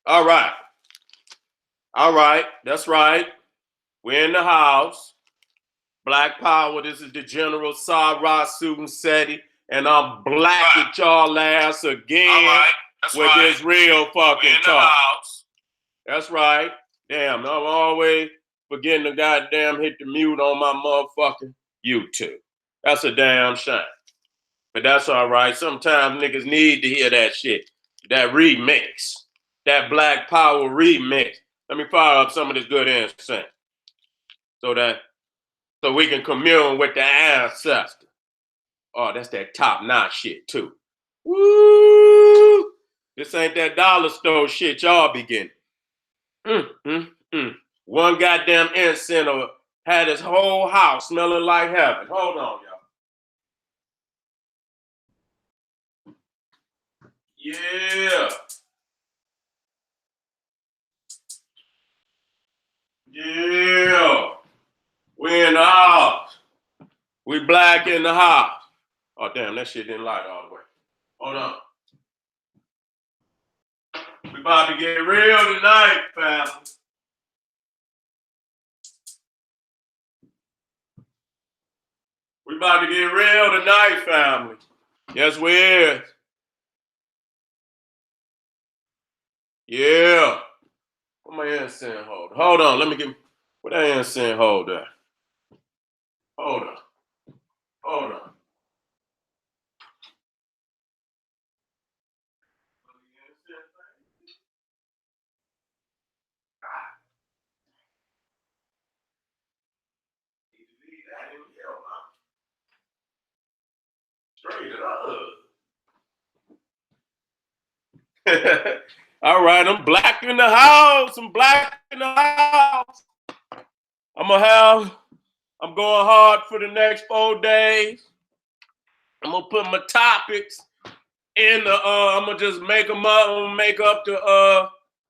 All right. All right. That's right. We're in the house. Black Power. This is the General Sarah Suten Seti. And I'm black with y'all ass again. All right. That's with right. This real fucking we're in talk. The house. That's right. Damn, I'm always forgetting to goddamn hit the mute on my motherfucking YouTube. That's a damn shame. But that's all right. Sometimes niggas need to hear that shit. That remix. That Black Power remix. Let me fire up some of this good incense. So we can commune with the ancestor. Oh, that's that top-notch shit too. Woo! This ain't that dollar store shit y'all be getting. One goddamn incense had his whole house smelling like heaven. Hold on, y'all. Yeah. Yeah. We in the house. We black in the house. Oh, damn, that shit didn't light all the way. Hold on. We about to get real tonight, family. We about to get real tonight, family. Yes, we is. Yeah. Where my incense holder? Hold on, let me get, where that incense holder? Hold on. Hold on. Straight it up. All right, I'm black in the house. I'm black in the house. I'm going hard for the next 4 days. I'm gonna put my topics in the I'm gonna just make them up. I'm gonna make up the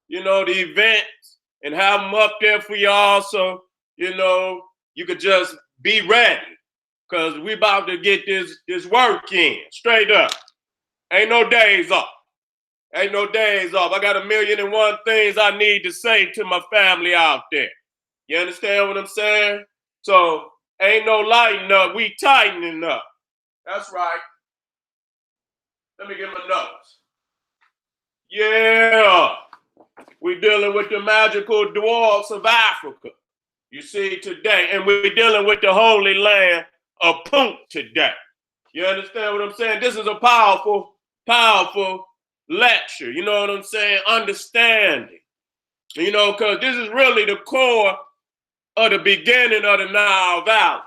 the events and have them up there for y'all, so you could just be ready, because we about to get this work in straight up. Ain't no days off. Ain't no days off. I got 1,000,001 things I need to say to my family out there. You understand what I'm saying? So ain't no lighting up. We tightening up. That's right. Let me get my notes. Yeah. We're dealing with the magical dwarfs of Africa. You see today. And we're dealing with the holy land of Punt today. You understand what I'm saying? This is a powerful, powerful lecture. You know what I'm saying? Understanding. Because this is really the core of the beginning of the Nile Valley.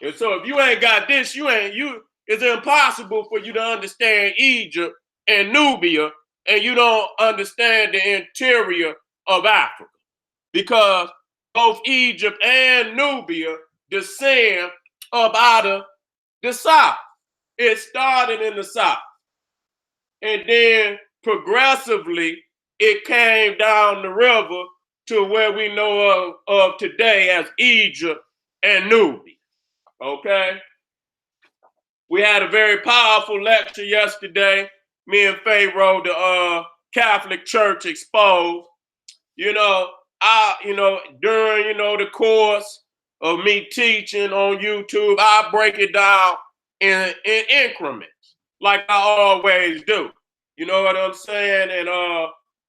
And so if you ain't got this, it's impossible for you to understand Egypt and Nubia, and you don't understand the interior of Africa. Because both Egypt and Nubia descend up out of the South. It started in the South. And then progressively, it came down the river to where we know of today as Egypt and Nubia. Okay? We had a very powerful lecture yesterday. Me and Pharaoh, the Catholic Church Exposed. During the course of me teaching on YouTube, I break it down in increments, like I always do. You know what I'm saying? And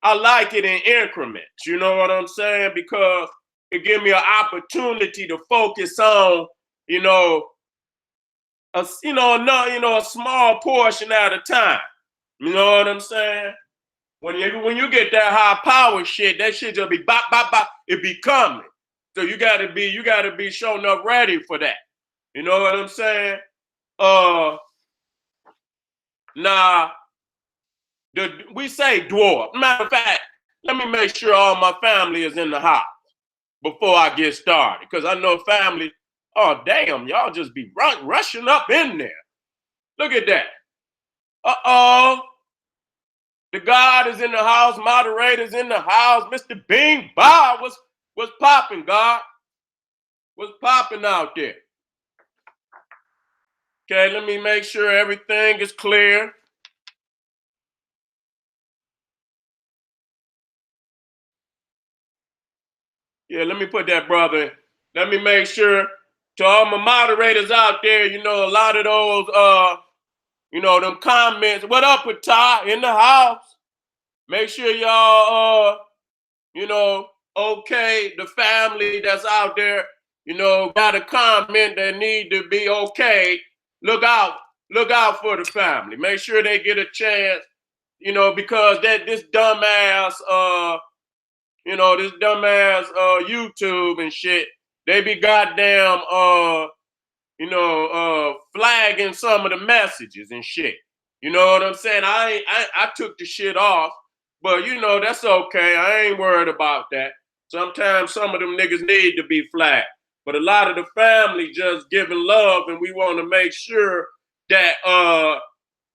I like it in increments. You know what I'm saying? Because it gives me an opportunity to focus on, a small portion at a time. You know what I'm saying? When you get that high power shit, that shit just be bop bop bop. It be coming. So you gotta be showing up ready for that. You know what I'm saying? Now we say dwarf. Matter of fact, let me make sure all my family is in the house before I get started, because I know family. Oh damn, y'all just be rushing up in there. Look at that. The God is in the house. Moderators in the house. Mr. Bing Bob, what's popping, God? What's popping out there? Okay, let me make sure everything is clear. Yeah, let me put that brother in. Let me make sure to all my moderators out there, you know, a lot of those, you know, them comments. What up with Ty in the house? Make sure y'all, you know, okay, the family that's out there, you know, got a comment that need to be okay. Look out for the family. Make sure they get a chance, you know, because this dumbass, you know, this dumbass YouTube and shit, they be goddamn flagging some of the messages and shit. You know what I'm saying? I took the shit off, but you know, that's okay. I ain't worried about that. Sometimes some of them niggas need to be flagged. But a lot of the family just giving love, and we want to make sure that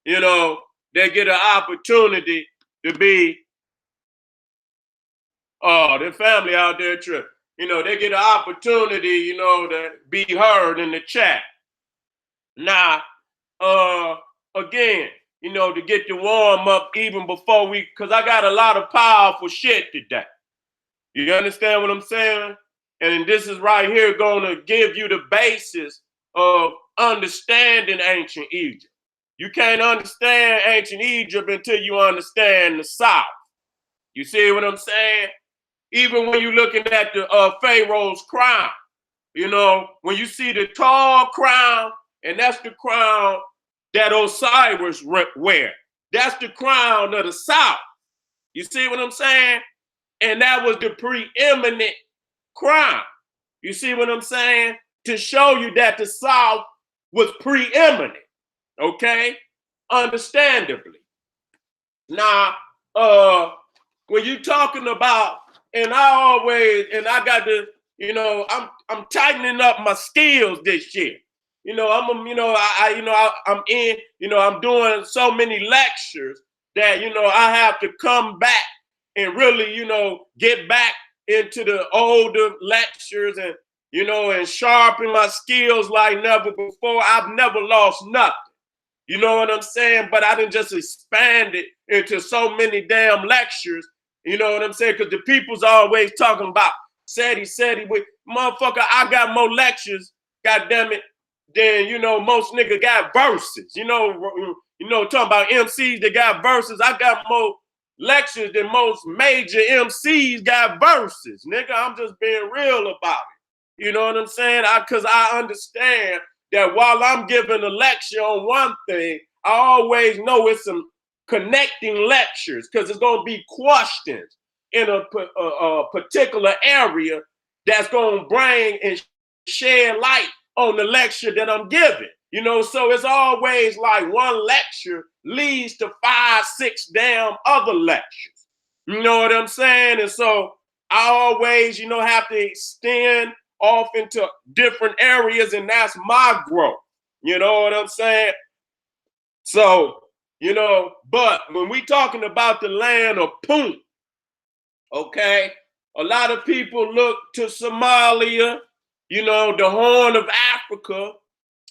you know, they get an opportunity to be their family out there trip. You know, they get an opportunity, you know, to be heard in the chat. Now, again, you know, to get the warm up even before because I got a lot of powerful shit today. You understand what I'm saying? And this is right here going to give you the basis of understanding ancient Egypt. You can't understand ancient Egypt until you understand the South. You see what I'm saying? Even when you're looking at the Pharaoh's crown, you know, when you see the tall crown, and that's the crown that Osiris wear. That's the crown of the South. You see what I'm saying? And that was the preeminent crown. You see what I'm saying? To show you that the South was preeminent, okay? Understandably. Now, when you talking about, and I got to, you know, I'm tightening up my skills this year. You know, I'm in, you know, I'm doing so many lectures that, you know, I have to come back and really, you know, get back into the older lectures and, you know, and sharpen my skills like never before. I've never lost nothing. You know what I'm saying? But I didn't just expand it into so many damn lectures. You know what I'm saying? Because the people's always talking about Seti. Motherfucker, I got more lectures, goddamn it, than, you know, most niggas got verses. You know, talking about MCs that got verses. I got more lectures than most major MCs got verses. Nigga, I'm just being real about it. You know what I'm saying? Because I understand that while I'm giving a lecture on one thing, I always know it's some connecting lectures because it's going to be questions in a particular area that's going to bring and shed light on the lecture that I'm giving. You know, so it's always like one lecture leads to 5, 6 damn other lectures. You know what I'm saying? And so I always, you know, have to extend off into different areas, and that's my growth. You know what I'm saying? So, you know, but when we talking about the land of Punt, okay, a lot of people look to Somalia, you know, the Horn of Africa,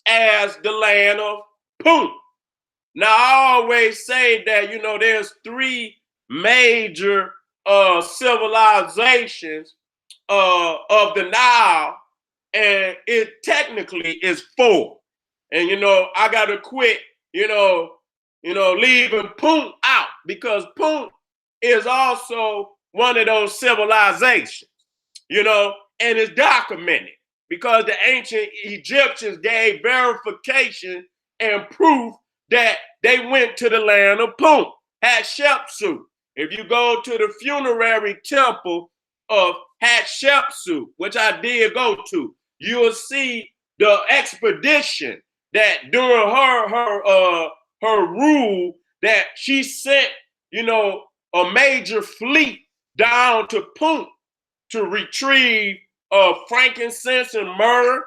as the land of Punt. Now, I always say that, you know, there's 3 major civilizations of the Nile, and it technically is 4. And you know, I gotta quit, leaving Punt out because Punt is also one of those civilizations, you know, and it's documented because the ancient Egyptians gave verification and proof that they went to the land of Punt, Hatshepsut. If you go to the funerary temple of Hatshepsut, which I did go to, you will see the expedition that during her rule that she sent, you know, a major fleet down to Punt to retrieve frankincense and myrrh,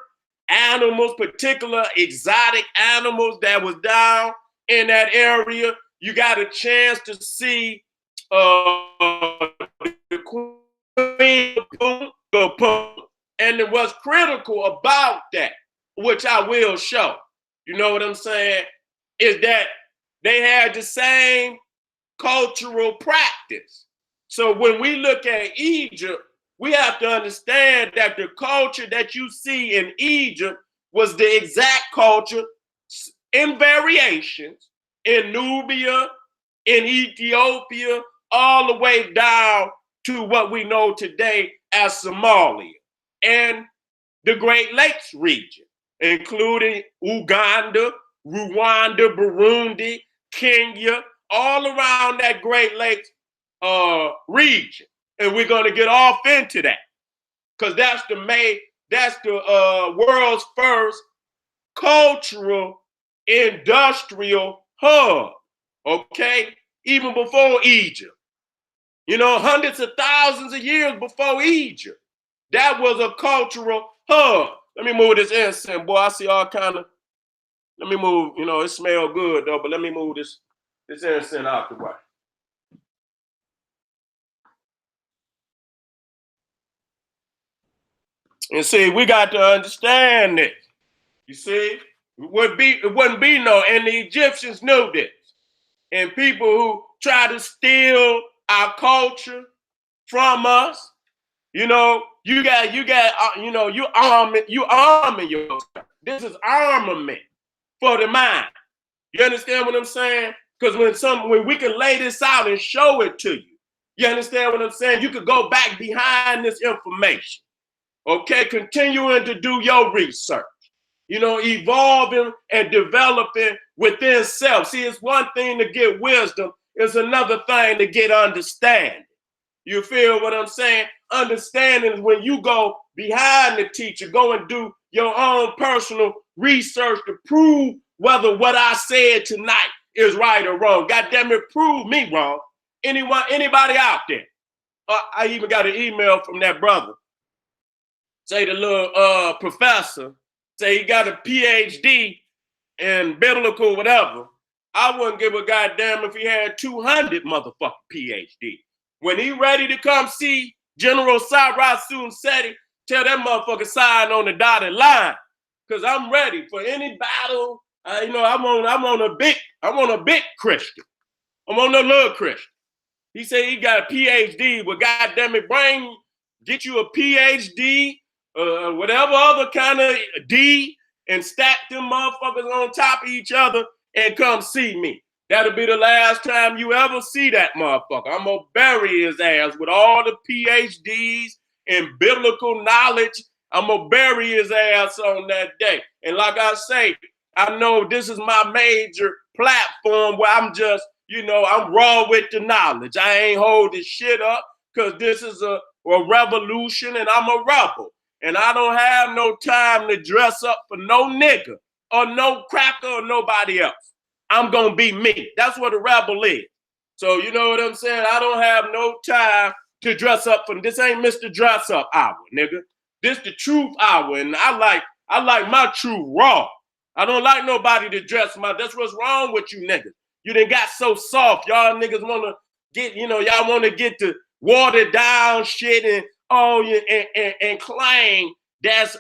animals, particular exotic animals that was down in that area. You got a chance to see the queen of Punt. And what's critical about that, which I will show, you know what I'm saying, is that they had the same cultural practice. So when we look at Egypt, we have to understand that the culture that you see in Egypt was the exact culture in variations in Nubia, in Ethiopia, all the way down to what we know today as Somalia and the Great Lakes region, including Uganda, Rwanda, Burundi, Kenya, all around that Great Lakes region. And we're going to get off into that because that's the world's first cultural industrial hub, okay? Even before Egypt. You know, hundreds of thousands of years before Egypt. That was a cultural hub. Let me move this incense, boy. I see all kind of, let me move, you know, it smells good though, but let me move this incense out the way. And see, we got to understand this. You see, it wouldn't be no, and the Egyptians knew this. And people who try to steal our culture from us, you know, you arming yourself. This is armament for the mind. You understand what I'm saying? Because when we can lay this out and show it to you, you understand what I'm saying? You could go back behind this information. Okay, continuing to do your research, you know, evolving and developing within self. See, it's one thing to get wisdom, it's another thing to get understanding. You feel what I'm saying? Understanding is when you go behind the teacher, go and do your own personal research to prove whether what I said tonight is right or wrong. God damn it, prove me wrong. Anybody out there? I even got an email from that brother. Say the little professor, say he got a PhD in biblical whatever. I wouldn't give a goddamn if he had 200 motherfucking PhD. When he ready to come see General Seti, tell that motherfucker sign on the dotted line, cause I'm ready for any battle. You know, I'm on a big Christian. I'm on a little Christian. He said he got a PhD, but goddamn it, get you a PhD. Whatever other kind of D, and stack them motherfuckers on top of each other and come see me. That'll be the last time you ever see that motherfucker. I'm gonna bury his ass with all the PhDs and biblical knowledge. I'm gonna bury his ass on that day. And like I say, I know this is my major platform where I'm just, you know, I'm raw with the knowledge. I ain't holding shit up because this is a revolution and I'm a rebel. And I don't have no time to dress up for no nigga or no cracker or nobody else. I'm going to be me. That's what a rebel is. So you know what I'm saying? I don't have no time to dress up for, this ain't Mr. Dress Up hour, nigga. This the truth hour. And I like my truth raw. I don't like nobody to dress that's what's wrong with you niggas. You done got so soft. Y'all niggas want to get, you know, y'all want to get to watered down shit and and claim that's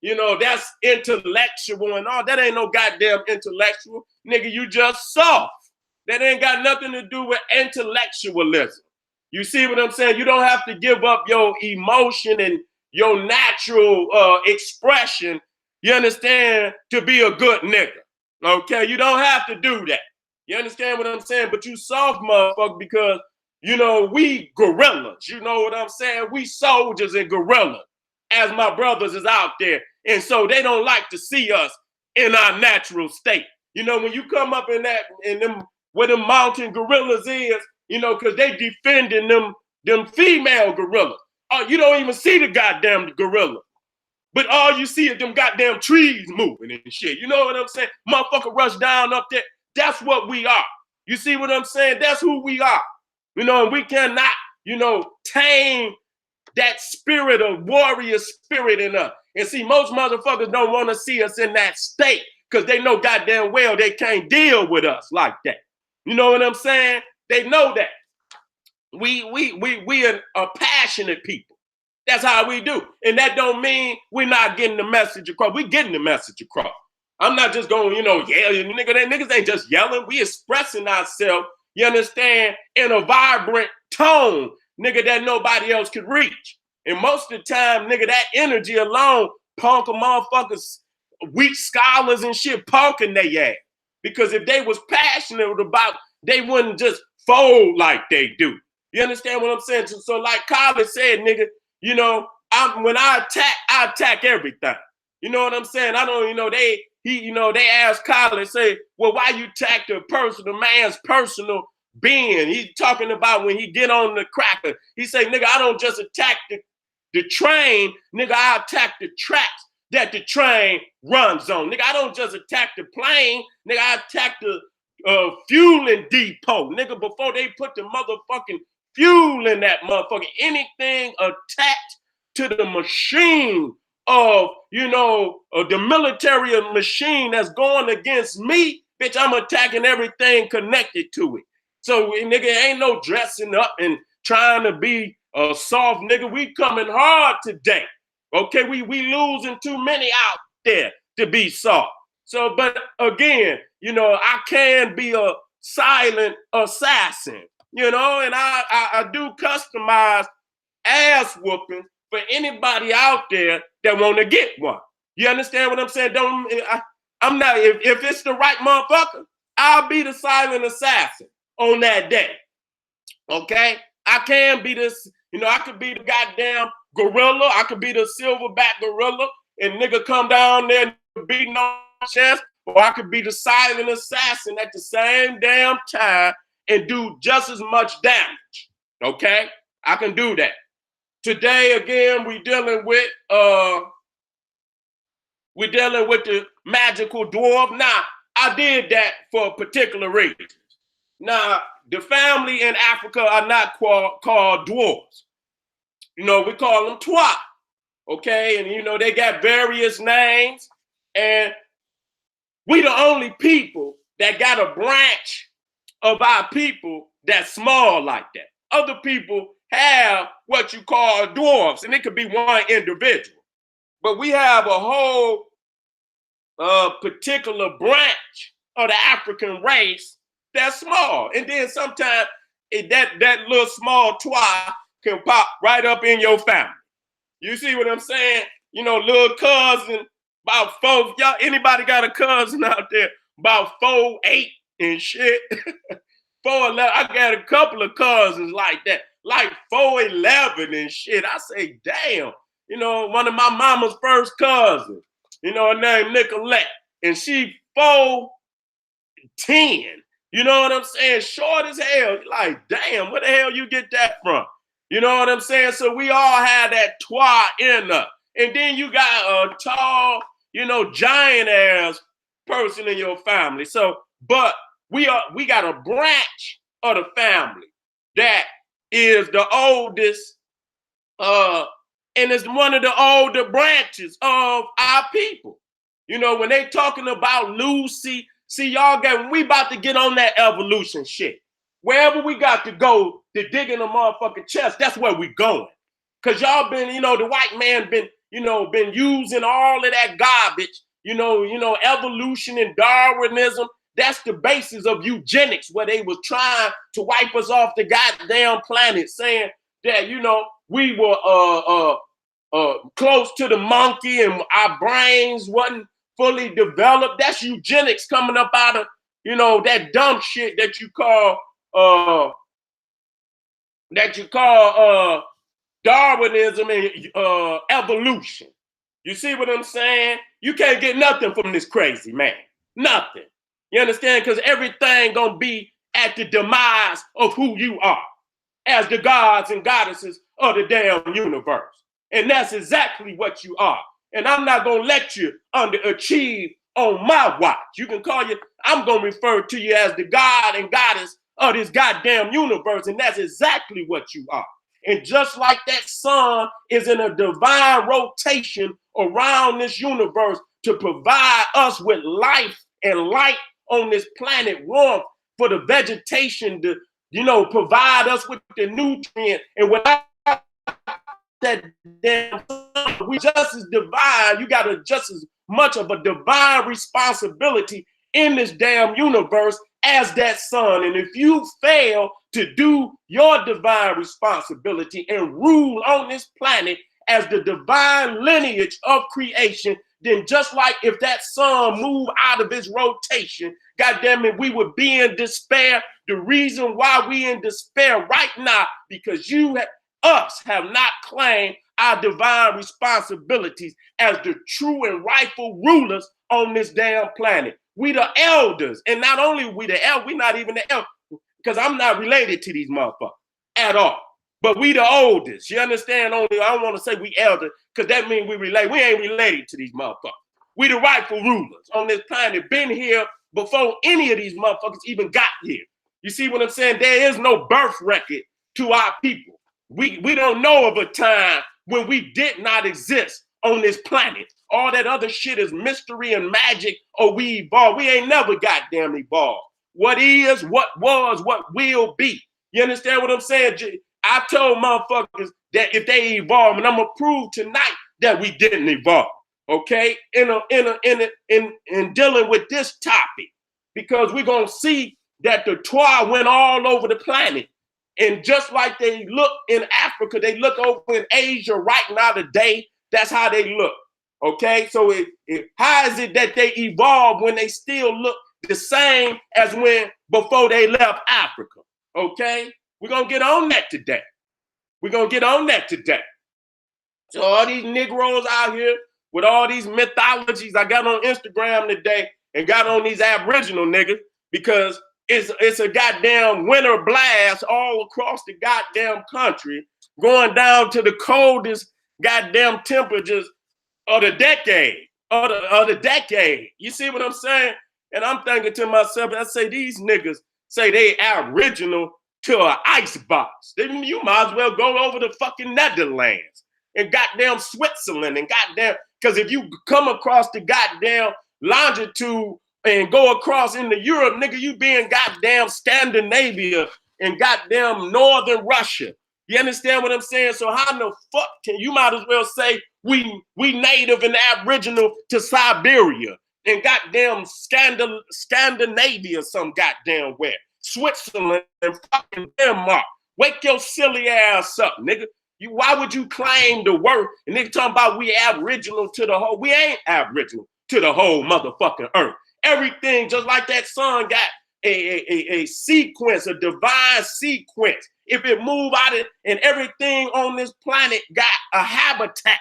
you know, that's intellectual and all. That ain't no goddamn intellectual. Nigga, you just soft. That ain't got nothing to do with intellectualism. You see what I'm saying? You don't have to give up your emotion and your natural expression, you understand, to be a good nigga. Okay? You don't have to do that. You understand what I'm saying? But you soft motherfucker because, you know, we gorillas. You know what I'm saying? We soldiers and gorillas, as my brothers is out there. And so they don't like to see us in our natural state. You know, when you come up in that, in them, where them mountain gorillas is, you know, because they defending them female gorillas. You don't even see the goddamn gorilla. But all you see is them goddamn trees moving and shit. You know what I'm saying? Motherfucker rush down up there. That's what we are. You see what I'm saying? That's who we are. You know, and we cannot, you know, tame that spirit of warrior spirit in us. And see, most motherfuckers don't want to see us in that state because they know goddamn well they can't deal with us like that. You know what I'm saying? They know that. We are passionate people. That's how we do. And that don't mean we're not getting the message across. We're getting the message across. I'm not just going, you know, yelling. Niggas ain't just yelling. We expressing ourselves, you understand, in a vibrant tone, nigga, that nobody else could reach. And most of the time, nigga, that energy alone punk a motherfuckers, weak scholars and shit punking their ass. Because if they was passionate about, they wouldn't just fold like they do. You understand what I'm saying? So like Colin said, nigga, you know, when I attack everything. You know what I'm saying? I don't, they ask Colin, say, well, why you attack the man's personal being? He's talking about when he get on the cracker. He say, nigga, I don't just attack the train, nigga, I attack the tracks that the train runs on. Nigga, I don't just attack the plane, nigga, I attack the fueling depot. Nigga, before they put the motherfucking fuel in that motherfucker, anything attached to the machine of, the military machine that's going against me, bitch, I'm attacking everything connected to it. So, nigga, ain't no dressing up and trying to be a soft nigga. We coming hard today. Okay, we losing too many out there to be soft. So, but again, I can be a silent assassin, and I do customize ass whooping for anybody out there that want to get one. You understand what I'm saying? I'm not, if it's the right motherfucker, I'll be the silent assassin on that day. Okay? I can be this, I could be the goddamn gorilla. I could be the silverback gorilla and nigga come down there and beating on my chest. Or I could be the silent assassin at the same damn time and do just as much damage. Okay? I can do that. Today, again, we dealing with the magical dwarf. Now, I did that for a particular reason. Now, the family in Africa are not called dwarfs. We call them twa. Okay? And, they got various names. And we the only people that got a branch of our people that's small like that. Other people have what you call dwarfs, and it could be one individual. But we have a whole particular branch of the African race that's small. And then sometimes that little small twa can pop right up in your family. You see what I'm saying? Little cousin, about 4, y'all, anybody got a cousin out there, about 4'8" and shit. 4'11". I got a couple of cousins like that, like 4'11" and shit. I say, damn, one of my mama's first cousins, her name Nicolette, and she 4'10". You know what I'm saying? Short as hell. Like, damn, where the hell you get that from? You know what I'm saying? So we all have that twa in us. And then you got a tall, giant ass person in your family. So, but we got a branch of the family that is the oldest, and it's one of the older branches of our people. When they talking about Lucy, see y'all we about to get on that evolution shit. Wherever we got to go to dig in a motherfucking chest, that's where we going. Cause y'all been, the white man been using all of that garbage, evolution and Darwinism. That's the basis of eugenics, where they was trying to wipe us off the goddamn planet, saying that, we were close to the monkey and our brains wasn't fully developed. That's eugenics coming up out of, that dumb shit that you call Darwinism and evolution. You see what I'm saying? You can't get nothing from this crazy man. Nothing. You understand? Because everything gonna be at the demise of who you are as the gods and goddesses of the damn universe. And that's exactly what you are. And I'm not gonna let you underachieve on my watch. You can I'm gonna refer to you as the god and goddess of this goddamn universe. And that's exactly what you are. And just like that sun is in a divine rotation around this universe to provide us with life and light on this planet, warmth for the vegetation to, provide us with the nutrient. And without that damn sun, we just as divine, you got just as much of a divine responsibility in this damn universe as that son. And if you fail to do your divine responsibility and rule on this planet as the divine lineage of creation, then just like if that sun moved out of its rotation, goddamn it, we would be in despair. The reason why we in despair right now, because us have not claimed our divine responsibilities as the true and rightful rulers on this damn planet. We the elders, and not only we the elders, we not even the elders, because I'm not related to these motherfuckers at all. But we the oldest. You understand? Only I don't want to say we elders, because that means we relate. We ain't related to these motherfuckers. We the rightful rulers on this planet, been here before any of these motherfuckers even got here. You see what I'm saying? There is no birth record to our people. We don't know of a time when we did not exist on this planet. All that other shit is mystery and magic, or we evolved. We ain't never goddamn evolved. What is, what was, what will be. You understand what I'm saying? I told motherfuckers that if they evolve, and I'm gonna prove tonight that we didn't evolve. Okay, in dealing with this topic, because we're gonna see that the Twa went all over the planet. And just like they look in Africa, they look over in Asia right now today. That's how they look. Okay, so how is it that they evolve when they still look the same as when before they left Africa? Okay, we're gonna get on that today. We're gonna get on that today. So all these Negroes out here with all these mythologies, I got on Instagram today and got on these Aboriginal niggas because it's a goddamn winter blast all across the goddamn country, going down to the coldest goddamn temperatures of the decade, of the decade. You see what I'm saying? And I'm thinking to myself, I say, these niggas say they aboriginal to an ice box. Then you might as well go over the fucking Netherlands and goddamn Switzerland and goddamn, because if you come across the goddamn longitude and go across into Europe, nigga, you be in goddamn Scandinavia and goddamn northern Russia. You understand what I'm saying? So how the fuck can you might as well say we native and aboriginal to Siberia and goddamn Scandinavia some goddamn where. Switzerland and fucking Denmark. Wake your silly ass up, nigga. Why would you claim the word? And nigga talking about we aboriginal to the whole. We ain't aboriginal to the whole motherfucking earth. Everything, just like that sun got a sequence, a divine sequence. If it move out of, and everything on this planet got a habitat.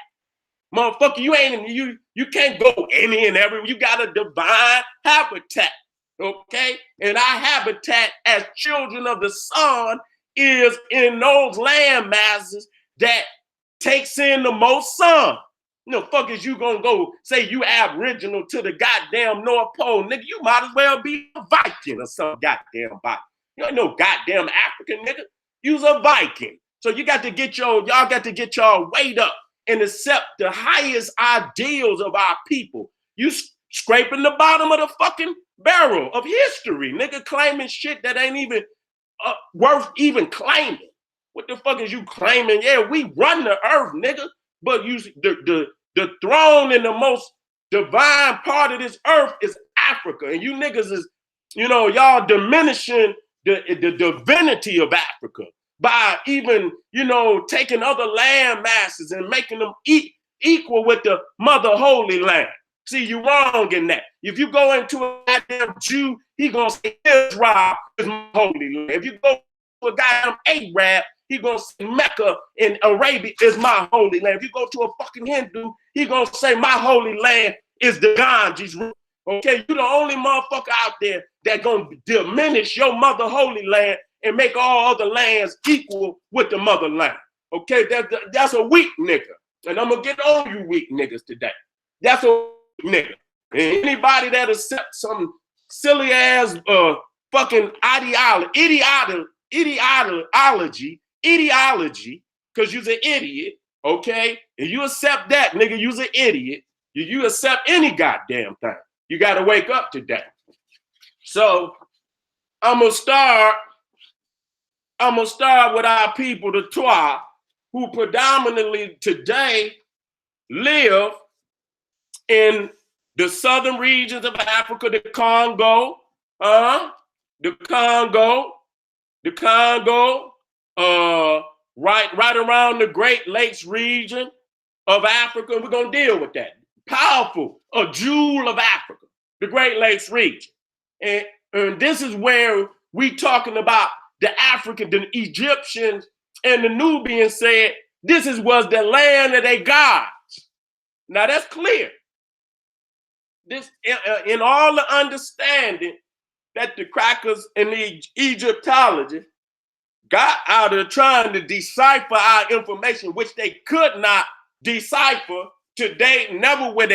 Motherfucker, you can't go any and every, you got a divine habitat. Okay? And our habitat as children of the sun is in those land masses that takes in the most sun. You know, fuck is you gonna go say you aboriginal to the goddamn North Pole, nigga? You might as well be a Viking or some goddamn Viking. You ain't no goddamn African, nigga. You's a Viking. So y'all got to get y'all weight up and accept the highest ideals of our people. You scraping the bottom of the fucking barrel of history, nigga, claiming shit that ain't even worth even claiming. What the fuck is you claiming? Yeah, we run the earth, nigga, but the throne and the most divine part of this earth is Africa, and you niggas is, y'all diminishing the divinity of Africa by even, taking other land masses and making them equal with the mother holy land. See, you're wrong in that. If you go into a goddamn Jew, he gonna say Israel is my holy land. If you go to a goddamn Arab, he gonna say Mecca in Arabia is my holy land. If you go to a fucking Hindu, he gonna say my holy land is the Ganges. Okay, you the only motherfucker out there that gonna diminish your mother holy land and make all other lands equal with the motherland. Okay, that's a weak nigga. And I'm gonna get on you weak niggas today. That's a nigga. And anybody that accepts some silly ass fucking ideology, because you're an idiot, okay? And you accept that, nigga, you're an idiot. You accept any goddamn thing. You gotta wake up today. So I'm gonna start with our people, the Twa, who predominantly today live in the southern regions of Africa, the Congo, the Congo, right around the Great Lakes region of Africa. We're gonna deal with that. Powerful, a jewel of Africa, the Great Lakes region. And this is where we talking about the African, the Egyptians and the Nubians said, this was the land of their gods. Now that's clear. This in all the understanding that the crackers and the Egyptologists got out of trying to decipher our information, which they could not decipher today. Never will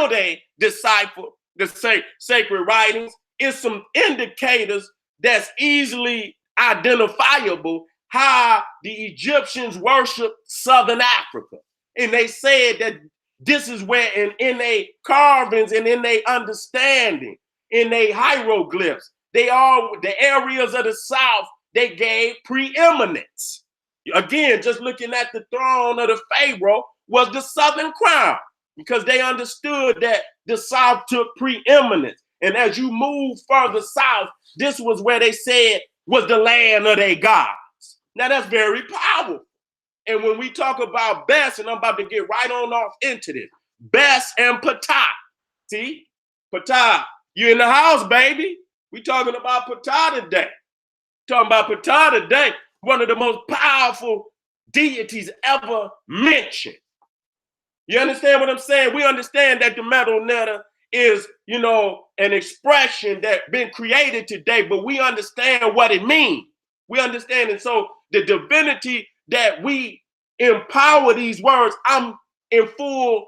they decipher the sacred writings. It's some indicators that's easily identifiable how the Egyptians worship Southern Africa. And they said that this is where in their carvings and in their understanding, in their hieroglyphs, they all, the areas of the South, they gave preeminence. Again, just looking at the throne of the Pharaoh was the Southern crown, because they understood that the South took preeminence. And as you move further south, this was where they said was the land of their gods. Now that's very powerful. And when we talk about Bess, and I'm about to get right on off into this, Bess and Ptah. See, Ptah, you in the house, baby. We talking about Ptah today. Talking about Ptah today, one of the most powerful deities ever mentioned. You understand what I'm saying? We understand that the metal netter is, an expression that been created today, but we understand what it means. We understand it. So the divinity that we empower these words, I'm in full,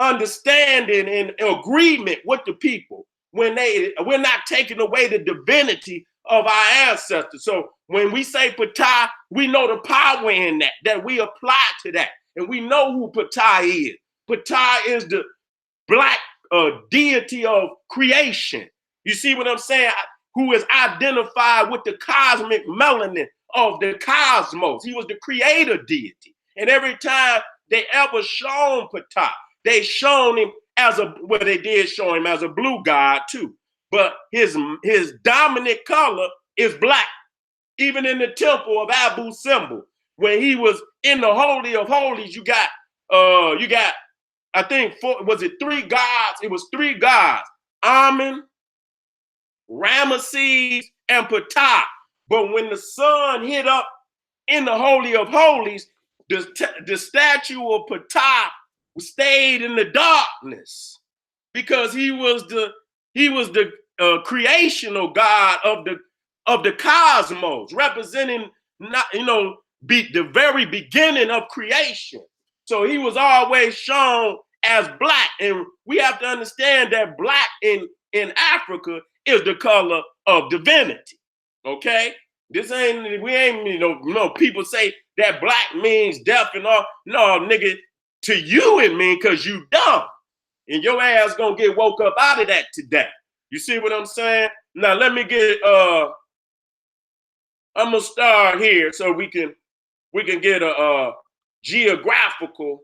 understanding and agreement with the people when we're not taking away the divinity of our ancestors. So when we say Ptah, we know the power in that we apply to that. And we know who Ptah is. Ptah is the black deity of creation. You see what I'm saying? Who is identified with the cosmic melanin of the cosmos. He was the creator deity. And every time they ever shown Ptah, they shown him they did show him as a blue god too. But his dominant color is black. Even in the temple of Abu Simbel, when he was in the Holy of Holies, you got I think three gods? It was three gods: Amun, Ramesses, and Ptah. But when the sun hit up in the Holy of Holies, the statue of Ptah stayed in the darkness because he was the creational god of the cosmos, representing the very beginning of creation. So he was always shown as black, and we have to understand that black in Africa is the color of divinity. Okay, people say that black means death and all. No, nigga, to you it mean because you dumb, and your ass gonna get woke up out of that today. You see what I'm saying? Now let me get I'm gonna start here so we can get a geographical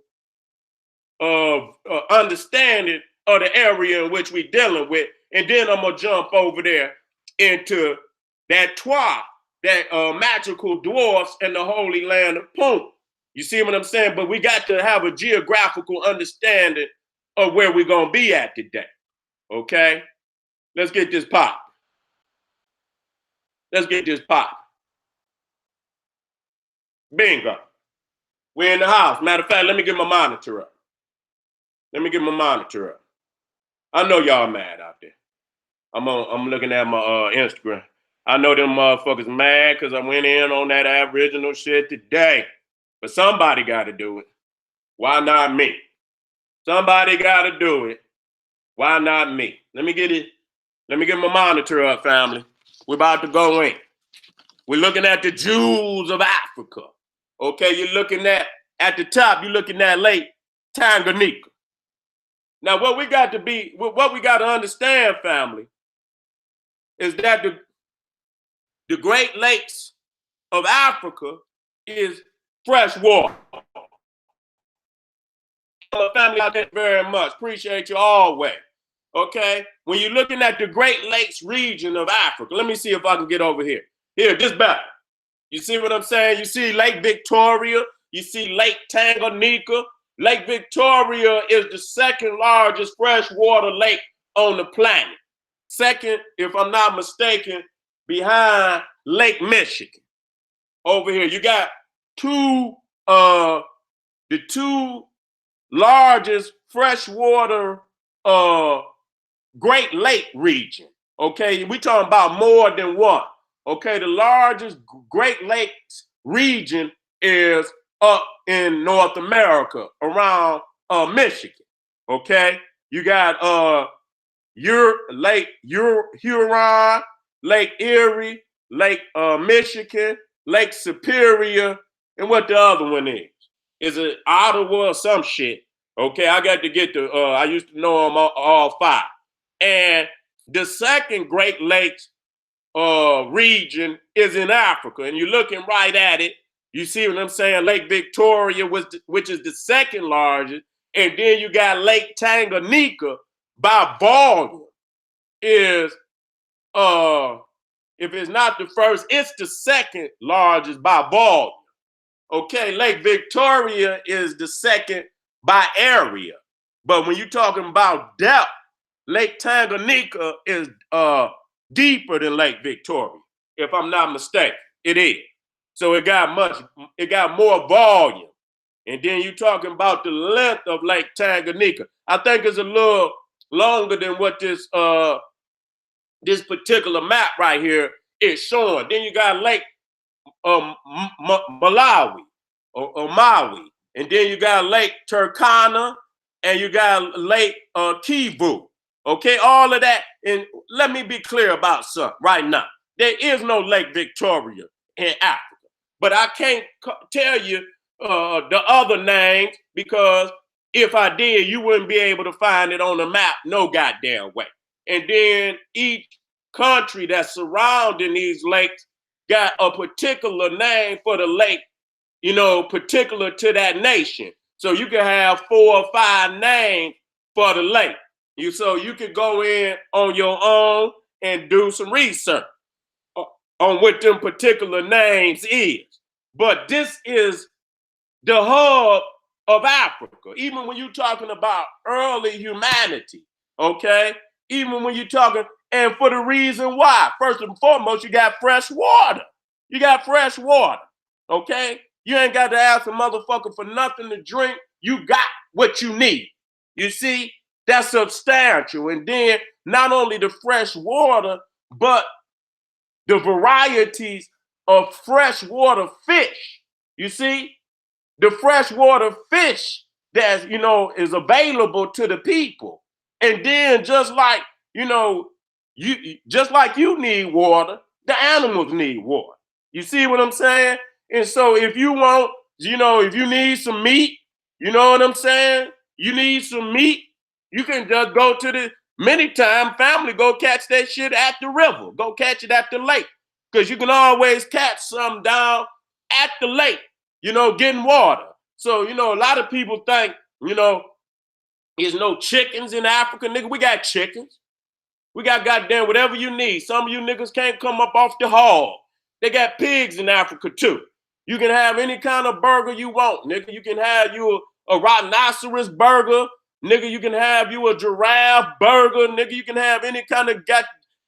understanding of the area in which we're dealing with, and then I'm gonna jump over there into that Twa, that magical dwarfs and the holy land of Punt. You see what I'm saying? But we got to have a geographical understanding of where we're gonna be at today. Okay, let's get this pop. Let's get this pop. Bingo. We're in the house. Matter of fact, let me get my monitor up. I know y'all mad out there. I'm looking at my Instagram. I know them motherfuckers mad because I went in on that Aboriginal shit today. But somebody got to do it. Why not me? Somebody got to do it. Why not me? Let me get my monitor up, family. We're about to go in. We're looking at the jewels of Africa. Okay, you're looking at the top, you're looking at Lake Tanganyika. Now, what we got to understand, family, is that the Great Lakes of Africa is fresh water. Family out there very much. Appreciate you always. Okay, when you're looking at the Great Lakes region of Africa, let me see if I can get over here. Here, just back. You see what I'm saying? You see Lake Victoria, you see Lake Tanganyika. Lake Victoria is the second largest freshwater lake on the planet. Second, if I'm not mistaken, behind Lake Michigan. Over here, you got the two largest freshwater Great Lake region. Okay, we talking about more than one. Okay, the largest Great Lakes region is up in North America around Michigan. Okay, you got Lake Huron, Lake Erie, Lake Michigan, Lake Superior, and what the other one is? Is it Ottawa or some shit? Okay, I got to get the. I used to know them all five. And the second Great Lakes region is in Africa, and you're looking right at it. You see what I'm saying? Lake Victoria, which is the second largest, and then you got Lake Tanganyika by volume is if it's not the first, it's the second largest by volume. Okay, Lake Victoria is the second by area, but when you're talking about depth, Lake Tanganyika is deeper than Lake Victoria, if I'm not mistaken. It is. So it got more volume. And then you're talking about the length of Lake Tanganyika. I think it's a little longer than what this particular map right here is showing. Then you got Lake Malawi or Maui. And then you got Lake Turkana and you got Lake Kivu. Okay, all of that. And let me be clear about something right now. There is no Lake Victoria in Africa. But I can't tell you the other names because if I did, you wouldn't be able to find it on the map no goddamn way. And then each country that's surrounding these lakes got a particular name for the lake, you know, particular to that nation. So you can have 4 or 5 names for the lake. So you could go in on your own and do some research on what them particular names is. But this is the hub of Africa. Even when you're talking about early humanity, okay? Even when you're talking, and for the reason why, first and foremost, you got fresh water. You got fresh water, okay? You ain't got to ask a motherfucker for nothing to drink. You got what you need. You see, that's substantial. And then not only the fresh water, but the varieties of freshwater fish. You see, the freshwater fish that, you know, is available to the people. And then just like, you know, just like you need water, the animals need water. You see what I'm saying? And so if you want, you know, if you need some meat, you know what I'm saying? You need some meat, you can just go to the, many times family go catch that shit at the river, go catch it at the lake. Because you can always catch some down at the lake, you know, getting water. So, you know, a lot of people think, you know, there's no chickens in Africa. Nigga, we got chickens. We got goddamn whatever you need. Some of you niggas can't come up off the hog. They got pigs in Africa too. You can have any kind of burger you want, nigga. You can have you a rhinoceros burger. Nigga, you can have you a giraffe burger. Nigga, you can have any kind of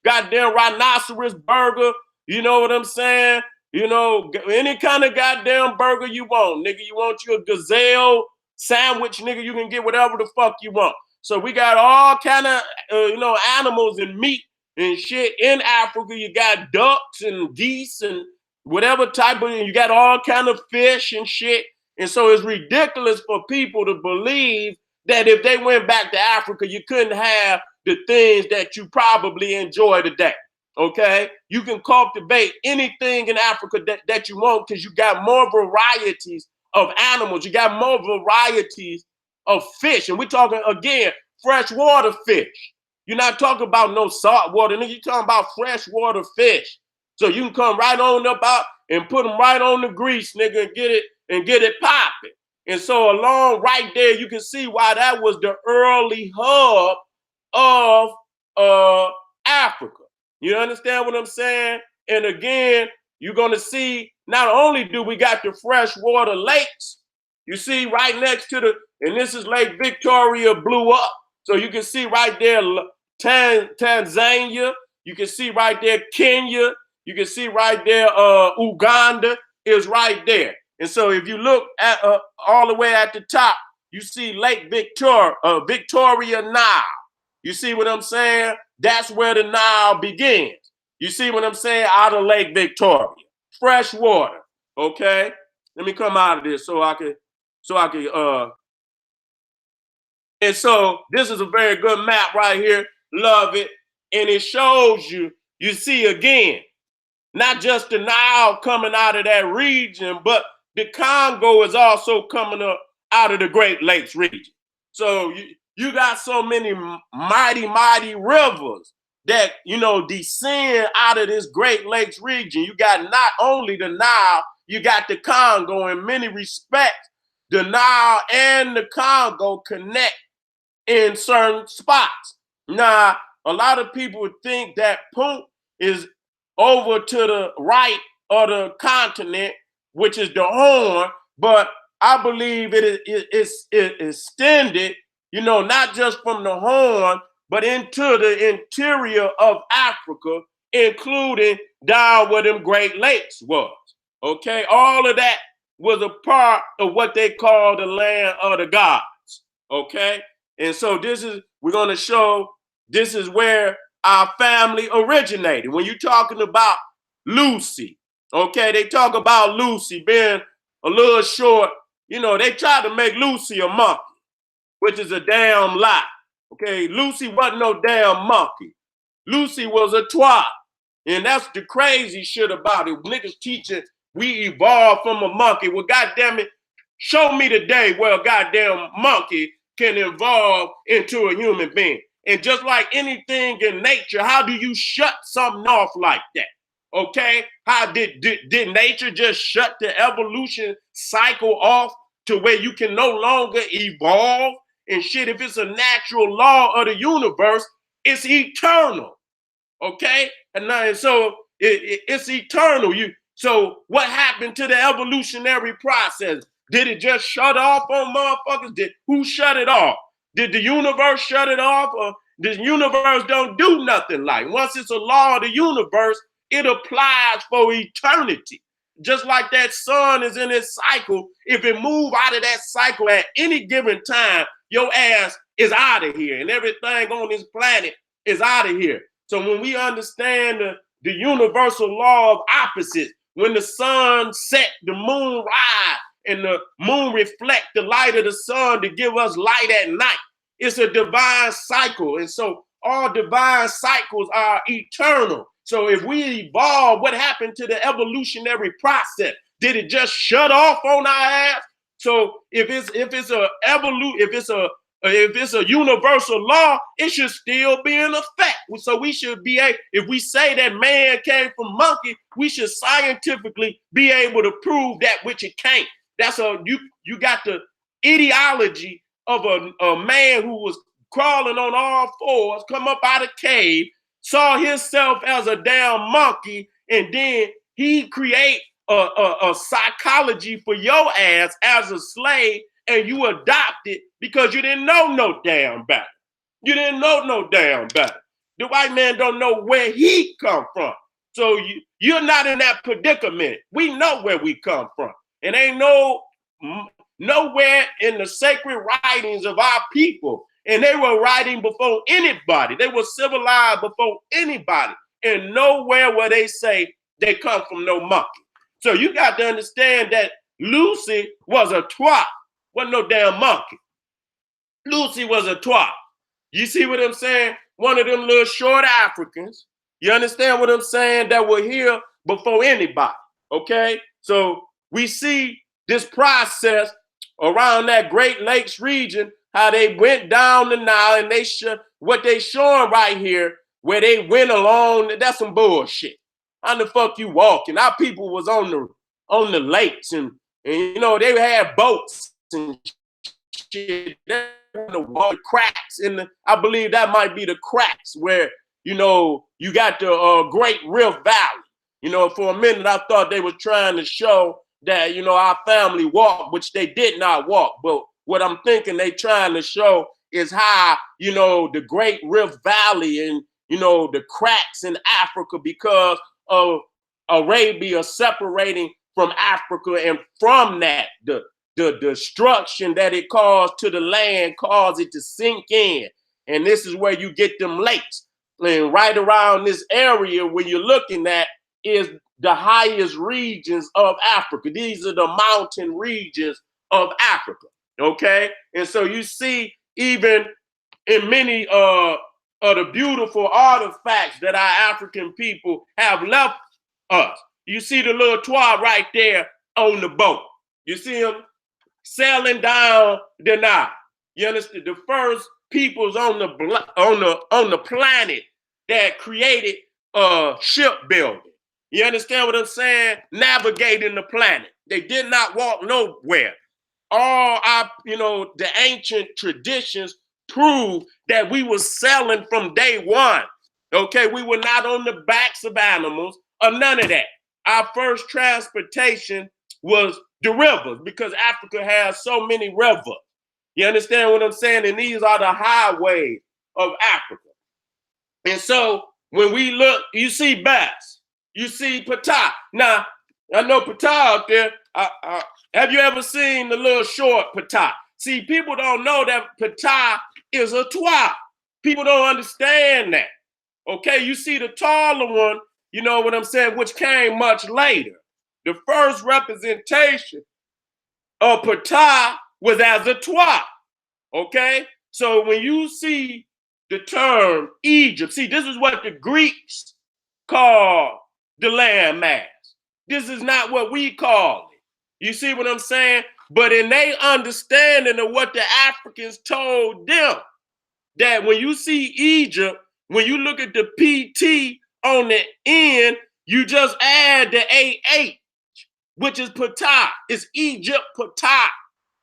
goddamn rhinoceros burger. You know what I'm saying? You know, any kind of goddamn burger you want, nigga. You want you a gazelle sandwich, nigga. You can get whatever the fuck you want. So we got all kind of, you know, animals and meat and shit in Africa. You got ducks and geese and whatever type of, you got all kind of fish and shit. And so it's ridiculous for people to believe that if they went back to Africa, you couldn't have the things that you probably enjoy today. Okay, you can cultivate anything in Africa that you want because you got more varieties of animals, you got more varieties of fish. And we're talking again, freshwater fish. You're not talking about no salt water, nigga. You're talking about freshwater fish. So you can come right on up out and put them right on the grease, nigga, and get it popping. And so along right there, you can see why that was the early hub of Africa. You understand what I'm saying? And again, you're going to see not only do we got the freshwater lakes, you see right next to the, and this is Lake Victoria blew up. So you can see right there Tanzania, you can see right there Kenya, you can see right there Uganda is right there. And so if you look at all the way at the top, you see Lake Victoria Nile. You see what I'm saying? That's where the Nile begins. You see what I'm saying? Out of Lake Victoria, fresh water. Okay, let me come out of this so I can. And so this is a very good map right here. Love it, and it shows you. You see again, not just the Nile coming out of that region, but the Congo is also coming up out of the Great Lakes region. So you got so many mighty rivers that, descend out of this Great Lakes region. You got not only the Nile, you got the Congo. In many respects, the Nile and the Congo connect in certain spots. Now, a lot of people think that Punt is over to the right of the continent, which is the Horn, but I believe it is extended, not just from the Horn, but into the interior of Africa, including down where them Great Lakes was. Okay, all of that was a part of what they call the land of the gods. Okay, and so we're going to show this is where our family originated. When you're talking about Lucy, okay, they talk about Lucy being a little short. They tried to make Lucy a monkey, which is a damn lie. Okay, Lucy wasn't no damn monkey. Lucy was a twat. And that's the crazy shit about it. Niggas teaching we evolved from a monkey. Well, goddamn it, show me the day where a goddamn monkey can evolve into a human being. And just like anything in nature, how do you shut something off like that? Okay? How did nature just shut the evolution cycle off to where you can no longer evolve? And shit, if it's a natural law of the universe, it's eternal. Okay? And so it's eternal. So what happened to the evolutionary process? Did it just shut off on motherfuckers? Who shut it off? Did the universe shut it off? Or the universe don't do nothing like it? Once it's a law of the universe, it applies for eternity. Just like that sun is in its cycle, if it move out of that cycle at any given time, your ass is out of here. And everything on this planet is out of here. So when we understand the universal law of opposites, when the sun set, the moon rise, and the moon reflect the light of the sun to give us light at night, it's a divine cycle. And so all divine cycles are eternal. So if we evolve, what happened to the evolutionary process? Did it just shut off on our ass? So if it's a universal law, it should still be in effect. So we should be if we say that man came from monkey, we should scientifically be able to prove that which it can't. You got the ideology of a man who was crawling on all fours, come up out of cave, saw himself as a damn monkey, and then he create a psychology for your ass as a slave, and you adopt it because you didn't know no damn better. You didn't know no damn better. The white man don't know where he come from. So you're not in that predicament. We know where we come from. And ain't nowhere in the sacred writings of our people. And they were writing before anybody. They were civilized before anybody. And nowhere where they say they come from no monkey. So you got to understand that Lucy was a twat. Wasn't no damn monkey. Lucy was a twat. You see what I'm saying? One of them little short Africans. You understand what I'm saying? That were here before anybody. Okay? So we see this process around that Great Lakes region, how they went down the Nile, and what they showing right here, where they went along, that's some bullshit. How the fuck you walking? Our people was on the lakes, and they had boats and shit. the cracks in the, I believe that might be the cracks where, you know, you got the Great Rift Valley. You know, for a minute, I thought they were trying to show that, you know, our family walked, which they did not walk. But what I'm thinking they trying to show is how, you know, the Great Rift Valley and, you know, the cracks in Africa because of Arabia separating from Africa, and from that, the destruction that it caused to the land caused it to sink in. And this is where you get them lakes. And right around this area where you're looking at is the highest regions of Africa. These are the mountain regions of Africa, okay? And so you see, even in many of the beautiful artifacts that our African people have left us, you see the little Twa right there on the boat. You see him sailing down the Nile. You understand? The first peoples on the planet that created shipbuilding. You understand what I'm saying? Navigating the planet. They did not walk nowhere. All our, you know, the ancient traditions prove that we were sailing from day one. Okay, we were not on the backs of animals or none of that. Our first transportation was the rivers, because Africa has so many rivers. You understand what I'm saying? And these are the highways of Africa. And so when we look, you see bass, you see pata. Now, I know pata out there. Have you ever seen the little short pata? See, people don't know that pata is a twa. People don't understand that. Okay, you see the taller one, you know what I'm saying, which came much later. The first representation of pata was as a twa. Okay, so when you see the term Egypt, see, this is what the Greeks call the landmass. This is not what we call it. You see what I'm saying? But in their understanding of what the Africans told them, that when you see Egypt, when you look at the PT on the end, you just add the AH, which is Ptah. It's Egypt Ptah,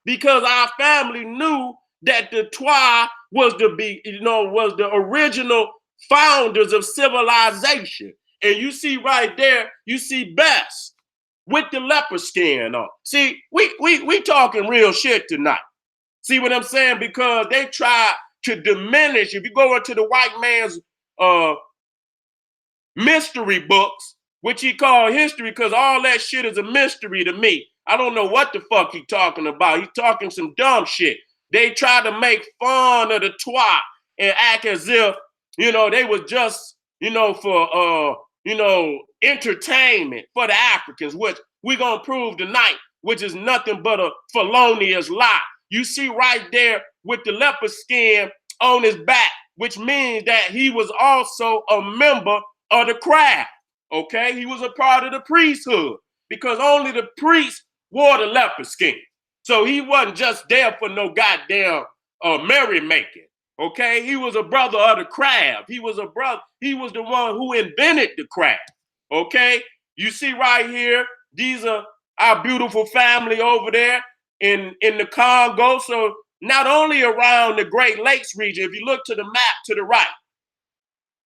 because our family knew that the Twa was was the original founders of civilization. And you see right there, you see Bess with the leopard skin on. See, we talking real shit tonight. See what I'm saying? Because they try to diminish. If you go into the white man's mystery books, which he called history, because all that shit is a mystery to me. I don't know what the fuck he talking about. He talking some dumb shit. They try to make fun of the Twa and act as if, you know, they was just, you know, for, entertainment for the Africans, which we gonna prove tonight, which is nothing but a felonious lie. You see right there with the leopard skin on his back, which means that he was also a member of the craft, okay? He was a part of the priesthood, because only the priests wore the leopard skin. So he wasn't just there for no goddamn merrymaking, okay? He was a brother of the craft. He was the one who invented the craft, okay? You see right here, these are our beautiful family over there in the Congo. So not only around the Great Lakes region, if you look to the map to the right,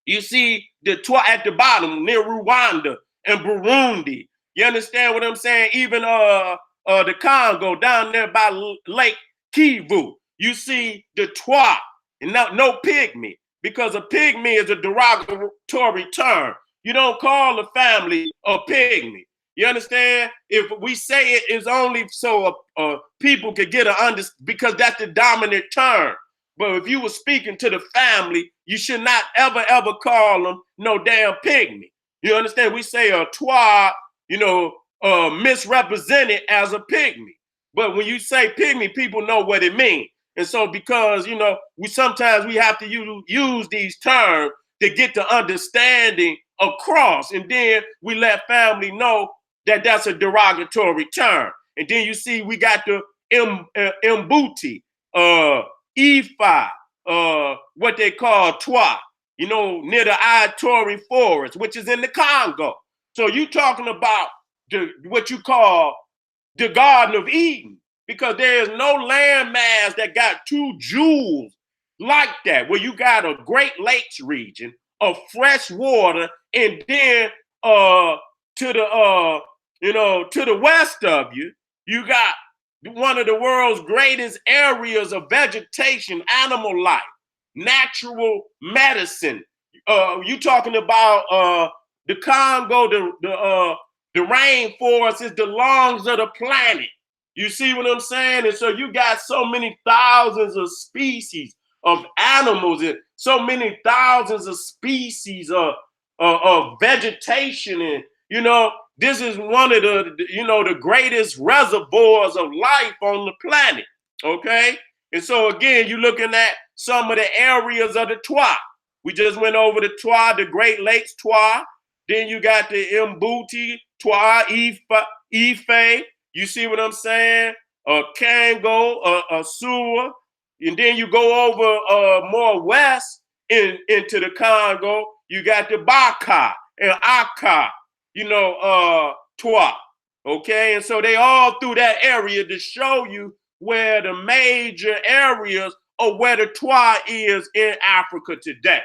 you see the Twa at the bottom near Rwanda and Burundi. You understand what I'm saying? Even the Congo down there by Lake Kivu. You see the Twa, and no pygmy, because a pygmy is a derogatory term. You don't call the family a pygmy. You understand? If we say it is only so people could get because that's the dominant term. But if you were speaking to the family, you should not ever call them no damn pygmy. You understand? We say a Twa, misrepresented as a pygmy. But when you say pygmy, people know what it means. And so because, we sometimes have to use these terms to get the understanding across. And then we let family know that that's a derogatory term. And then you see we got the Mbuti, Ifa, what they call Twa, near the Itori Forest, which is in the Congo. So you talking about what you call the Garden of Eden, because there is no landmass that got two jewels like that, where you got a Great Lakes region of fresh water, and then to the to the west of you, you got one of the world's greatest areas of vegetation, animal life, natural medicine. You talking about the Congo, the rainforest is the lungs of the planet. You see what I'm saying? And so you got so many thousands of species of animals and so many thousands of species of vegetation. And, this is one of the greatest reservoirs of life on the planet. Okay. And so again, you're looking at some of the areas of the Twa. We just went over the Twa, the Great Lakes Twa. Then you got the Mbuti, Twa, Ife. You see what I'm saying? Kango, Asua. And then you go over more west into the Congo. You got the Baka and Aka, Twa. Okay, and so they all through that area to show you where the major areas of where the Twa is in Africa today.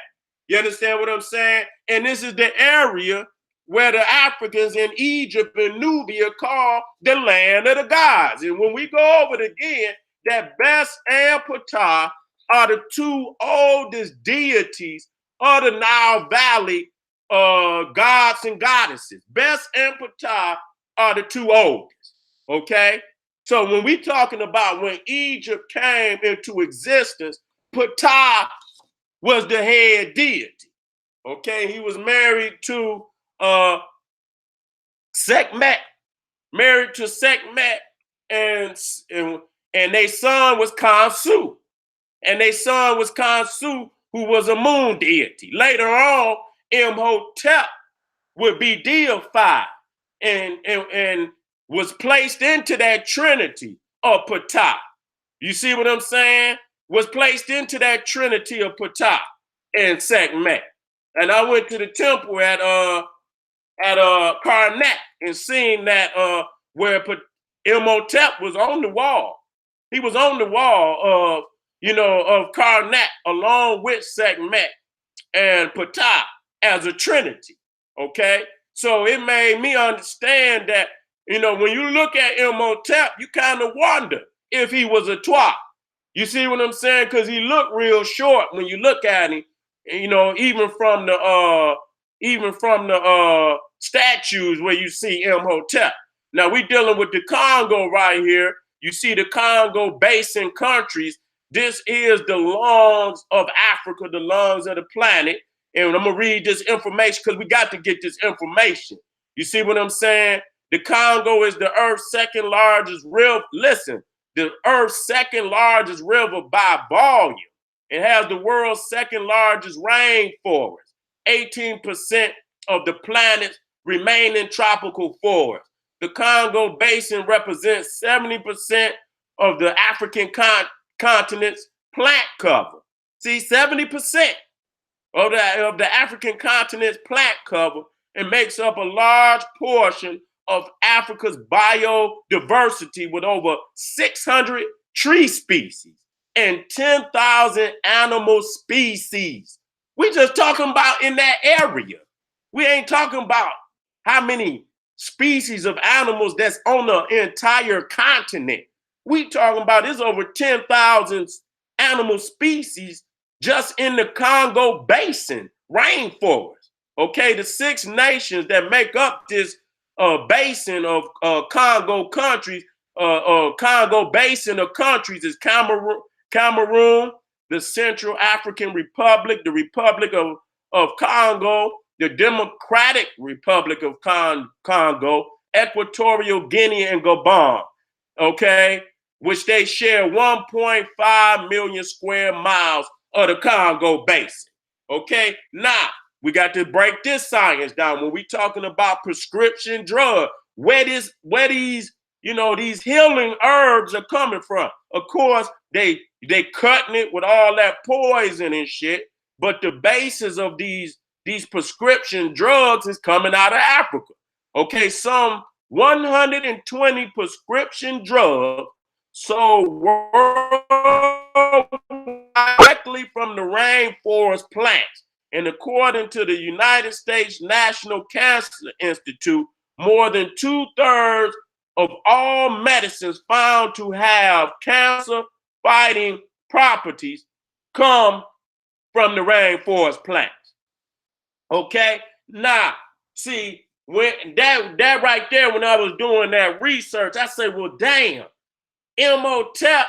You understand what I'm saying? And this is the area where the Africans in Egypt and Nubia call the land of the gods. And when we go over it again, that Bes and Ptah are the two oldest deities of the Nile Valley gods and goddesses. Bes and Ptah are the two oldest, okay? So when we talking about when Egypt came into existence, Ptah was the head deity, okay? He was married to Sekhmet, and their son was Khonsu. And their son was Khonsu, who was a moon deity. Later on, Imhotep would be deified and was placed into that trinity of Ptah. You see what I'm saying? Was placed into that trinity of Ptah and Sekhmet. And I went to the temple at Karnak and seen that where Imhotep was on the wall. He was on the wall of Karnak along with Sekhmet and Ptah as a trinity. Okay, so it made me understand that when you look at Imhotep, you kind of wonder if he was a Twa. You see what I'm saying? Because he looked real short when you look at him. Even from the statues where you see Imhotep. Now we dealing with the Congo right here. You see the Congo basin countries. This is the lungs of Africa, the lungs of the planet. And I'm gonna read this information because we got to get this information. You see what I'm saying? The Congo is the Earth's second largest river. Listen, the Earth's second largest river by volume. It has the world's second largest rainforest. 18% of the planet's remaining tropical forest. The Congo Basin represents 70% of the African continent's plant cover. See, 70% of the African continent's plant cover, and makes up a large portion of Africa's biodiversity with over 600 tree species and 10,000 animal species. We just talking about in that area. We ain't talking about how many species of animals that's on the entire continent. We talking about there's over 10,000 animal species just in the Congo Basin rainforest. Okay, the 6 nations that make up this basin of Congo countries, Congo Basin of countries is Cameroon, the Central African Republic, the Republic of Congo, the Democratic Republic of Congo, Equatorial Guinea, and Gabon, okay, which they share 1.5 million square miles of the Congo Basin, okay? Now, we got to break this science down. When we talking about prescription drugs, where these these healing herbs are coming from. Of course, they cutting it with all that poison and shit, but the basis of these prescription drugs is coming out of Africa. Okay, some 120 prescription drugs So directly from the rainforest plants. And according to the United States National Cancer Institute, more than 2/3 of all medicines found to have cancer fighting properties come from the rainforest plants. Okay? Now, see, when that right there, when I was doing that research, I said, well, damn, Imhotep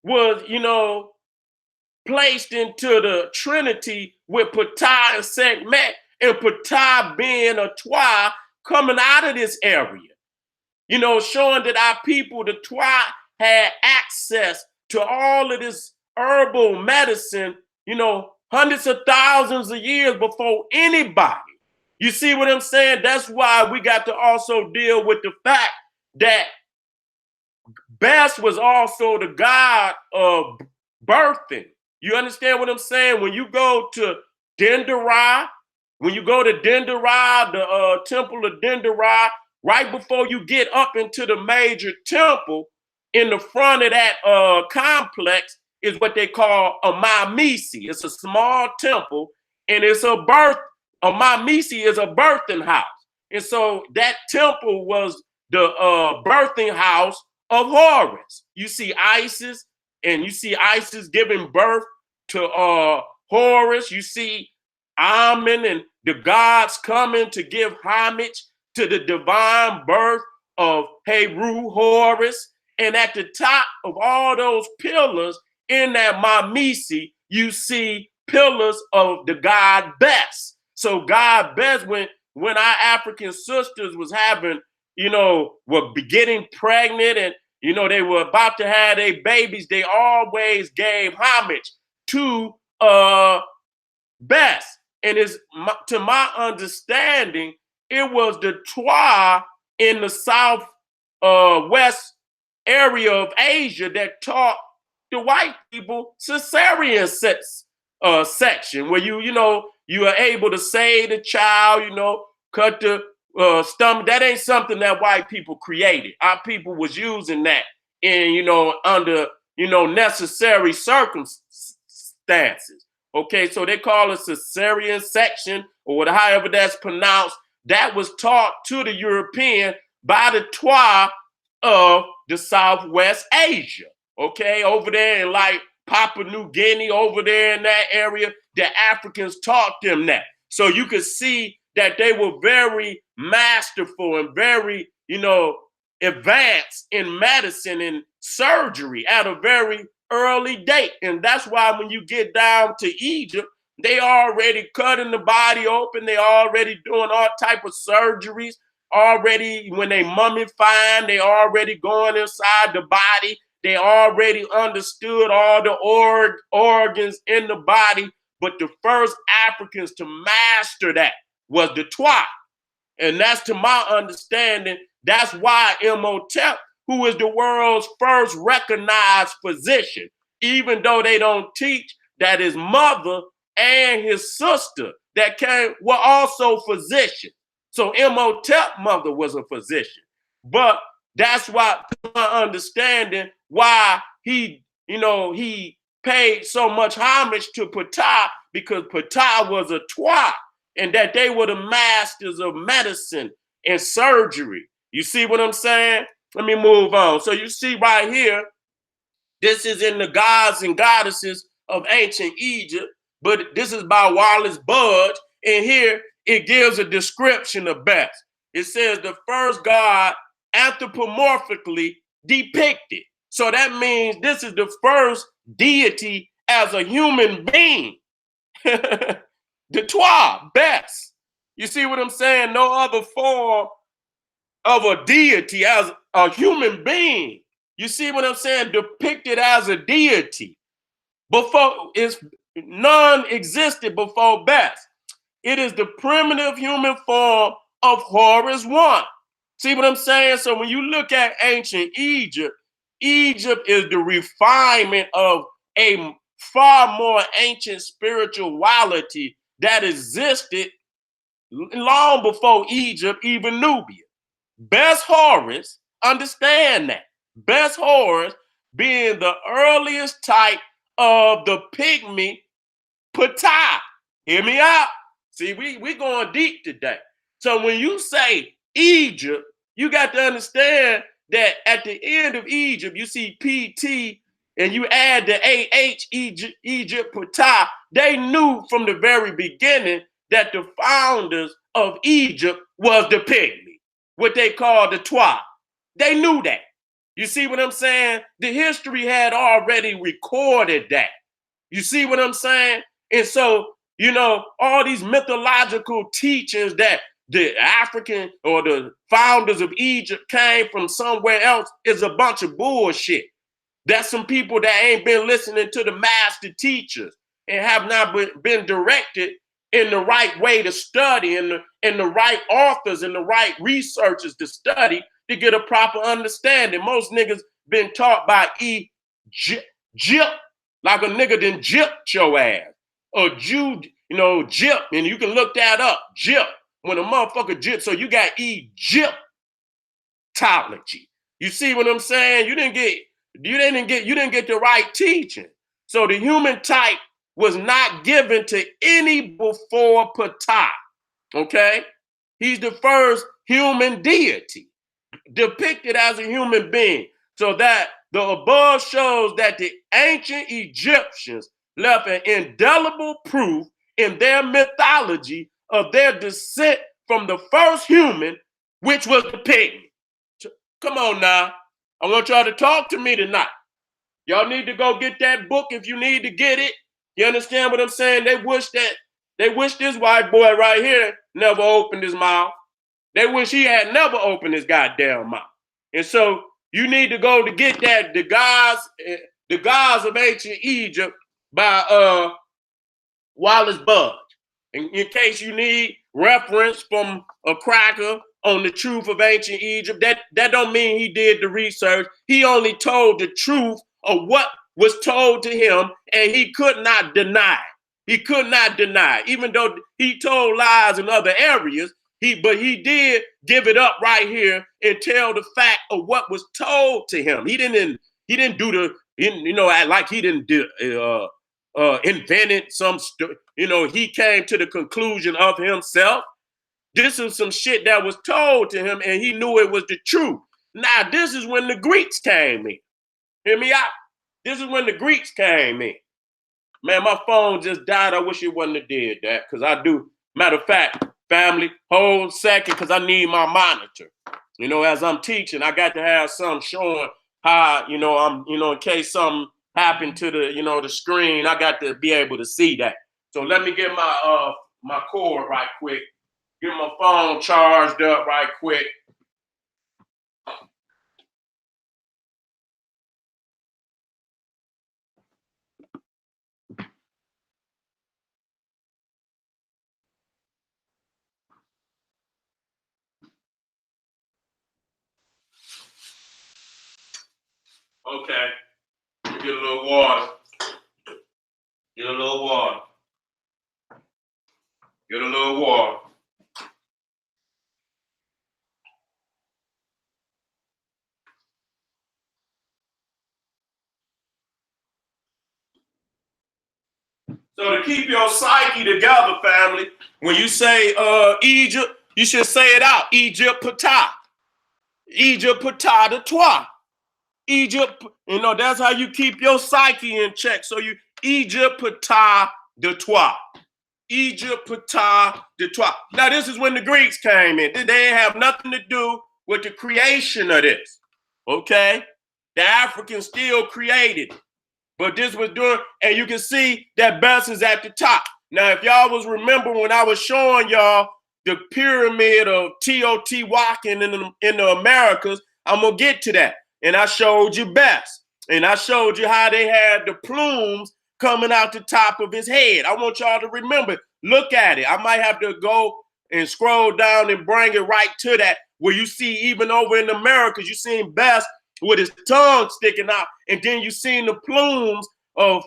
was, placed into the Trinity with Ptah and Sekhmet, and Ptah being a Twa coming out of this area, showing that our people, the Twa, had access to all of this herbal medicine, hundreds of thousands of years before anybody. You see what I'm saying? That's why we got to also deal with the fact that Best was also the god of birthing. You understand what I'm saying? When you go to Dendera, the temple of Dendera, right before you get up into the major temple, in the front of that complex is what they call a Mamisi. It's a small temple, and it's a Mamisi is a birthing house. And so that temple was the birthing house of Horus. You see Isis, and you see Isis giving birth to Horus. You see Amen and the gods coming to give homage to the divine birth of Heru, Horus. And at the top of all those pillars in that Mamisi, you see pillars of the god Bes. So God Bes, when our African sisters was having, were getting pregnant, and they were about to have their babies, they always gave homage to Bes. And to my understanding, it was the Twa in the south west area of Asia that taught the white people cesarean section, where you are able to save the child, cut the stomach. That ain't something that white people created. Our people was using that in, under, necessary circumstances. Okay, so they call it cesarean section, or however that's pronounced. That was taught to the European by the Twa of the Southwest Asia. Okay, over there in like Papua New Guinea, over there in that area, the Africans taught them that. So you could see that they were very masterful and very, advanced in medicine and surgery at a very early date. And that's why when you get down to Egypt, they already cutting the body open. They already doing all type of surgeries. Already, when they mummifying, they already going inside the body. They already understood all the organs in the body. But the first Africans to master that was the Twa. And that's, to my understanding, that's why Imhotep, who is the world's first recognized physician, even though they don't teach that his mother and his sister that came were also physicians. So Imhotep's mother was a physician. But that's why, to my understanding, why he paid so much homage to Ptah, because Ptah was a Twa, and that they were the masters of medicine and surgery. You see what I'm saying? Let me move on. So you see right here, this is in the gods and goddesses of ancient Egypt, but this is by Wallace Budge, and here it gives a description of Bes. It says the first god anthropomorphically depicted. So that means this is the first deity as a human being. The Twa, Bes. You see what I'm saying? No other form of a deity as a human being. You see what I'm saying? Depicted as a deity. Before, it's none existed before Bes. It is the primitive human form of Horus One. See what I'm saying? So when you look at ancient Egypt, Egypt is the refinement of a far more ancient spirituality that existed long before Egypt even Nubia. Bes Horus, understand that. best horse being the earliest type of the pygmy Ptah. Hear me out. See, we going deep today. So when you say Egypt, you got to understand that at the end of Egypt, you see PT and you add the AH, Egypt Ptah. They knew from the very beginning that the founders of Egypt was the pygmy, what they call the Twa. They knew that. You see what I'm saying? The history had already recorded that. You see what I'm saying? And so, you know, all these mythological teachings that the African or the founders of Egypt came from somewhere else is a bunch of bullshit. That's some people that ain't been listening to the master teachers and have not been directed in the right way to study and the right authors and the right researchers to study to get a proper understanding. Most niggas been taught by Egypt, like a nigga done gypped your ass. Or Jew, you know, gyp, and you can look that up. Gyp. When a motherfucker gyp, so you got Egyptology. You see what I'm saying? You didn't get the right teaching. So the human type was not given to any before Ptah. Okay? He's the first human deity depicted as a human being. So that the above shows that the ancient Egyptians left an indelible proof in their mythology of their descent from the first human, which was the pygmy. Come on now. I want y'all to talk to me tonight. Y'all need to go get that book if you need to get it. You understand what I'm saying? They wish this white boy right here never opened his mouth. They wish he had never opened his goddamn mouth. And so you need to go to get that, the gods of ancient Egypt by Wallace Budge. In case you need reference from a cracker on the truth of ancient Egypt, that don't mean he did the research. He only told the truth of what was told to him, and he could not deny. He could not deny, even though he told lies in other areas. But he did give it up right here and tell the fact of what was told to him. He didn't do like he didn't do invented some, he came to the conclusion of himself. This is some shit that was told to him and he knew it was the truth. Now, this is when the Greeks came in. Hear me out? This is when the Greeks came in. Man, my phone just died. I wish it wouldn't have did that because I do. Matter of fact, family, hold second because I need my monitor. As I'm teaching, I got to have something showing how, in case something happened to the screen, I got to be able to see that. So let me get my cord right quick. Get my phone charged up right quick. Okay. Get a little water. Get a little water. Get a little water. So to keep your psyche together, family, when you say Egypt, you should say it out. Egypt Ptah. Egypt Ptah the Twa. Egypt, that's how you keep your psyche in check. So you Egypt Ptah the Twa. Egypt Ptah the Twa. Now this is when the Greeks came in. They didn't have nothing to do with the creation of this. Okay? The Africans still created it. But this was doing, and you can see that Bess is at the top. Now, if y'all was remember when I was showing y'all the pyramid of Teotihuacan in the Americas, I'm gonna get to that. And I showed you Bess. And I showed you how they had the plumes coming out the top of his head. I want y'all to remember, look at it. I might have to go and scroll down and bring it right to that, where you see even over in the Americas, you seen Bess with his tongue sticking out, and then you seen the plumes of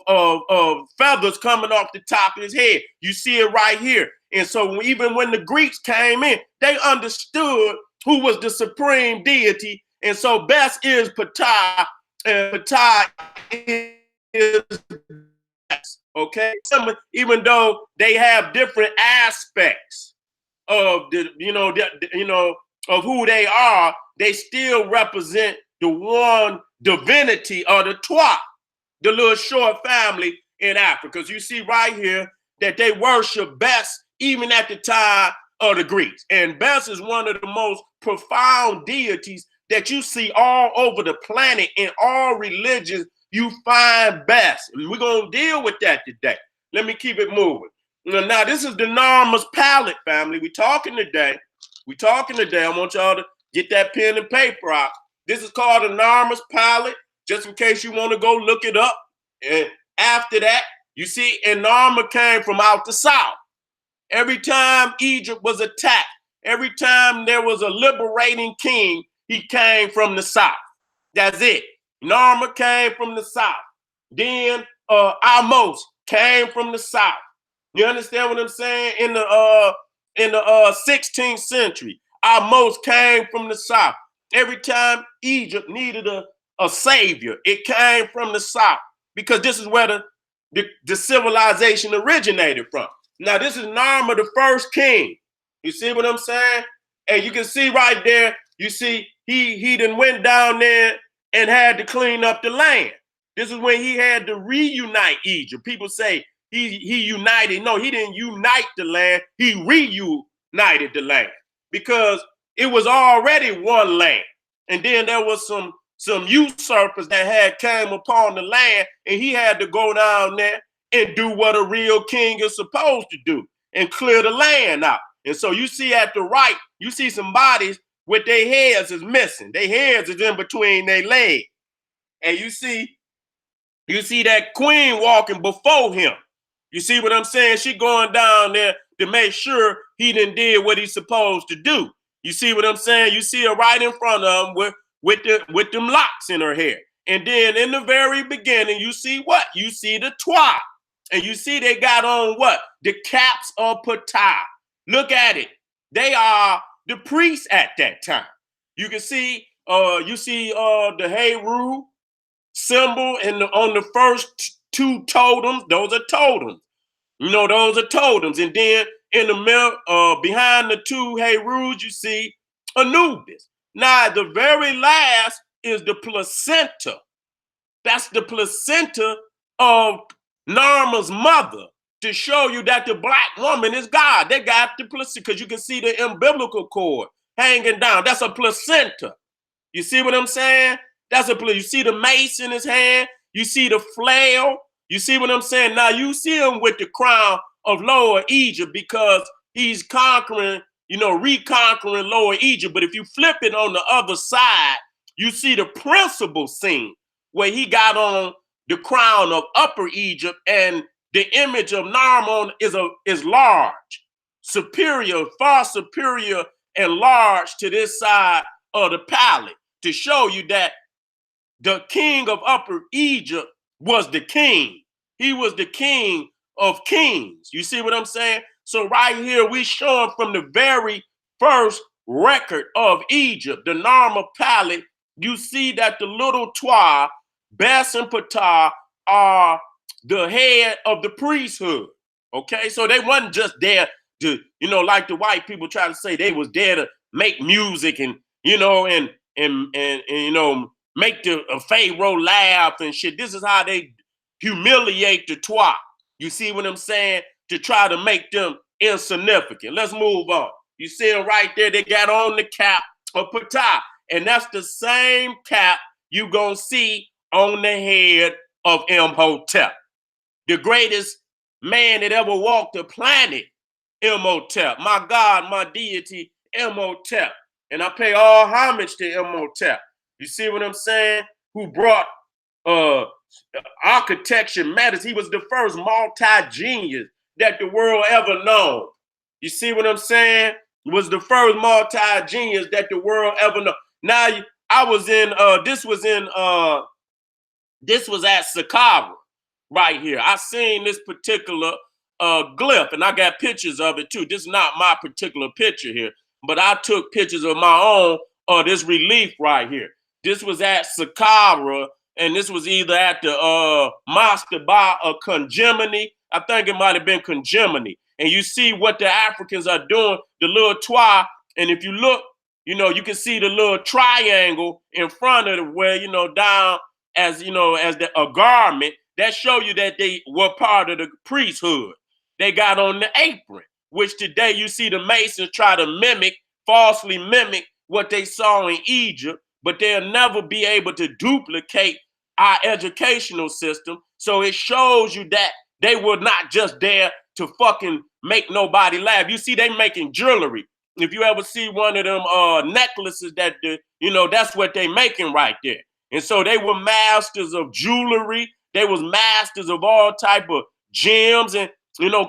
feathers coming off the top of his head. You see it right here. And so even when the Greeks came in, they understood who was the supreme deity And so Best is Ptah, and Ptah is Best. Okay, even though they have different aspects of of who they are, they still represent the one divinity or the Twa, the little short family in Africa. Because you see right here that they worship Best even at the time of the Greeks. And Best is one of the most profound deities that you see all over the planet. In all religions, you find Best. And we're going to deal with that today. Let me keep it moving. Now, this is the Narmer's palette, family. We're talking today. I want y'all to get that pen and paper out. This is called the Narmer's palette, just in case you want to go look it up. And after that, you see, and Narmer came from out the south. Every time Egypt was attacked, every time there was a liberating king, he came from the south. That's it. Narmer came from the south. Then Amos came from the south. You understand what I'm saying? In the 16th century, Amos came from the south. Every time Egypt needed a savior, it came from the south, because this is where the civilization originated from. Now, this is Narmer, the first king. You see what I'm saying? And you can see right there, you see he done went down there and had to clean up the land. This is when he had to reunite Egypt. People say he united. No, he didn't unite the land. He reunited the land, because it was already one land. And then there was some usurpers that had came upon the land, and he had to go down there and do what a real king is supposed to do, and clear the land out. And so you see at the right, you see some bodies with their heads is missing. Their heads is in between their legs. And you see that queen walking before him. You see what I'm saying? She going down there to make sure he done did what he's supposed to do. You see what I'm saying? You see her right in front of him with them locks in her hair. And then in the very beginning, you see what? You see the Twa. And you see they got on what? The caps of Ptah. Look at it. They are the priests at that time. You can see the Heru symbol on the first two totems. Those are totems. Those are totems. And then in the middle, behind the two Herus, you see Anubis. Now, the very last is the placenta. That's the placenta of Narmer's mother, to show you that the black woman is God. They got the placenta, because you can see the umbilical cord hanging down. That's a placenta. You see what I'm saying? You see the mace in his hand. You see the flail. You see what I'm saying? Now you see him with the crown of Lower Egypt, because he's conquering, reconquering Lower Egypt. But if you flip it on the other side, you see the principal scene where he got on the crown of Upper Egypt, and the image of Narmer is large, superior, far superior and large to this side of the palette, to show you that the king of Upper Egypt was the king. He was the king of kings. You see what I'm saying? So right here, we showing from the very first record of Egypt, the Narmer palette, you see that the little Twa, Best and Ptah, are the head of the priesthood. Okay, so they wasn't just there to, like the white people try to say, they was there to make music and make the Pharaoh laugh and shit. This is how they humiliate the Twa. You see what I'm saying? To try to make them insignificant. Let's move on. You see them right there. They got on the cap of Ptah, and that's the same cap you gonna see on the head of Imhotep, the greatest man that ever walked the planet. Imhotep, my God, my deity, Imhotep. And I pay all homage to Imhotep. You see what I'm saying? Who brought architecture matters. He was the first multi-genius that the world ever known. You see what I'm saying? He was the first multi-genius that the world ever known. Now, this was at Saqqara right here. I seen this particular glyph, and I got pictures of it too. This is not my particular picture here, but I took pictures of my own this relief right here. This was at Saqqara, and this was either at the Mastaba or Congemini. I think it might have been Congemini. And you see what the Africans are doing, the little twa. And if you look, you can see the little triangle in front of it where, down as, as a garment that show you that they were part of the priesthood. They got on the apron, which today you see the Masons try to falsely mimic what they saw in Egypt, but they'll never be able to duplicate our educational system. So it shows you that they were not just there to fucking make nobody laugh. You see, they making jewelry. If you ever see one of them necklaces that's what they making right there. And so they were masters of jewelry. They was masters of all type of gems and,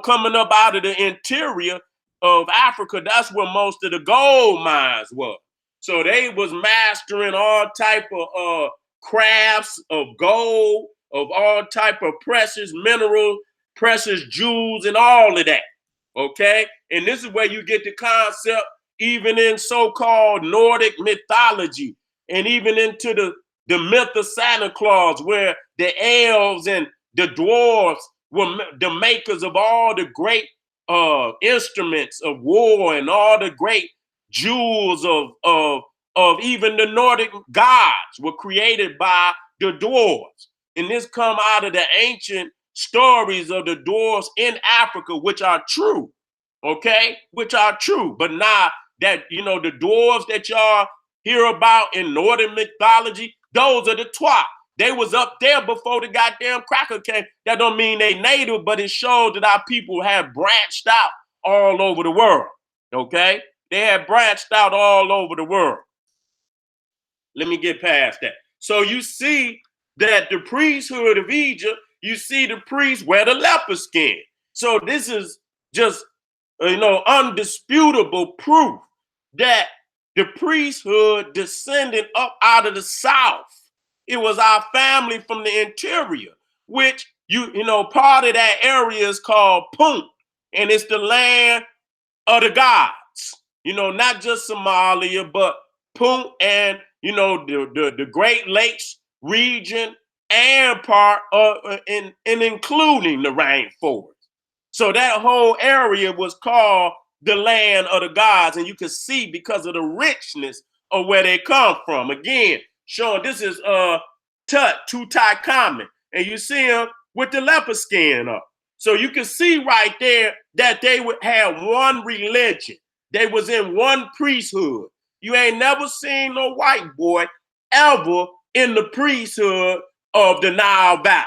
coming up out of the interior of Africa, that's where most of the gold mines were. So they was mastering all type of crafts of gold, of all type of precious minerals, precious jewels, and all of that. Okay? And this is where you get the concept, even in so-called Nordic mythology, and even into the myth of Santa Claus, where the elves and the dwarfs were the makers of all the great instruments of war and all the great jewels of even the Nordic gods were created by the dwarves. And this come out of the ancient stories of the dwarves in Africa, which are true, okay? Which are true. But now that, the dwarves that y'all hear about in Northern mythology, those are the twa. They was up there before the goddamn cracker came. That don't mean they native, but it showed that our people have branched out all over the world, okay? They have branched out all over the world. Let me get past that. So you see that the priesthood of Egypt, you see the priests wear the leopard skin. So this is just, undisputable proof that the priesthood descended up out of the south. It was our family from the interior, which part of that area is called Punt, and it's the land of the gods. Not just Somalia, but Punt and the Great Lakes region and part of and including the rainforest. So that whole area was called the land of the gods, and you can see because of the richness of where they come from. Again, showing this is Tutankhamun, and you see him with the leopard skin up. So you can see right there that they would have one religion. They was in one priesthood. You ain't never seen no white boy ever in the priesthood of the Nile Valley.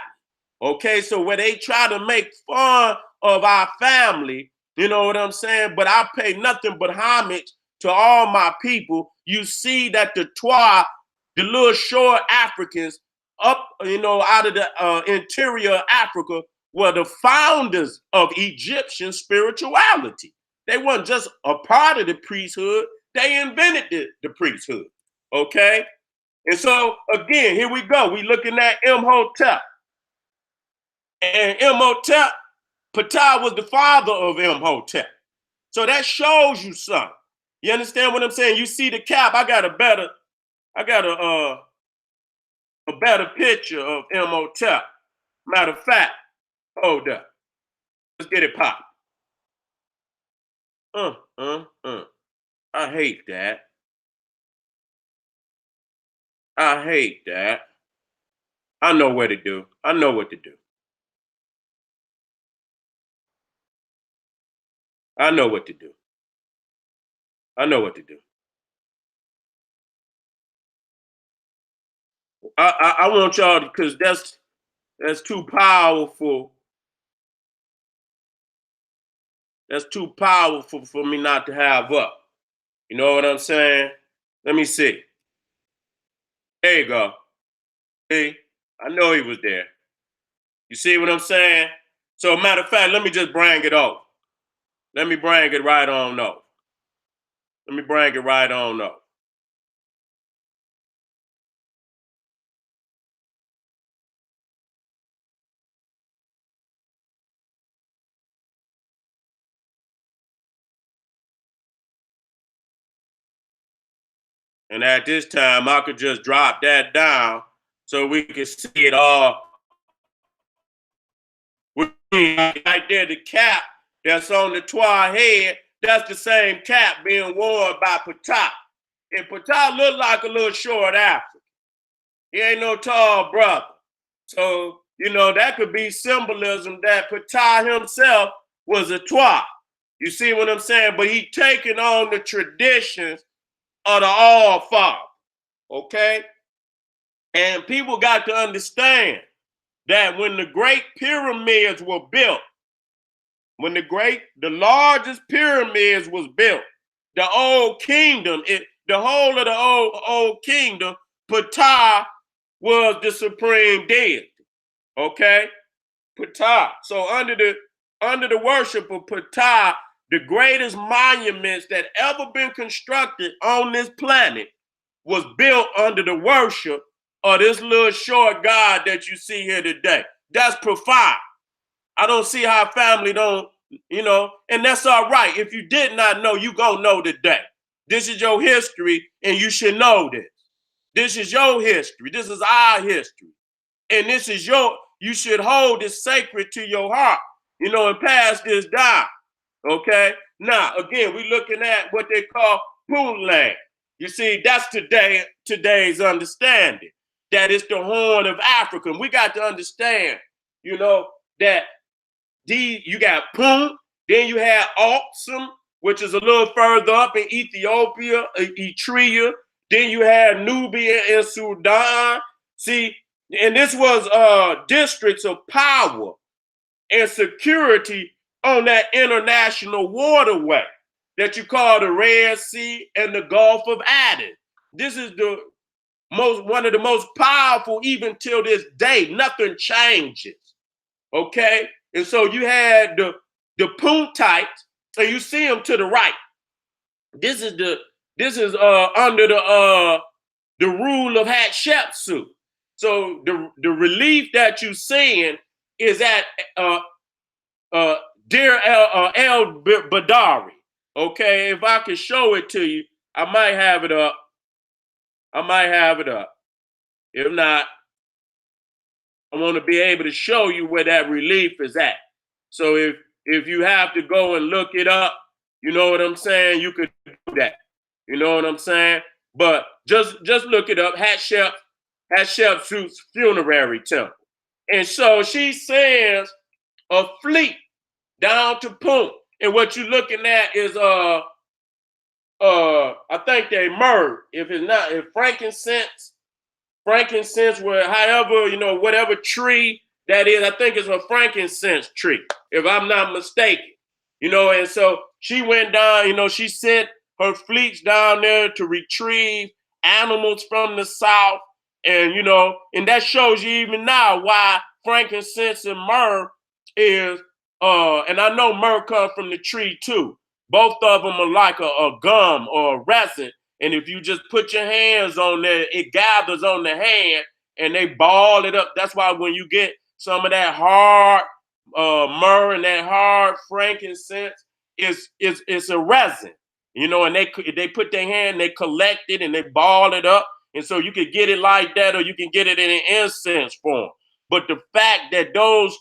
Okay, so where they try to make fun of our family, you know what I'm saying? But I pay nothing but homage to all my people. You see that the Twa, the little short Africans up, out of the interior of Africa were the founders of Egyptian spirituality. They weren't just a part of the priesthood. They invented the priesthood, okay? And so, again, here we go. We looking at Imhotep. And Imhotep, Ptah was the father of Imhotep. So that shows you something. You understand what I'm saying? You see the cap. I got a better picture of Imhotep. Matter of fact, hold up. Let's get it popped. I hate that. I hate that. I know what to do. I know what to do. I know what to do. I know what to do. I want y'all because that's too powerful. That's too powerful for me not to have up. You know what I'm saying? Let me see. There you go. See, I know he was there. You see what I'm saying? So, matter of fact, let me just bring it over. Let me bring it right on over. Let me bring it right on over. And at this time, I could just drop that down so we can see it all. Right there, the cap that's on the Twa head, that's the same cap being worn by Patah. And Patah looked like a little short African. He ain't no tall brother. So, that could be symbolism that Patah himself was a Twa. You see what I'm saying? But he taking on the traditions of the All Father. Okay? And people got to understand that when the great pyramids were built, when the largest pyramids was built, the old kingdom, the whole of the old kingdom, Ptah was the supreme deity. Okay, Ptah. So under the worship of Ptah, the greatest monuments that ever been constructed on this planet was built under the worship of this little short God that you see here today. That's profound. I don't see how family don't, and that's all right. If you did not know, you gonna know today. This is your history, and you should know this. This is your history. This is our history. And this is you should hold this sacred to your heart, and pass this down. Okay? Now, again, we're looking at what they call Punt land. You see, that's today's understanding. That it's the Horn of Africa. And we got to understand, that you got Punt, then you have Aksum, which is a little further up in Ethiopia, Eritrea. Then you have Nubia and Sudan. See, and this was districts of power and security on that international waterway that you call the Red Sea and the Gulf of Aden. This is one of the most powerful even till this day. Nothing changes. Okay? And so you had the Puntites, and you see them to the right. This is under the rule of Hatshepsut. So the relief that you're seeing is at Deir El Badari. Okay, if I can show it to you, I might have it up. If not, I want to be able to show you where that relief is at. So if you have to go and look it up, you know what I'm saying, you could do that. You know what I'm saying? But just look it up, Hatshepsut's funerary temple. And so she sends a fleet down to Punt. And what you're looking at is I think they myrrh. If frankincense, however, whatever tree that is, I think it's a frankincense tree, if I'm not mistaken. And so she went down, she sent her fleets down there to retrieve animals from the south. And, and that shows you even now why frankincense and myrrh is, and I know myrrh comes from the tree too. Both of them are like a gum or a resin. And if you just put your hands on there, it gathers on the hand and they ball it up. That's why when you get some of that hard myrrh and that hard frankincense, it's a resin, and they put their hand, they collect it and they ball it up. And so you could get it like that, or you can get it in an incense form. But the fact that those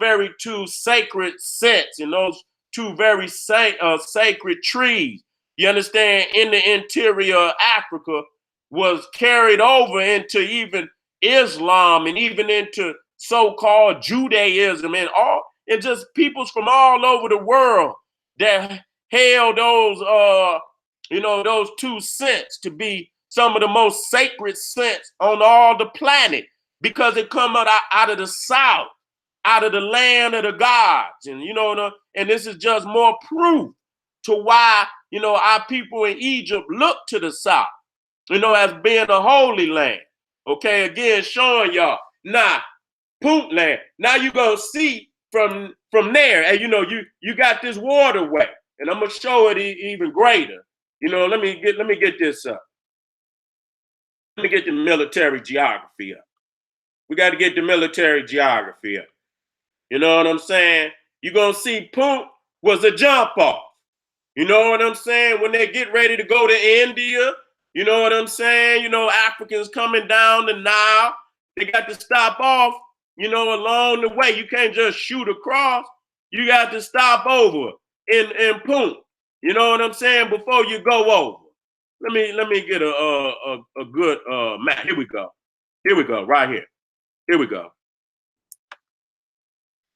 very two sacred scents and those two very sacred trees, you understand, in the interior of Africa was carried over into even Islam and even into so-called Judaism and just peoples from all over the world that held those two scents to be some of the most sacred scents on all the planet, because it come out of the south, out of the land of the gods. And and this is just more proof to why our people in Egypt look to the south, as being a holy land. Okay, again, showing y'all. Now, Punt land. Now you're gonna see from there, and you got this waterway, and I'm gonna show it even greater. Let me get this up. Let me get the military geography up. We got to get the military geography up. You know what I'm saying? You're gonna see Punt was a jump off. You know what I'm saying? When they get ready to go to India, you know what I'm saying? You know, Africans coming down the Nile, they got to stop off, you know, along the way. You can't just shoot across. You got to stop over in Punt. You know what I'm saying? Before you go over. Let me get a good map. Here we go. Here we go. Right here. Here we go.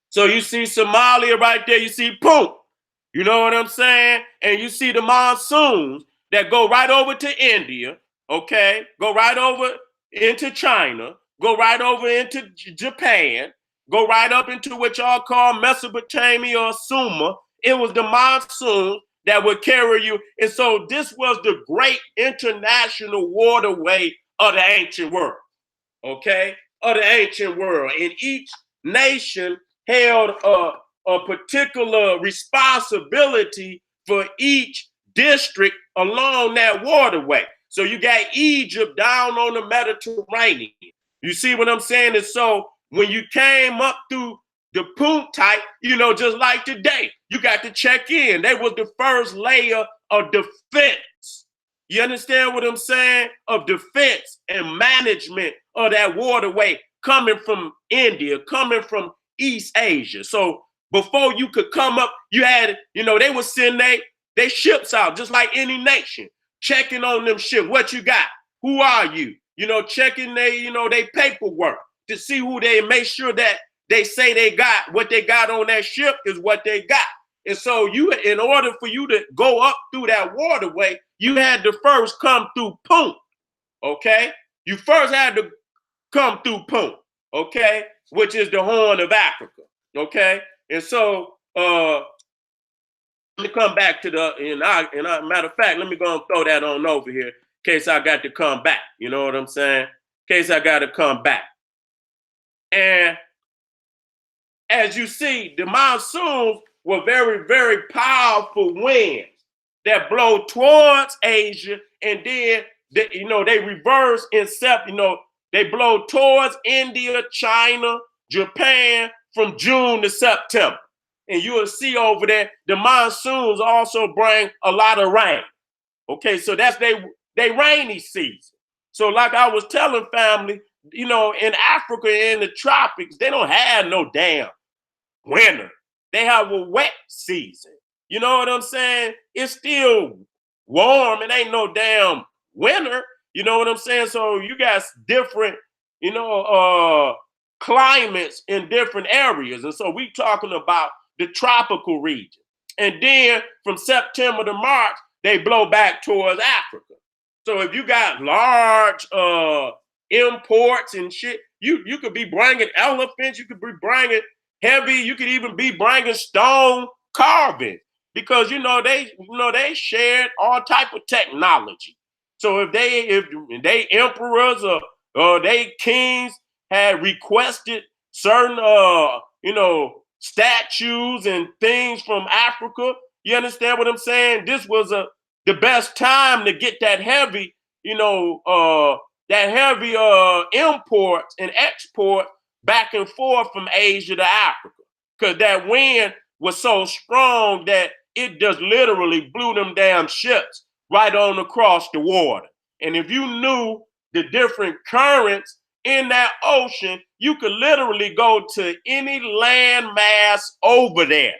So you see Somalia right there. You see Punt. You know what I'm saying? And you see the monsoons that go right over to India, okay? Go right over into China, go right over into Japan, go right up into what y'all call Mesopotamia or Sumer. It was the monsoon that would carry you. And so this was the great international waterway of the ancient world, okay? Of the ancient world. And each nation held a particular responsibility for each district along that waterway. So you got Egypt down on the Mediterranean. You see what I'm saying? And so when you came up through the Punt type, you know, just like today, you got to check in. That was the first layer of defense. You understand what I'm saying? Of defense and management of that waterway coming from India, coming from East Asia. So before you could come up, you had, you know, they would send they ships out just like any nation, checking on them ships. What you got? Who are you? You know, checking they paperwork to see who they make sure that they say they got what they got on that ship is what they got. And so in order for you to go up through that waterway, you had to first come through Punt. Okay? You first had to come through Punt, okay, which is the Horn of Africa, okay. And so let me come back to matter of fact, let me go and throw that on over here in case I got to come back. You know what I'm saying? In case I got to come back. And as you see, the monsoons were very, very powerful winds that blow towards Asia, and then they reverse and they blow towards India, China, Japan from June to September. And you will see over there, the monsoons also bring a lot of rain. Okay, so that's they rainy season. So like I was telling family, you know, in Africa, in the tropics, they don't have no damn winter. They have a wet season. You know what I'm saying? It's still warm. It ain't no damn winter. You know what I'm saying? So you got different, climates in different areas. And so we talking about the tropical region. And then from September to March, they blow back towards Africa. So if you got large imports and shit, you could be bringing elephants, you could be bringing heavy, you could even be bringing stone carving because they shared all type of technology. So if they emperors or they kings had requested certain statues and things from Africa, you understand what I'm saying? This was the best time to get that heavy, imports and export back and forth from Asia to Africa, because that wind was so strong that it just literally blew them damn ships right on across the water. And if you knew the different currents in that ocean, you could literally go to any landmass over there.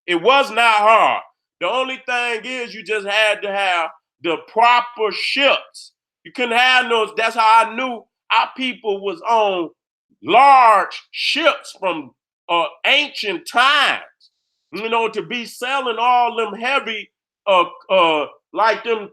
It was not hard. The only thing is you just had to have the proper ships. You couldn't have those. That's how I knew our people was on large ships from ancient times, to be selling all them heavy, like them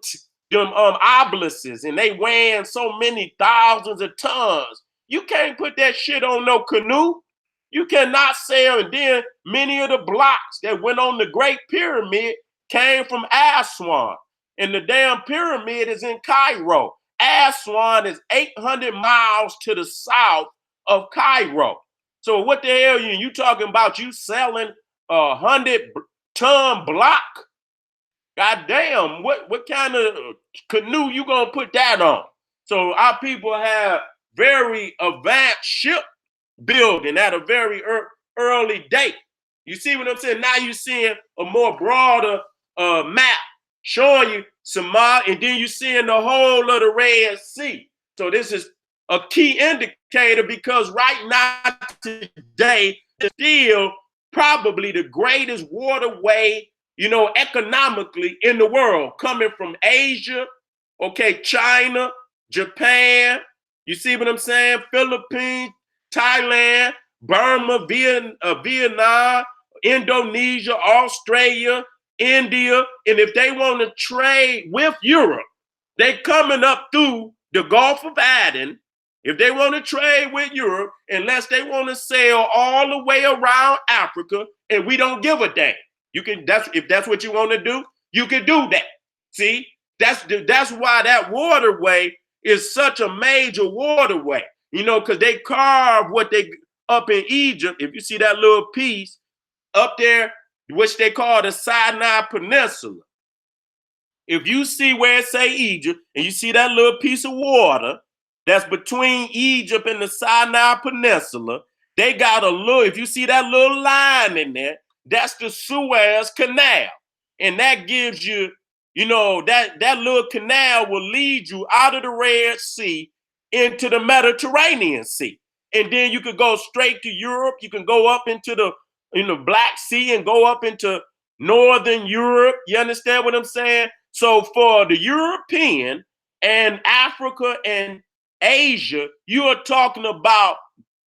obelisks, and they weighing so many thousands of tons. You can't put that shit on no canoe. You cannot sail. And then many of the blocks that went on the Great Pyramid came from Aswan, and the damn pyramid is in Cairo. Aswan is 800 miles to the south of Cairo. So what the hell you talking about? You selling a 100-ton block? God damn, what kind of canoe you gonna put that on? So our people have very advanced ship building at a very early date. You see what I'm saying? Now you're seeing a more broader map showing you Somalia, and then you see in the whole of the Red Sea. So this is a key indicator because right now today is still probably the greatest waterway, economically in the world, coming from Asia, okay, China, Japan, you see what I'm saying? Philippines, Thailand, Burma, Vietnam, Indonesia, Australia, India, and if they want to trade with Europe, they coming up through the Gulf of Aden. If they want to trade with Europe, unless they want to sail all the way around Africa, and we don't give a damn. If that's what you want to do, you can do that. See, that's why that waterway is such a major waterway. Because they carve what they up in Egypt. If you see that little piece up there, which they call the Sinai Peninsula. If you see where it say Egypt, and you see that little piece of water that's between Egypt and the Sinai Peninsula, they got a little, if you see that little line in there, that's the Suez Canal. And that gives you, that little canal will lead you out of the Red Sea into the Mediterranean Sea. And then you could go straight to Europe. You can go up into the Black Sea and go up into Northern Europe. You understand what I'm saying? So for the European and Africa and Asia, you are talking about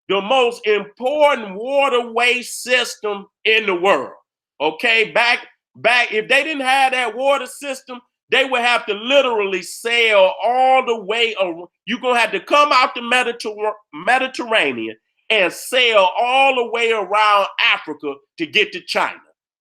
the most important waterway system in the world. Okay, back, if they didn't have that water system, they would have to literally sail all the way around. You're going to have to come out the Mediterranean and sail all the way around Africa to get to China.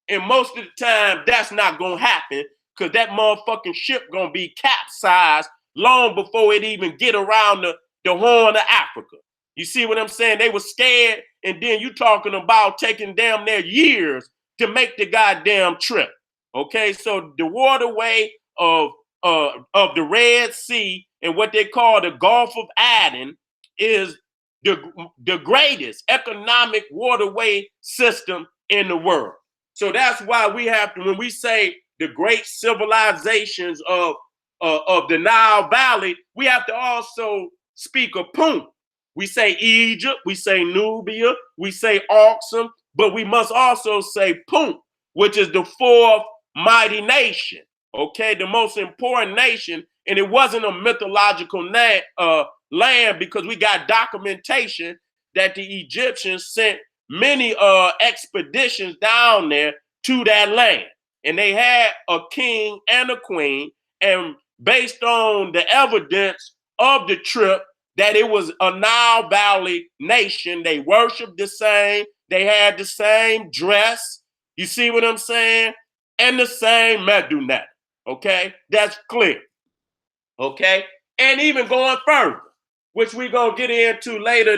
And most of the time, that's not going to happen because that motherfucking ship going to be capsized long before it even get around the Horn of Africa. You see what I'm saying? They were scared, and then you talking about taking damn near years to make the goddamn trip. Okay, so the waterway of the Red Sea and what they call the Gulf of Aden is the greatest economic waterway system in the world. So that's why we have to, when we say the great civilizations of the Nile Valley, we have to also speak of Punt. We say Egypt, we say Nubia, we say Aksum, but we must also say Punt, which is the fourth mighty nation, okay, the most important nation. And it wasn't a mythological land because we got documentation that the Egyptians sent many expeditions down there to that land. And they had a king and a queen. And based on the evidence of the trip, that it was a Nile Valley nation. They worshiped the same. They had the same dress. You see what I'm saying? And the same Medunat. Okay? That's clear. Okay? And even going further, which we're going to get into later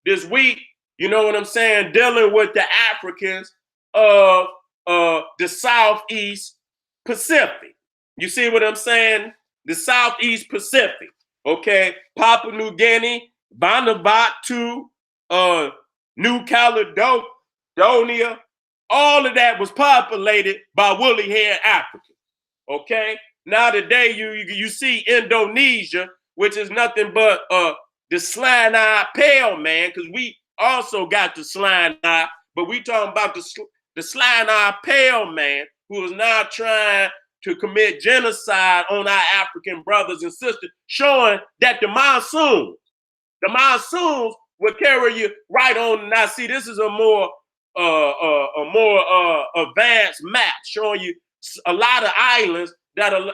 this week, you know what I'm saying? Dealing with the Africans of the Southeast Pacific. You see what I'm saying? The Southeast Pacific. Okay, Papua New Guinea, Vanuatu, New Caledonia, all of that was populated by woolly-haired Africans. Okay, now today you see Indonesia, which is nothing but the slant-eyed pale man, because we also got the slant-eye, but we talking about the slant-eyed pale man who is now trying to commit genocide on our African brothers and sisters, showing that the monsoons will carry you right on. Now, see, this is a more advanced map showing you a lot of islands that are,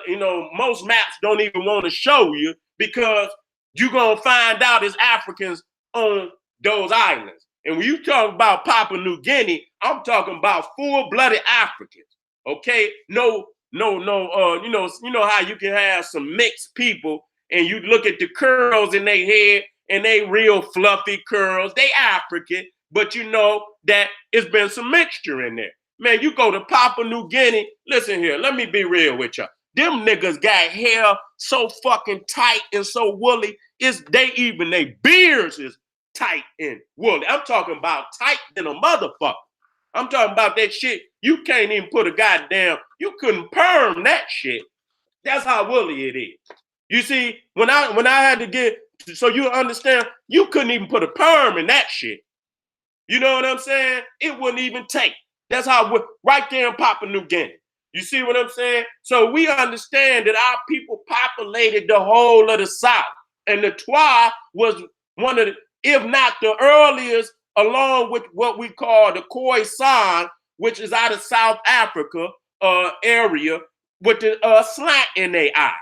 most maps don't even want to show you because you're gonna find out it's Africans on those islands. And when you talk about Papua New Guinea, I'm talking about full-blooded Africans. Okay, no, you know how you can have some mixed people and you look at the curls in their head and they real fluffy curls. They African, but you know that it's been some mixture in there. Man, you go to Papua New Guinea, listen here, let me be real with y'all. Them niggas got hair so fucking tight and so woolly, their beards is tight and woolly. I'm talking about tight than a motherfucker. I'm talking about that shit. You can't even put a goddamn, you couldn't perm that shit. That's how woolly it is. You see, when I had to get, so you understand, you couldn't even put a perm in that shit. You know what I'm saying? It wouldn't even take. That's how, right there in Papua New Guinea. You see what I'm saying? So we understand that our people populated the whole of the South. And the Twa was one of the, if not the earliest, along with what we call the Khoisan, which is out of South Africa area, with the slant in their eyes.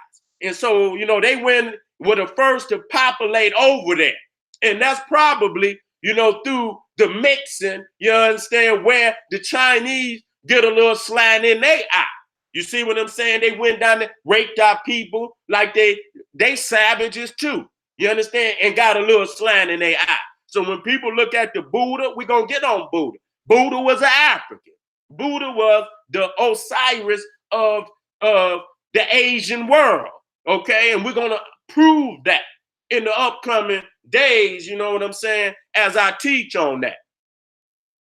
And so, you know, they were the first to populate over there. And that's probably, you know, through the mixing, you understand, where the Chinese get a little slant in their eye. You see what I'm saying? They went down there, raped our people like they savages too. You understand? And got a little slant in their eye. So when people look at the Buddha, we're going to get on Buddha. Buddha was an African. Buddha was the Osiris of the Asian world. Okay? And we're going to prove that in the upcoming days, you know what I'm saying, as I teach on that.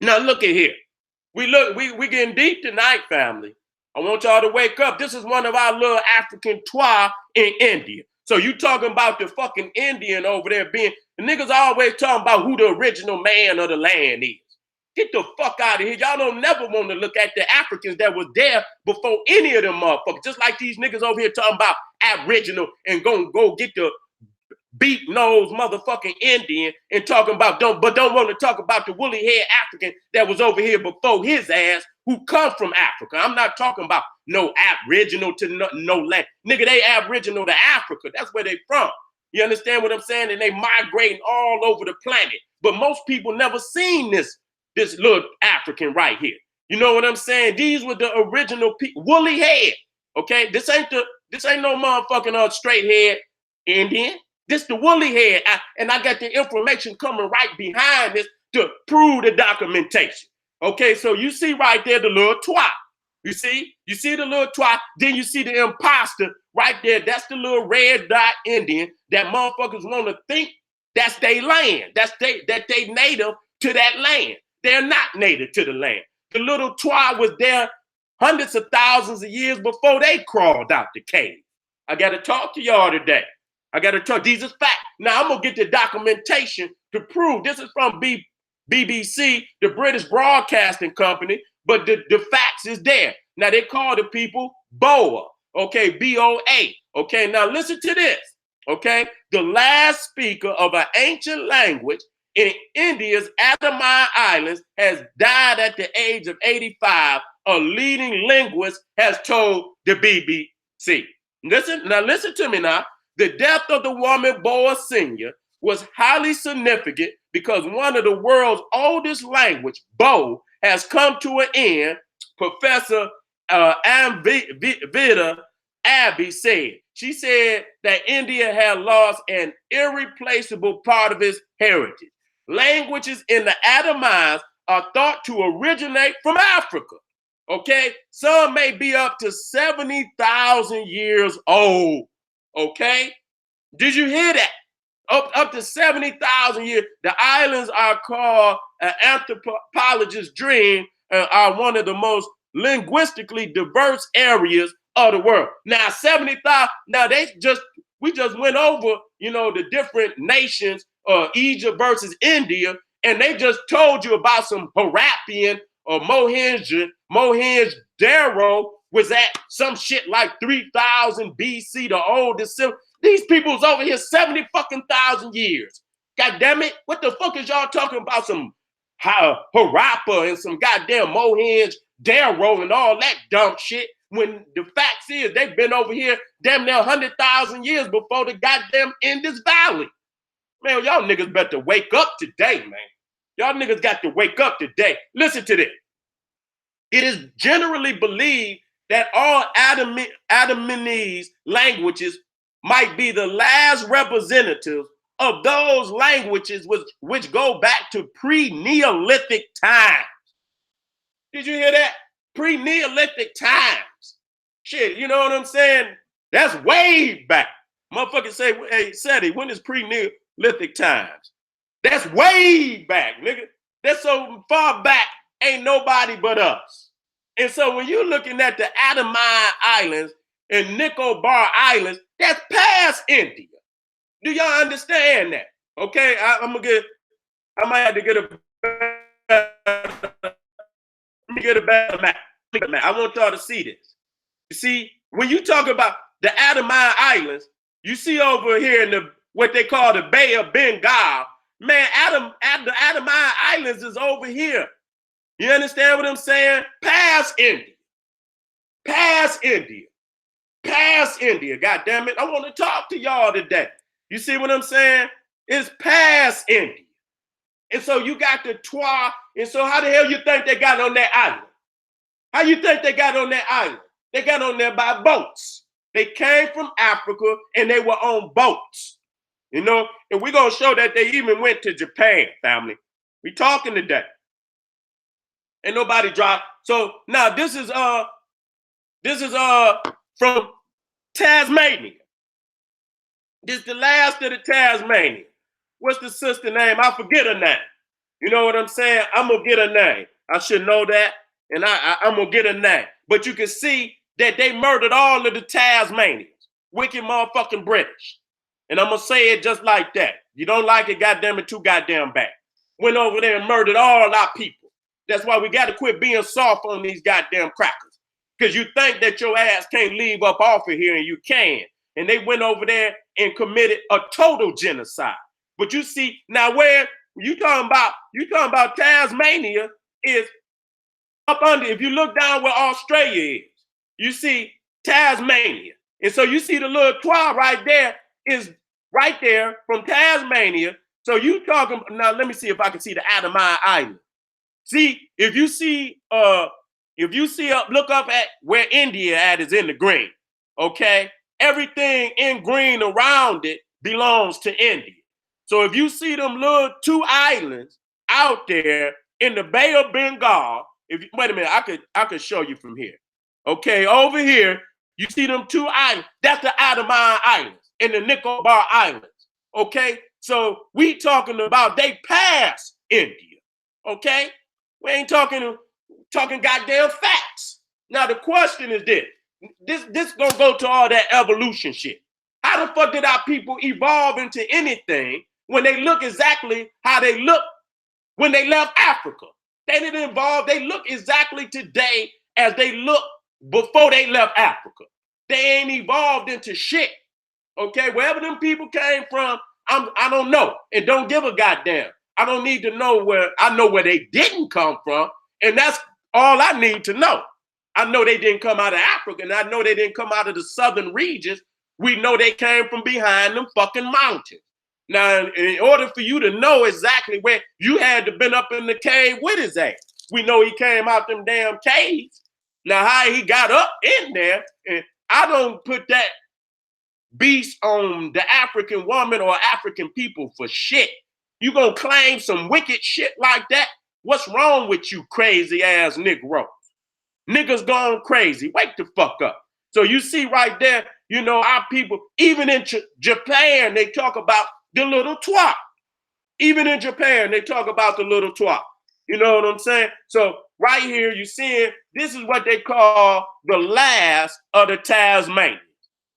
Now look at here. We getting deep tonight, family. I want y'all to wake up. This is one of our little African Twa in India. So you talking about the fucking Indian over there being, the niggas always talking about who the original man of the land is. Get the fuck out of here. Y'all don't never want to look at the Africans that was there before any of them motherfuckers. Just like these niggas over here talking about aboriginal and go get the beat nose motherfucking Indian and talking about don't want to talk about the woolly haired African that was over here before his ass who come from Africa. I'm not talking about no aboriginal to no land. Nigga, they aboriginal to Africa. That's where they from. You understand what I'm saying? And they migrating all over the planet. But most people never seen this little African right here. You know what I'm saying? These were the original people, woolly head. Okay, this ain't no motherfucking straight head Indian. This the woolly head, and I got the information coming right behind this to prove the documentation. Okay, so you see right there the little Twa. You see the little Twa. Then you see the imposter right there. That's the little red dot Indian that motherfuckers want to think that's their land. That they native to that land. They're not native to the land. The little Twa was there hundreds of thousands of years before they crawled out the cave. I got to talk to y'all today. I got to talk. These is facts. Now I'm gonna get the documentation to prove. This is from BBC, the British Broadcasting Company, but the facts is there. Now they call the people Boa. Okay, B-O-A. Okay, now listen to this. Okay, the last speaker of an ancient language in India's Andaman Islands has died at the age of 85. A leading linguist has told the BBC. Listen to me now. The death of the woman Boa Senior was highly significant because one of the world's oldest language, Bo, has come to an end, Professor Amvita Abbey said. She said that India had lost an irreplaceable part of its heritage. Languages in the Andamans are thought to originate from Africa. Okay? Some may be up to 70,000 years old. Okay, did you hear that? Up to 70,000 years. The islands are called an anthropologist's dream and are one of the most linguistically diverse areas of the world. Now 70,000. Now we just went over, you know, the different nations, Egypt versus India, and they just told you about some Harappian or Mohenjo-Daro was at some shit like 3,000 BC, the oldest. These people's over here 70 fucking thousand years. God damn it. What the fuck is y'all talking about? Some Harappa and some goddamn Mohenjo-Daro and all that dumb shit. When the facts is they've been over here damn near 100,000 years before the goddamn Indus Valley. Man, y'all niggas better wake up today, man. Y'all niggas got to wake up today. Listen to this. It is generally believed that all Andamanese languages might be the last representative of those languages which go back to pre-Neolithic times. Did you hear that? Pre-Neolithic times. Shit, you know what I'm saying? That's way back. Motherfuckers say, hey, Seti, when is pre-Neolithic times? That's way back, nigga. That's so far back ain't nobody but us. And so when you're looking at the Andaman Islands and Nicobar Islands, that's past India. Do y'all understand that? Okay, I might have to get a better map. I want y'all to see this. You see, when you talk about the Andaman Islands, you see over here in what they call the Bay of Bengal, man, the Andaman Islands is over here. You understand what I'm saying? Past India. Past India. Past India. God damn it. I want to talk to y'all today. You see what I'm saying? It's past India. And so you got the Twa. And so how the hell you think they got on that island? How you think they got on that island? They got on there by boats. They came from Africa and they were on boats. You know, and we're going to show that they even went to Japan, family. We talking today. Ain't nobody dropped. So now this is from Tasmania. This is the last of the Tasmania. What's the sister name? I forget her name. You know what I'm saying? I'm gonna get her name. I should know that, and I'm gonna get her name. But you can see that they murdered all of the Tasmanians, wicked motherfucking British. And I'm gonna say it just like that. You don't like it, goddamn it, too goddamn bad. Went over there and murdered all our people. That's why we got to quit being soft on these goddamn crackers. Because you think that your ass can't leave up off of here, and you can. And they went over there and committed a total genocide. But you see, now where you talking about Tasmania is up under, if you look down where Australia is, you see Tasmania. And so you see the little Twa right there is right there from Tasmania. So you talking, now let me see if I can see the Andaman Island. See, if you see look up at where India at is in the green, okay? Everything in green around it belongs to India. So if you see them little two islands out there in the Bay of Bengal, wait a minute, I could show you from here. Okay, over here, you see them two islands. That's the Andaman Islands and the Nicobar Islands. Okay, so we talking about they pass India. Okay, we ain't talking goddamn facts. Now the question is this gonna go to all that evolution shit. How the fuck did our people evolve into anything when they look exactly how they look when they left Africa? They didn't evolve. They look exactly today as they look before they left Africa. They ain't evolved into shit. Okay, wherever them people came from, I don't know and don't give a goddamn. I don't need to know where. I know where they didn't come from, and that's all I need to know. I know they didn't come out of Africa, and I know they didn't come out of the southern regions. We know they came from behind them fucking mountains. Now, in order for you to know exactly where, you had to been up in the cave with his ass. We know he came out them damn caves. Now, how he got up in there, and I don't put that beast on the African woman or African people for shit. You gonna claim some wicked shit like that? What's wrong with you, crazy ass Negro? Niggas gone crazy. Wake the fuck up. So you see right there, you know, our people, even in Japan, they talk about the little Twa. Even in Japan, they talk about the little Twa. You know what I'm saying? So right here, you seeing, this is what they call the last of the Tasmanians.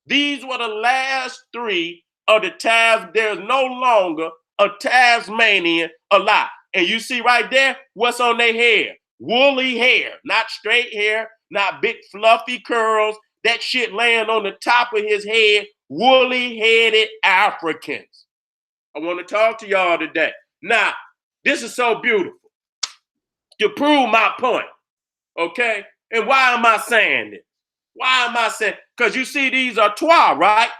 These were the last three of the There's no longer a Tasmanian alive. And you see right there, what's on their hair? Woolly hair, not straight hair, not big fluffy curls. That shit laying on the top of his head, woolly-headed Africans. I want to talk to y'all today. Now, this is so beautiful to prove my point, okay? And why am I saying this? Why am I saying? Because you see these are Twa, right?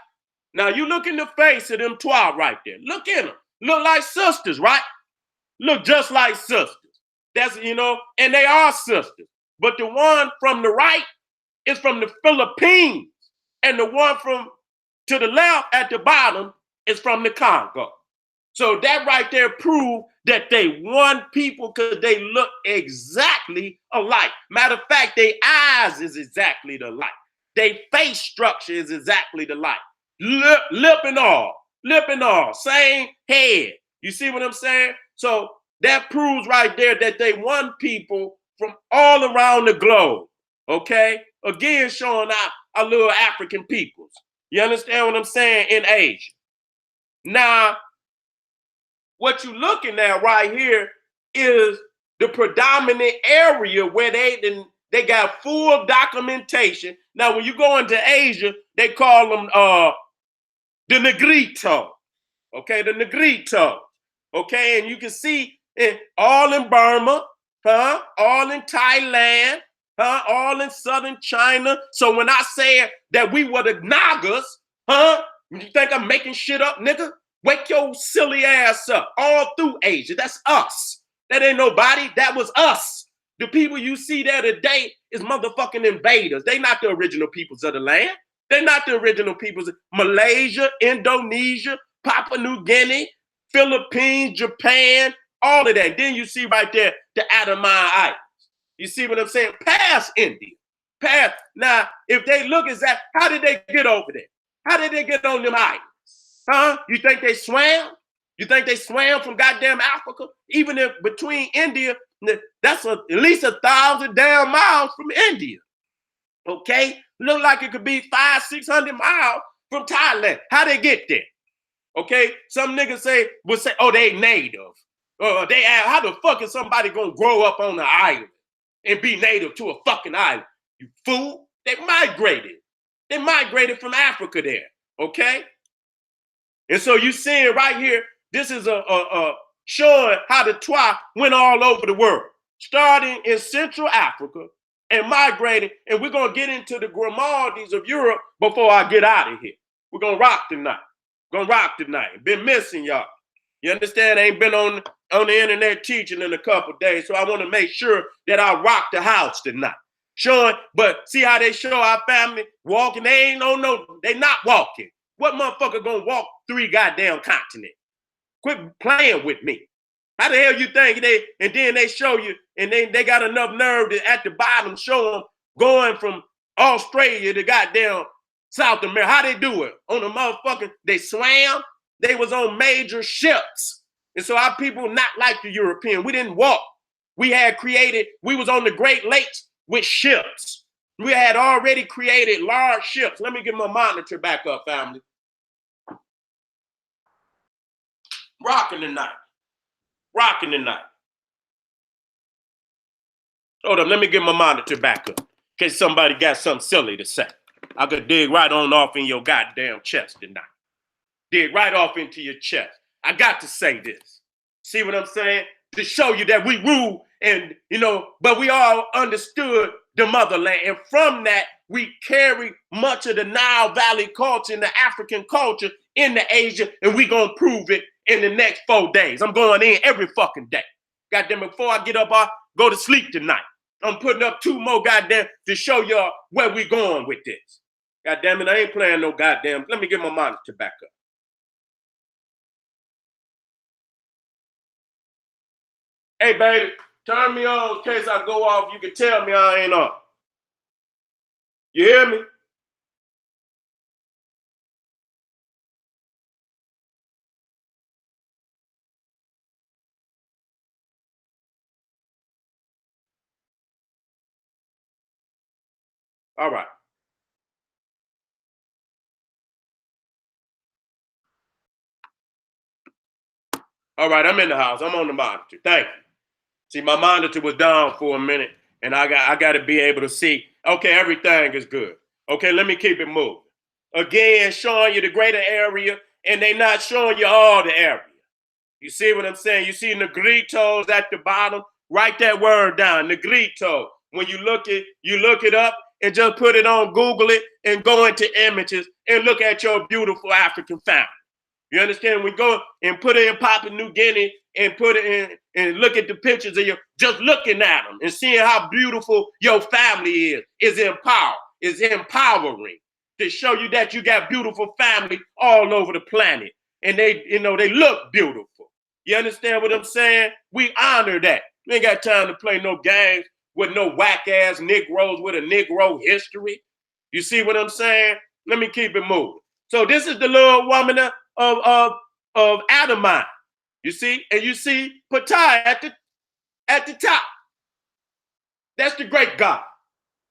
Now, you look in the face of them Twa right there. Look in them. Look like sisters, right? Look just like sisters. That's, you know, and they are sisters. But the one from the right is from the Philippines. And the one from to the left at the bottom is from the Congo. So that right there proved that they one people because they look exactly alike. Matter of fact, their eyes is exactly the like. Their face structure is exactly the like. Lip and all, same head. You see what I'm saying? So that proves right there that they one people from all around the globe, okay? Again, showing our little African peoples. You understand what I'm saying? In Asia. Now, what you're looking at right here is the predominant area where they got full documentation. Now, when you go into Asia, they call them the Negrito, okay, the Negrito, okay, and you can see it all in Burma, all in Thailand, all in southern China. So when I say that we were the Nagas, you think I'm making shit up, nigga? Wake your silly ass up. All through Asia, that's us. That ain't nobody. That was us. The people you see there today is motherfucking invaders. They not the original peoples of the land. They're not the original peoples. Malaysia, Indonesia, Papua New Guinea, Philippines, Japan, all of that. Then you see right there the Andaman Islands. You see what I'm saying? Past India. Past. Now, if they look at that, how did they get over there? How did they get on them islands? You think they swam? You think they swam from goddamn Africa? Even if between India, that's at least 1,000 damn miles from India. Okay? Look like it could be 500-600 miles from Thailand. How they get there? Okay? Some niggas will say, oh, they native. How the fuck is somebody gonna grow up on an island and be native to a fucking island? You fool. They migrated. They migrated from Africa there. Okay? And so you seeing right here, this is a showing how the Twa went all over the world, starting in Central Africa and migrating. And we're going to get into the Grimaldis of Europe before I get out of here. We're going to rock tonight. Going to rock tonight. Been missing y'all. You understand? I ain't been on the internet teaching in a couple days, so I want to make sure that I rock the house tonight. Showing, but see how they show our family walking? They ain't on no, they not walking. What motherfucker gonna walk 3 goddamn continents? Quit playing with me. How the hell you think and then they show you, and they got enough nerve to at the bottom show them going from Australia to goddamn South America. How they do it? On the motherfucking, they swam. They was on major ships. And so our people not like the European. We didn't walk. We was on the Great Lakes with ships. We had already created large ships. Let me get my monitor back up, family. Rocking tonight. Rocking tonight. Hold up, let me get my monitor back up. In case somebody got something silly to say. I could dig right on off in your goddamn chest tonight. Dig right off into your chest. I got to say this. See what I'm saying? To show you that we rule and, but we all understood the motherland. And from that, we carry much of the Nile Valley culture and the African culture into Asia, and we gonna prove it in the next 4 days. I'm going in every fucking day. Goddamn, before I get up, I go to sleep tonight. I'm putting up 2 more goddamn to show y'all where we going with this. Goddamn it, I ain't playing no goddamn. Let me get my monitor back up. Hey, baby, turn me on in case I go off. You can tell me I ain't on. You hear me? All right. All right, I'm in the house. I'm on the monitor. Thank you. See, my monitor was down for a minute, and I got to be able to see. Okay, everything is good. Okay, let me keep it moving. Again, showing you the greater area, and they not showing you all the area. You see what I'm saying? You see Negritos at the bottom. Write that word down, Negrito. When you look it up and just put it on, Google it, and go into images and look at your beautiful African family. You understand? We go and put it in Papua New Guinea and put it in and look at the pictures of you, just looking at them and seeing how beautiful your family is empowering to show you that you got beautiful family all over the planet. And they look beautiful. You understand what I'm saying? We honor that. We ain't got time to play no games with no whack-ass Negroes with a Negro history. You see what I'm saying? Let me keep it moving. So this is the little woman of Adamine. You see? And you see Patai at the top. That's the great God,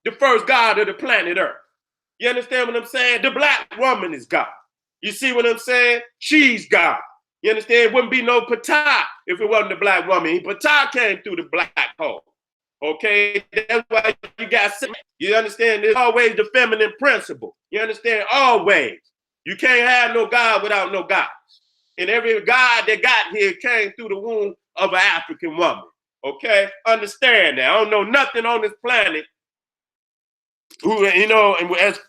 the first God of the planet Earth. You understand what I'm saying? The black woman is God. You see what I'm saying? She's God. You understand? It wouldn't be no Ptah if it wasn't the black woman. Ptah came through the black hole. Okay? That's why you got, you understand? There's always the feminine principle. You understand? Always. You can't have no God without no gods. And every God that got here came through the womb of an African woman. Okay? Understand that. I don't know nothing on this planet who, you know, and as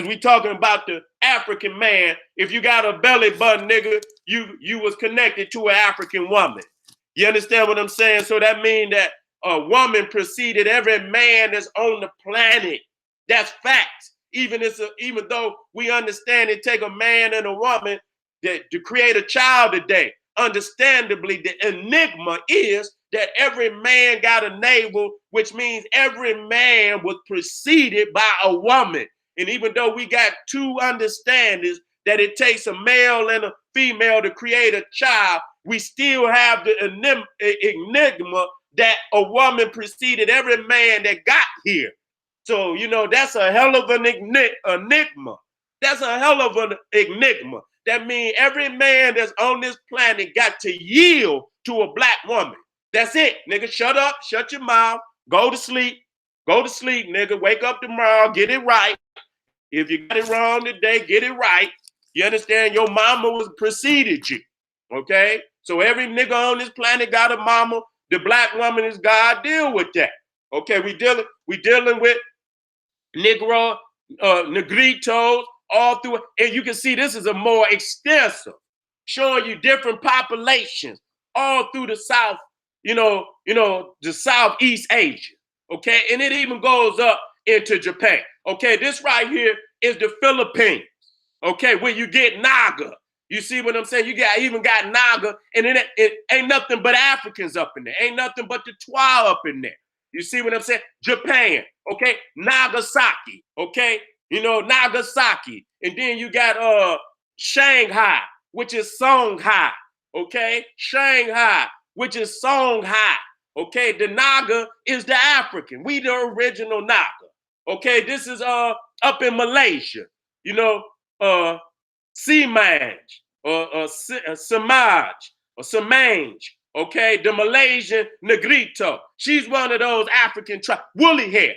we talking about the African man, if you got a belly button, nigga, you was connected to an African woman. You understand what I'm saying? So that means that a woman preceded every man that's on the planet. That's facts. Even though we understand it take a man and a woman to create a child today. Understandably, the enigma is that every man got a navel, which means every man was preceded by a woman. And even though we got two understandings that it takes a male and a female to create a child, we still have the enigma that a woman preceded every man that got here. So, you know, that's a hell of an enigma. That's a hell of an enigma. That means every man that's on this planet got to yield to a black woman. That's it, nigga. Shut up, shut your mouth, go to sleep, nigga. Wake up tomorrow, get it right. If you got it wrong today, get it right. You understand? Your mama was preceded you, okay? So every nigga on this planet got a mama. The black woman is God. Deal with that, okay? We dealing with Negro, Negritos, all through, and you can see this is a more extensive, showing you different populations all through the South, you know, the Southeast Asia, okay? And it even goes up into Japan, okay? This right here is the Philippines, okay? Where you get Naga. You see what I'm saying? You even got Naga, and it ain't nothing but Africans up in there. Ain't nothing but the Twa up in there. You see what I'm saying? Japan, okay? Nagasaki, okay? You know, Nagasaki. And then you got Shanghai, which is Songhai, okay? Shanghai, which is Songhai, okay? The Naga is the African. We the original Naga, okay? This is up in Malaysia, you know, Semanj, or Samaj, or Samanj, okay? The Malaysian Negrito. She's one of those African tribes. Woolly hair.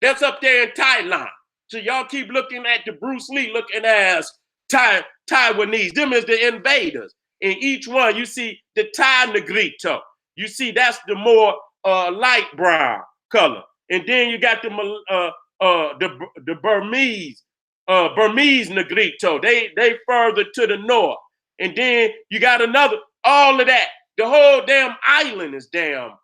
That's up there in Thailand. So y'all keep looking at the Bruce Lee looking ass Taiwanese. Them is the invaders. In each one, you see the Thai Negrito. You see that's the more light brown color. And then you got the Burmese Negrito. They further to the north. And then you got another, all of that. The whole damn island is damn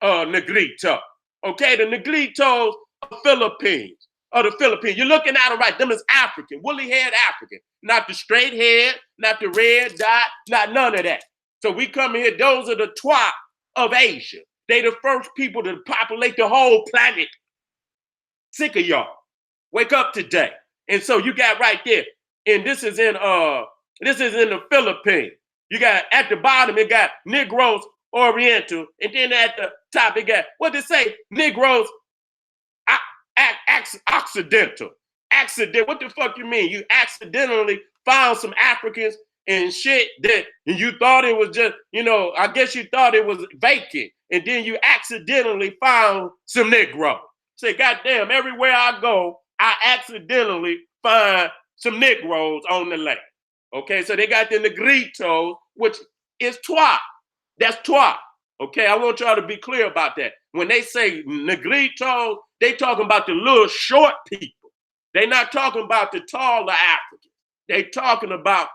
Negrito. Okay, the Negritos of Philippines. You're looking at them right. Them is African, woolly haired African. Not the straight head, not the red dot, not none of that. So we come here, those are the Twa of Asia. They the first people to populate the whole planet. Sick of y'all. Wake up today. And so you got right there. And this is in the Philippines. You got at the bottom, it got Negroes Oriental, and then at the top it got what they say, Negroes Occidental. What the fuck you mean? You accidentally found some Africans and shit that and you thought it was just, you know, I guess you thought it was vacant, and then you accidentally found some Negroes. Say, goddamn, everywhere I go, I accidentally find some Negroes on the land. Okay, so they got the Negritos, which is Twa. That's Twa. Okay, I want y'all to be clear about that. When they say Negritos, they talking about the little short people. They not talking about the taller Africans. They talking about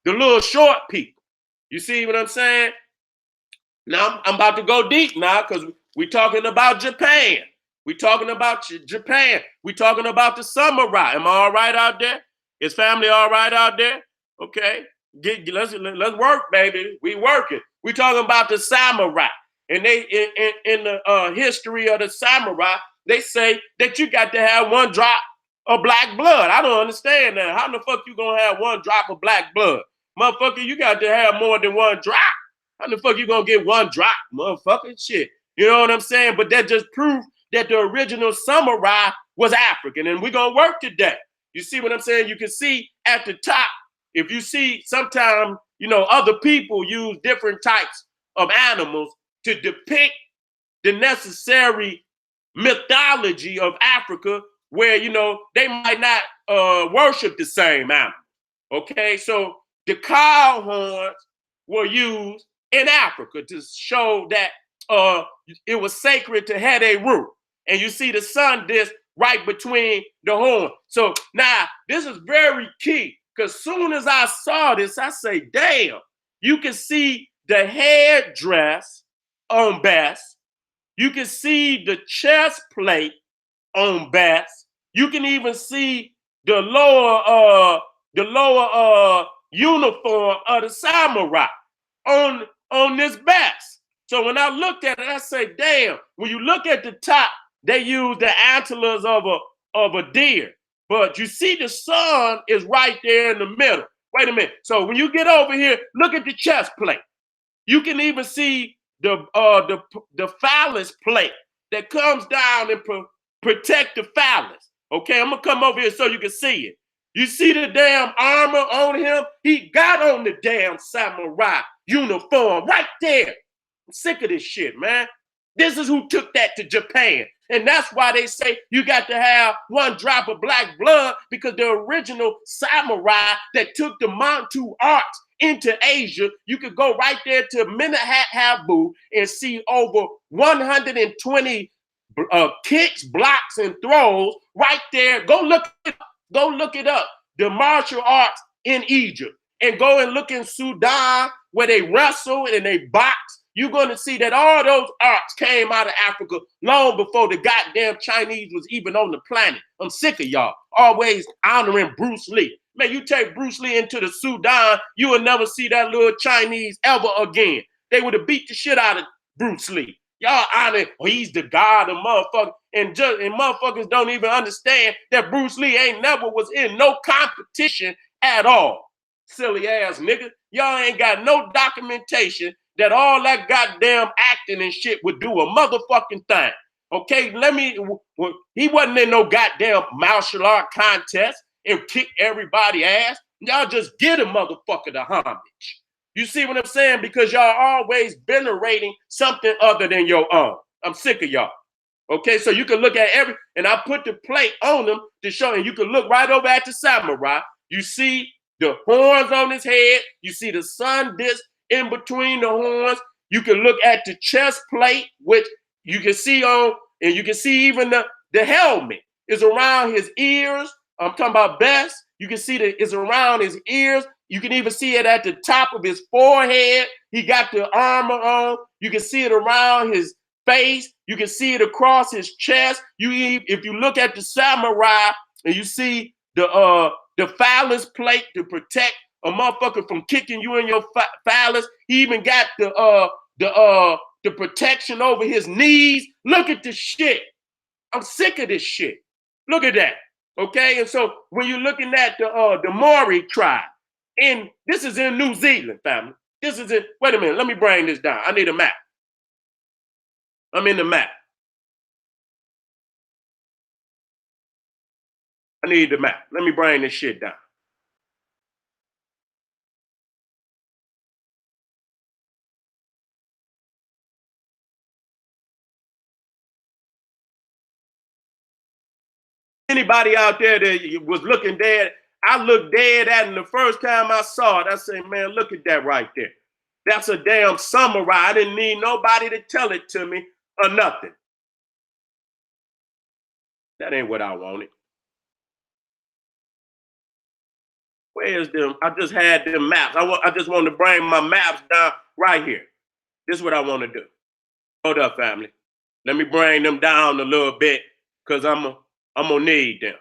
the little short people. You see what I'm saying? Now, I'm about to go deep now because we're talking about Japan. We're talking about Japan. We're talking about the samurai. Am I all right out there? Is family all right out there? Okay, let's work, baby. We working. We talking about the samurai, and they in the history of the samurai, they say that you got to have one drop of black blood. I don't understand that. How the fuck you gonna have one drop of black blood, motherfucker? You got to have more than one drop. How the fuck you gonna get one drop, motherfucker? Shit, you know what I'm saying? But that just proves that the original samurai was African. And we're going to work today. You see what I'm saying? You can see at the top, if you see sometimes, other people use different types of animals to depict the necessary mythology of Africa where, they might not worship the same animal. Okay, so the cow horns were used in Africa to show that it was sacred to Heru. And you see the sun disk right between the horn. So now this is very key because soon as I saw this, I say, damn, you can see the headdress on Bess. You can see the chest plate on Bess. You can even see the lower uniform of the samurai on this Bess. So when I looked at it, I say, damn, when you look at the top, they use the antlers of a deer. But you see the sun is right there in the middle. Wait a minute. So when you get over here, look at the chest plate. You can even see the phallus plate that comes down and protect the phallus. Okay, I'm gonna come over here so you can see it. You see the damn armor on him? He got on the damn samurai uniform right there. I'm sick of this shit, man. This is who took that to Japan. And that's why they say you got to have one drop of black blood, because the original samurai that took the Manchu arts into Asia, you could go right there to Minahat Habu and see over 120 kicks, blocks, and throws right there. Go look it up. The martial arts in Egypt. And go and look in Sudan where they wrestle and they box. You're going to see that all those arts came out of Africa long before the goddamn Chinese was even on the planet. I'm sick of y'all always honoring Bruce Lee. Man, you take Bruce Lee into the Sudan, you will never see that little Chinese ever again. They would have beat the shit out of Bruce Lee. Y'all honor, he's the god of motherfuckers. And motherfuckers don't even understand that Bruce Lee ain't never was in no competition at all. Silly ass nigga. Y'all ain't got no documentation that all that goddamn acting and shit would do a motherfucking thing. Okay, he wasn't in no goddamn martial art contest and kick everybody ass. Y'all just get a motherfucker the homage. You see what I'm saying? Because y'all always venerating something other than your own. I'm sick of y'all. Okay, so you can look at and I put the plate on them to show, and you can look right over at the samurai. You see the horns on his head. You see the sun disk in between the horns. You can look at the chest plate, which you can see on, and you can see even the helmet is around his ears. I'm talking about Bess. You can see that it's around his ears. You can even see it at the top of his forehead. He got the armor on. You can see it around his face. You can see it across his chest. If you look at the samurai and you see the phallus plate to protect a motherfucker from kicking you in your phallus. He even got the protection over his knees. Look at this shit. I'm sick of this shit. Look at that. Okay, and so when you're looking at the Maori tribe, and this is in New Zealand, family. This is in. Wait a minute. Let me bring this down. I need a map. I'm in the map. I need the map. Let me bring this shit down. Anybody out there that was looking dead, I looked dead at him the first time I saw it. I said, man, look at that right there. That's a damn samurai. I didn't need nobody to tell it to me or nothing. That ain't what I wanted. Where's them? I just had them maps. I just wanted to bring my maps down right here. This is what I want to do. Hold up, family. Let me bring them down a little bit, because I'm gonna need them.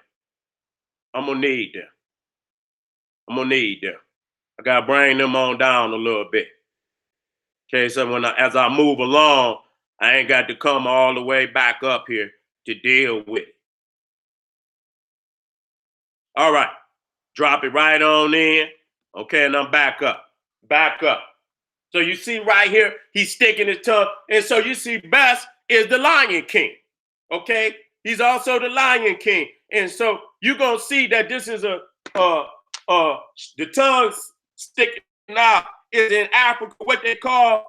I'm gonna need them. I'm gonna need them. I gotta bring them on down a little bit. Okay, so as I move along, I ain't got to come all the way back up here to deal with it. All right, drop it right on in. Okay, and I'm back up. Back up. So you see right here, he's sticking his tongue. And so you see Bess is the Lion King. Okay, he's also the Lion King, and so you're gonna see that this is the tongue sticking out is in Africa what they call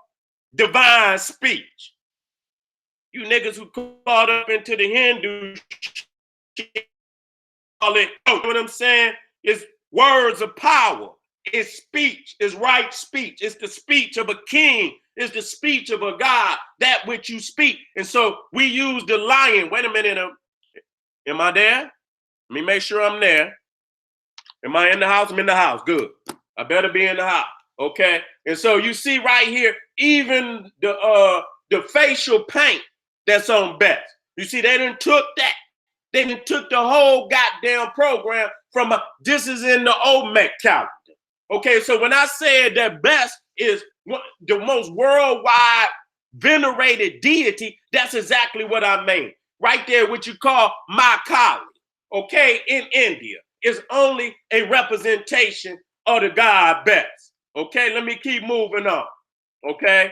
divine speech. You niggas who caught up into the Hindu shit, call it, you know what I'm saying? It's words of power. It's speech. It's right speech. It's the speech of a king. It's the speech of a God, that which you speak. And so we use the lion. Wait a minute. Am I there? Let me make sure I'm there. Am I in the house? I'm in the house. Good. I better be in the house. Okay. And so you see right here, even the facial paint that's on Beth. You see, they done took that. They done took the whole goddamn program from this is in the Olmec calendar. Okay, so when I said that Beth is the most worldwide venerated deity, that's exactly what I mean. Right there, what you call my Kali, okay, in India, is only a representation of the god Beth. Okay, let me keep moving on. Okay,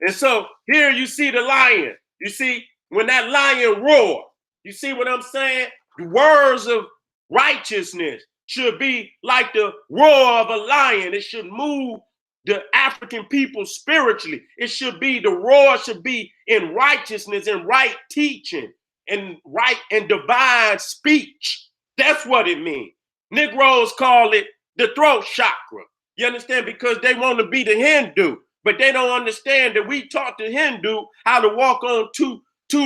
and so here you see the lion. You see, when that lion roars, you see what I'm saying? The words of righteousness should be like the roar of a lion. It should move the African people spiritually. It should be, the roar should be in righteousness and right teaching and right and divine speech. That's what it means. Negroes call it the throat chakra. You understand? Because they want to be the Hindu, but they don't understand that we taught the Hindu how to walk on two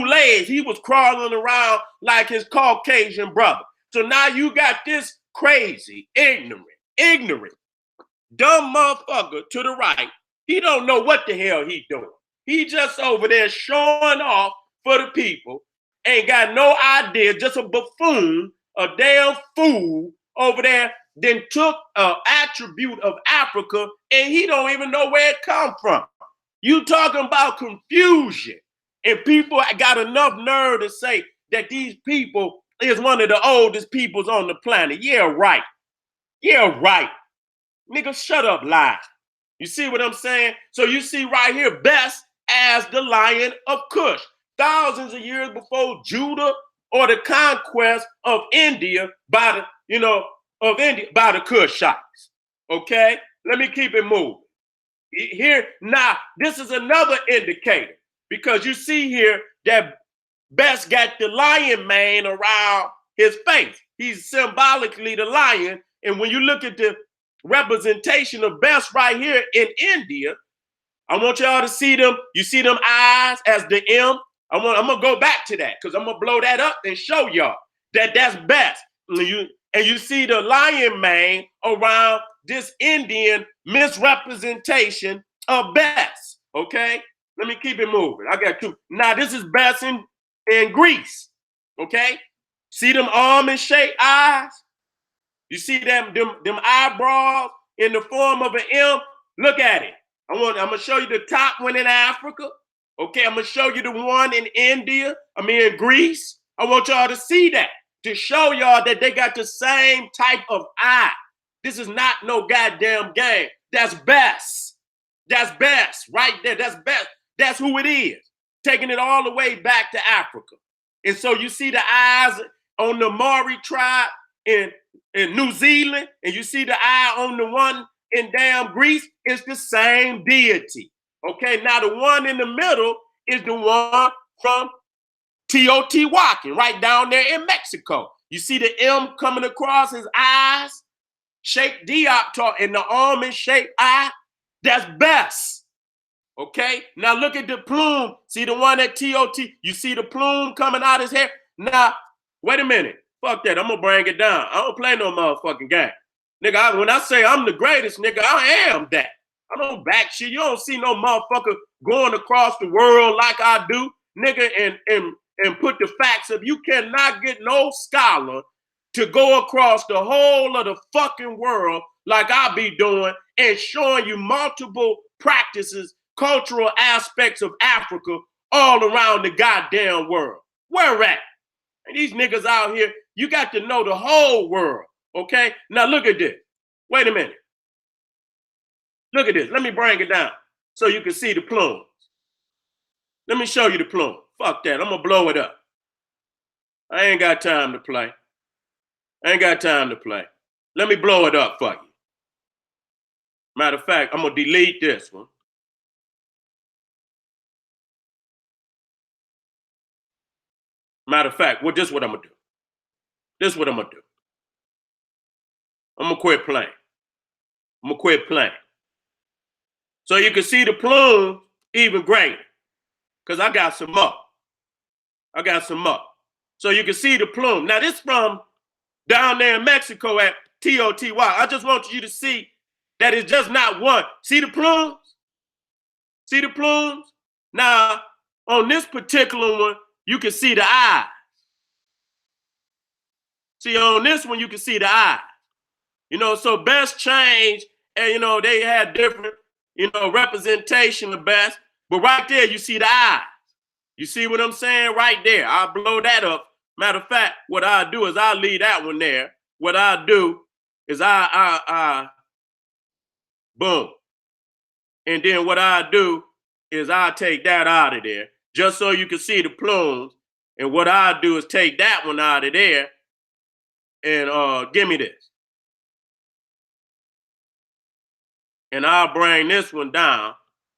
legs. He was crawling around like his Caucasian brother. So now you got this crazy, ignorant, dumb motherfucker to the right. He don't know what the hell he doing. He just over there showing off for the people. Ain't got no idea, just a buffoon, a damn fool over there, then took an attribute of Africa and he don't even know where it come from. You talking about confusion. And people got enough nerve to say that these people is one of the oldest peoples on the planet. Yeah, right. Yeah, right. Nigga, shut up, lie. You see what I'm saying? So you see right here, Best as the Lion of Kush. Thousands of years before Judah or the conquest of India by the Kushites. Okay? Let me keep it moving. Here, now, this is another indicator because you see here that Best got the lion mane around his face. He's symbolically the lion. And when you look at the representation of Best right here in India, I want y'all to see them. You see them eyes as the M? I'm gonna go back to that because I'm gonna blow that up and show y'all that that's Best. And you see the lion mane around this Indian misrepresentation of Best. Okay, let me keep it moving. I got two. Now this is Best in Greece. Okay, see them almond-shaped eyes? You see them eyebrows in the form of an M? Look at it. I'm gonna show you the top one in Africa. Okay, I'm gonna show you the one in India. In Greece. I want y'all to see that, to show y'all that they got the same type of eye. This is not no goddamn game. That's Best. That's Best right there. That's Best. That's who it is. Taking it all the way back to Africa. And so you see the eyes on the Maori tribe in New Zealand, and you see the eye on the one in damn Greece. It's the same deity. Okay, now the one in the middle is the one from Teotihuacan, right down there in Mexico. You see the M coming across his eyes, shaped diopter in the almond-shaped eye. That's Best. Okay, now look at the plume. See the one at TOT? You see the plume coming out his hair? Now, wait a minute. Fuck that. I'm gonna bring it down. I don't play no motherfucking game. Nigga, when I say I'm the greatest, nigga, I am that. I don't back shit. You don't see no motherfucker going across the world like I do, nigga, and put the facts up. You cannot get no scholar to go across the whole of the fucking world like I be doing and showing you multiple practices, cultural aspects of Africa all around the goddamn world. Where at? And these niggas out here, you got to know the whole world, okay? Now look at this. Wait a minute. Look at this. Let me bring it down so you can see the plumes. Let me show you the plume. Fuck that. I'm going to blow it up. I ain't got time to play. I ain't got time to play. Let me blow it up for you. Matter of fact, I'm going to delete this one. Matter of fact, well, this is what I'm going to do. This is what I'm going to do. I'm going to quit playing. I'm going to quit playing. So you can see the plume even greater. Because I got some up. I got some up. So you can see the plume. Now this from down there in Mexico at TOTY. I just want you to see that it's just not one. See the plumes? See the plumes? Now, on this particular one, you can see the eye. See, on this one, you can see the eye. You know, so best change, and, you know, they had different, you know, representation of best. But right there, you see the eye. You see what I'm saying? Right there. I'll blow that up. Matter of fact, what I'll do is I'll leave that one there. What I'll do is boom. And then what I'll do is I'll take that out of there just so you can see the plumes. And what I'll do is take that one out of there and give me this. And I'll bring this one down.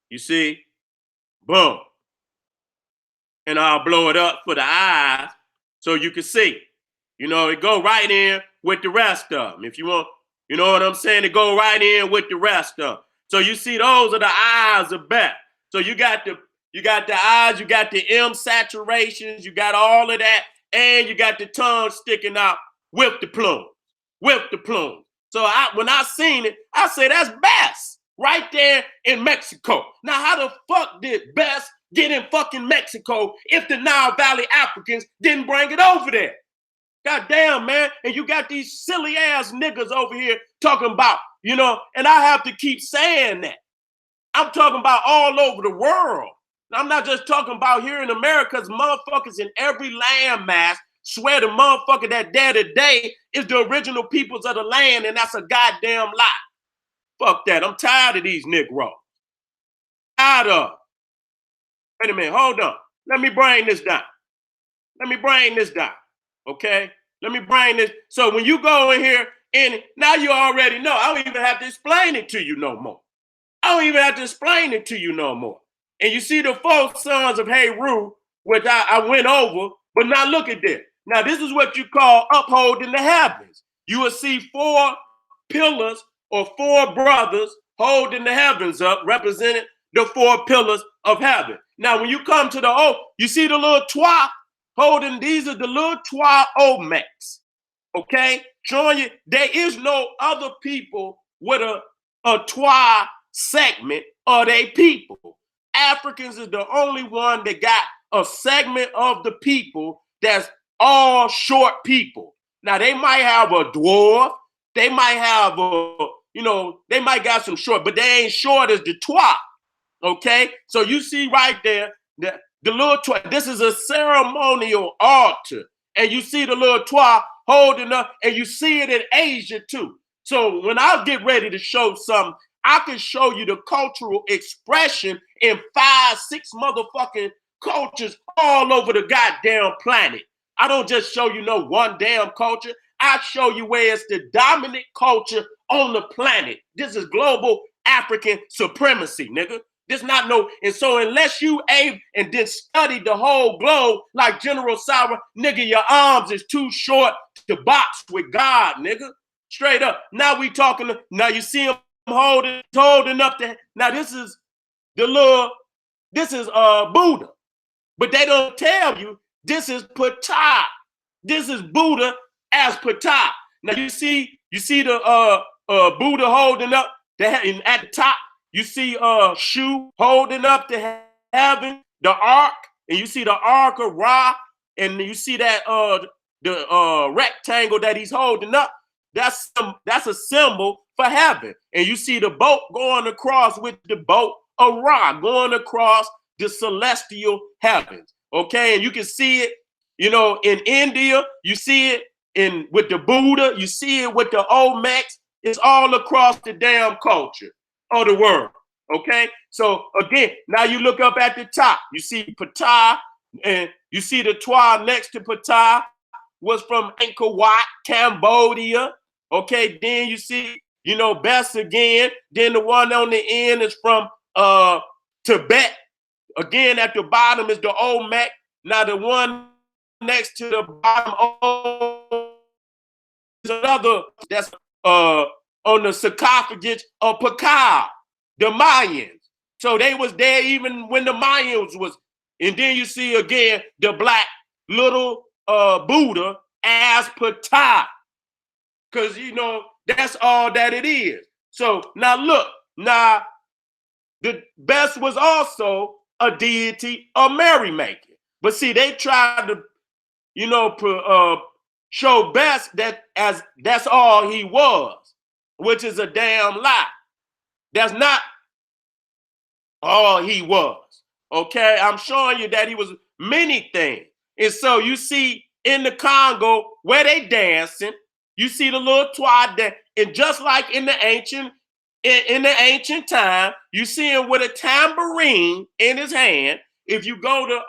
You see? Boom. And I'll blow it up for the eyes so you can see. You know, it go right in with the rest of them. If you want, you know what I'm saying? It go right in with the rest of them. So you see, those are the eyes of Beth. So you got the eyes, you got the M saturations, you got all of that, and you got the tongue sticking out with the plume. With the plume. So when I seen it, I said, that's Bess right there in Mexico. Now, how the fuck did Bess get in fucking Mexico if the Nile Valley Africans didn't bring it over there? God damn, man. And you got these silly ass niggas over here talking about, you know, and I have to keep saying that. I'm talking about all over the world. I'm not just talking about here in America's motherfuckers in every landmass swear the motherfucker that there today is the original peoples of the land, and that's a goddamn lie. Fuck that. I'm tired of these Negroes. Tired of. Wait a minute. Hold on. Let me bring this down. Let me bring this down. Okay? Let me bring this. So when you go in here, and now you already know. I don't even have to explain it to you no more. I don't even have to explain it to you no more. And you see the four sons of Heru, which I went over, but now look at this. Now this is what you call upholding the heavens. You will see four pillars or four brothers holding the heavens up, representing the four pillars of heaven. Now when you come to the O, you see the little twa holding, these are the little twa Olmecs. Okay? Showing you there is no other people with a twa segment of they people. Africans is the only one that got a segment of the people that's all short people. Now they might have a dwarf, they might have they might got some short, but they ain't short as the twa. Okay, so you see right there the little twa. This is a ceremonial altar, and you see the little twa holding up, and you see it in Asia too. So when I get ready to show something, I can show you the cultural expression in 5, 6 motherfucking cultures all over the goddamn planet. I don't just show you no one damn culture. I show you where it's the dominant culture on the planet. This is global African supremacy, nigga. This not no, and so unless you aim and then study the whole globe like General Sauer, nigga, your arms is too short to box with God, nigga. Straight up. Now we talking, now you see him holding up the, now this is Buddha. But they don't tell you this is Ptah. This is Buddha as Ptah. Now you see the Buddha holding up and at the top, you see Shu holding up the heaven, the ark, and you see the ark of Ra, and you see that the rectangle that he's holding up. That's a symbol for heaven. And you see the boat going across with the boat of Ra going across the celestial heavens. Okay, and you can see it, you know, in India, you see it with the Buddha, you see it with the Olmecs. It's all across the damn culture of the world. Okay, so again, now you look up at the top, you see Ptah, and you see the Twa next to Ptah, was from Angkor Wat, Cambodia. Okay, then you see, Bess again. Then the one on the end is from Tibet. Again, at the bottom is the Olmec. Now the one next to the bottom is another that's on the sarcophagus of Pakal, the Mayans. So they was there even when the Mayans was. And then you see again the black little Buddha as Ptah. Because, that's all that it is. So now look, the Bess was also a deity of merrymaking. But see, they tried to, show Bess that as that's all he was, which is a damn lie. That's not all he was. Okay, I'm showing you that he was many things. And so you see in the Congo where they dancing, you see the little twat that, and just like in the ancient time, you see him with a tambourine in his hand. If you go to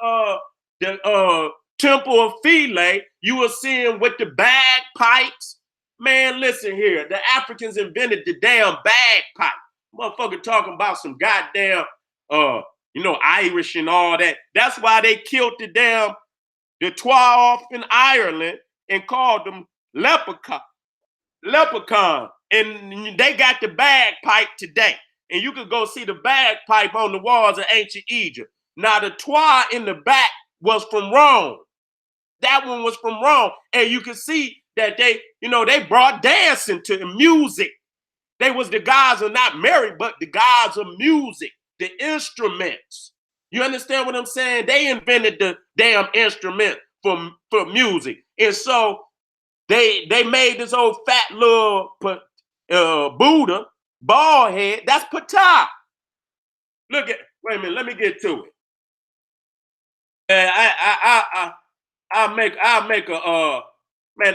the Temple of Philae, you will see him with the bagpipes. Man, listen here. The Africans invented the damn bagpipe. Motherfucker talking about some goddamn, Irish and all that. That's why they killed the Twa off in Ireland and called them leprechaun. And they got the bagpipe today. And you could go see the bagpipe on the walls of ancient Egypt. Now, the Twa in the back was from Rome. That one was from Rome. And you can see that they brought dancing to the music. They was the gods of not married, but the gods of music, the instruments. You understand what I'm saying? They invented the damn instrument for music. And so they made this old fat little Buddha, bald head. That's Ptah. Wait a minute, let me get to it. I'll make a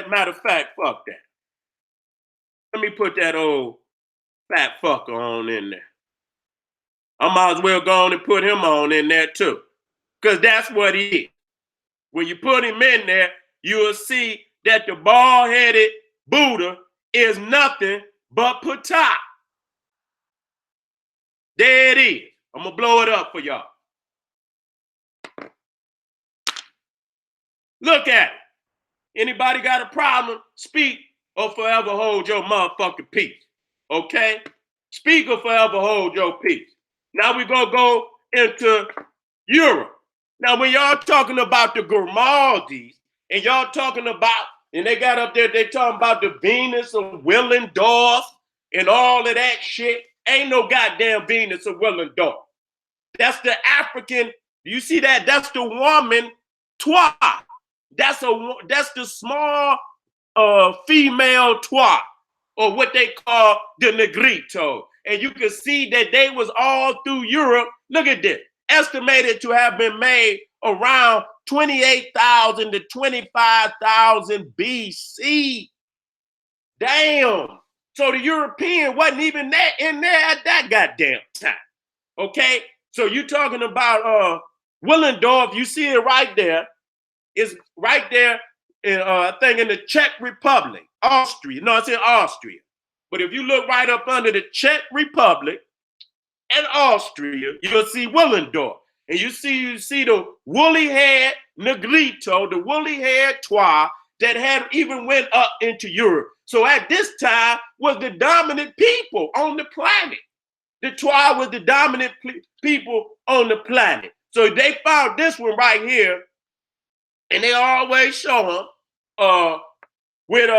matter of fact, fuck that. Let me put that old fat fucker on in there. I might as well go on and put him on in there too. Because that's what he is. When you put him in there, you will see that the bald-headed Buddha is nothing but Ptah. There it is. I'm going to blow it up for y'all. Look at it. Anybody got a problem? Speak or forever hold your motherfucking peace. Okay? Speak or forever hold your peace. Now we're going to go into Europe. Now, when y'all talking about the Grimaldis, and y'all talking about, and they got up there, they talking about the Venus of Willendorf and all of that shit. Ain't no goddamn Venus of Willendorf. That's the African, you see that? That's the woman, Twa. That's the small female Twa, or what they call the Negrito. And you can see that they was all through Europe. Look at this. Estimated to have been made around 28,000 to 25,000 BC. Damn. So the European wasn't even in there at that goddamn time. Okay? So you talking about Willendorf, you see it right there. It's right there, I think in the Czech Republic, Austria. No, it's in Austria. But if you look right up under the Czech Republic and Austria, you'll see Willendorf. And you see the woolly-haired Negrito, the woolly-haired Twa that had even went up into Europe. So at this time was the dominant people on the planet. The Twa was the dominant people on the planet. So they found this one right here, and they always show them with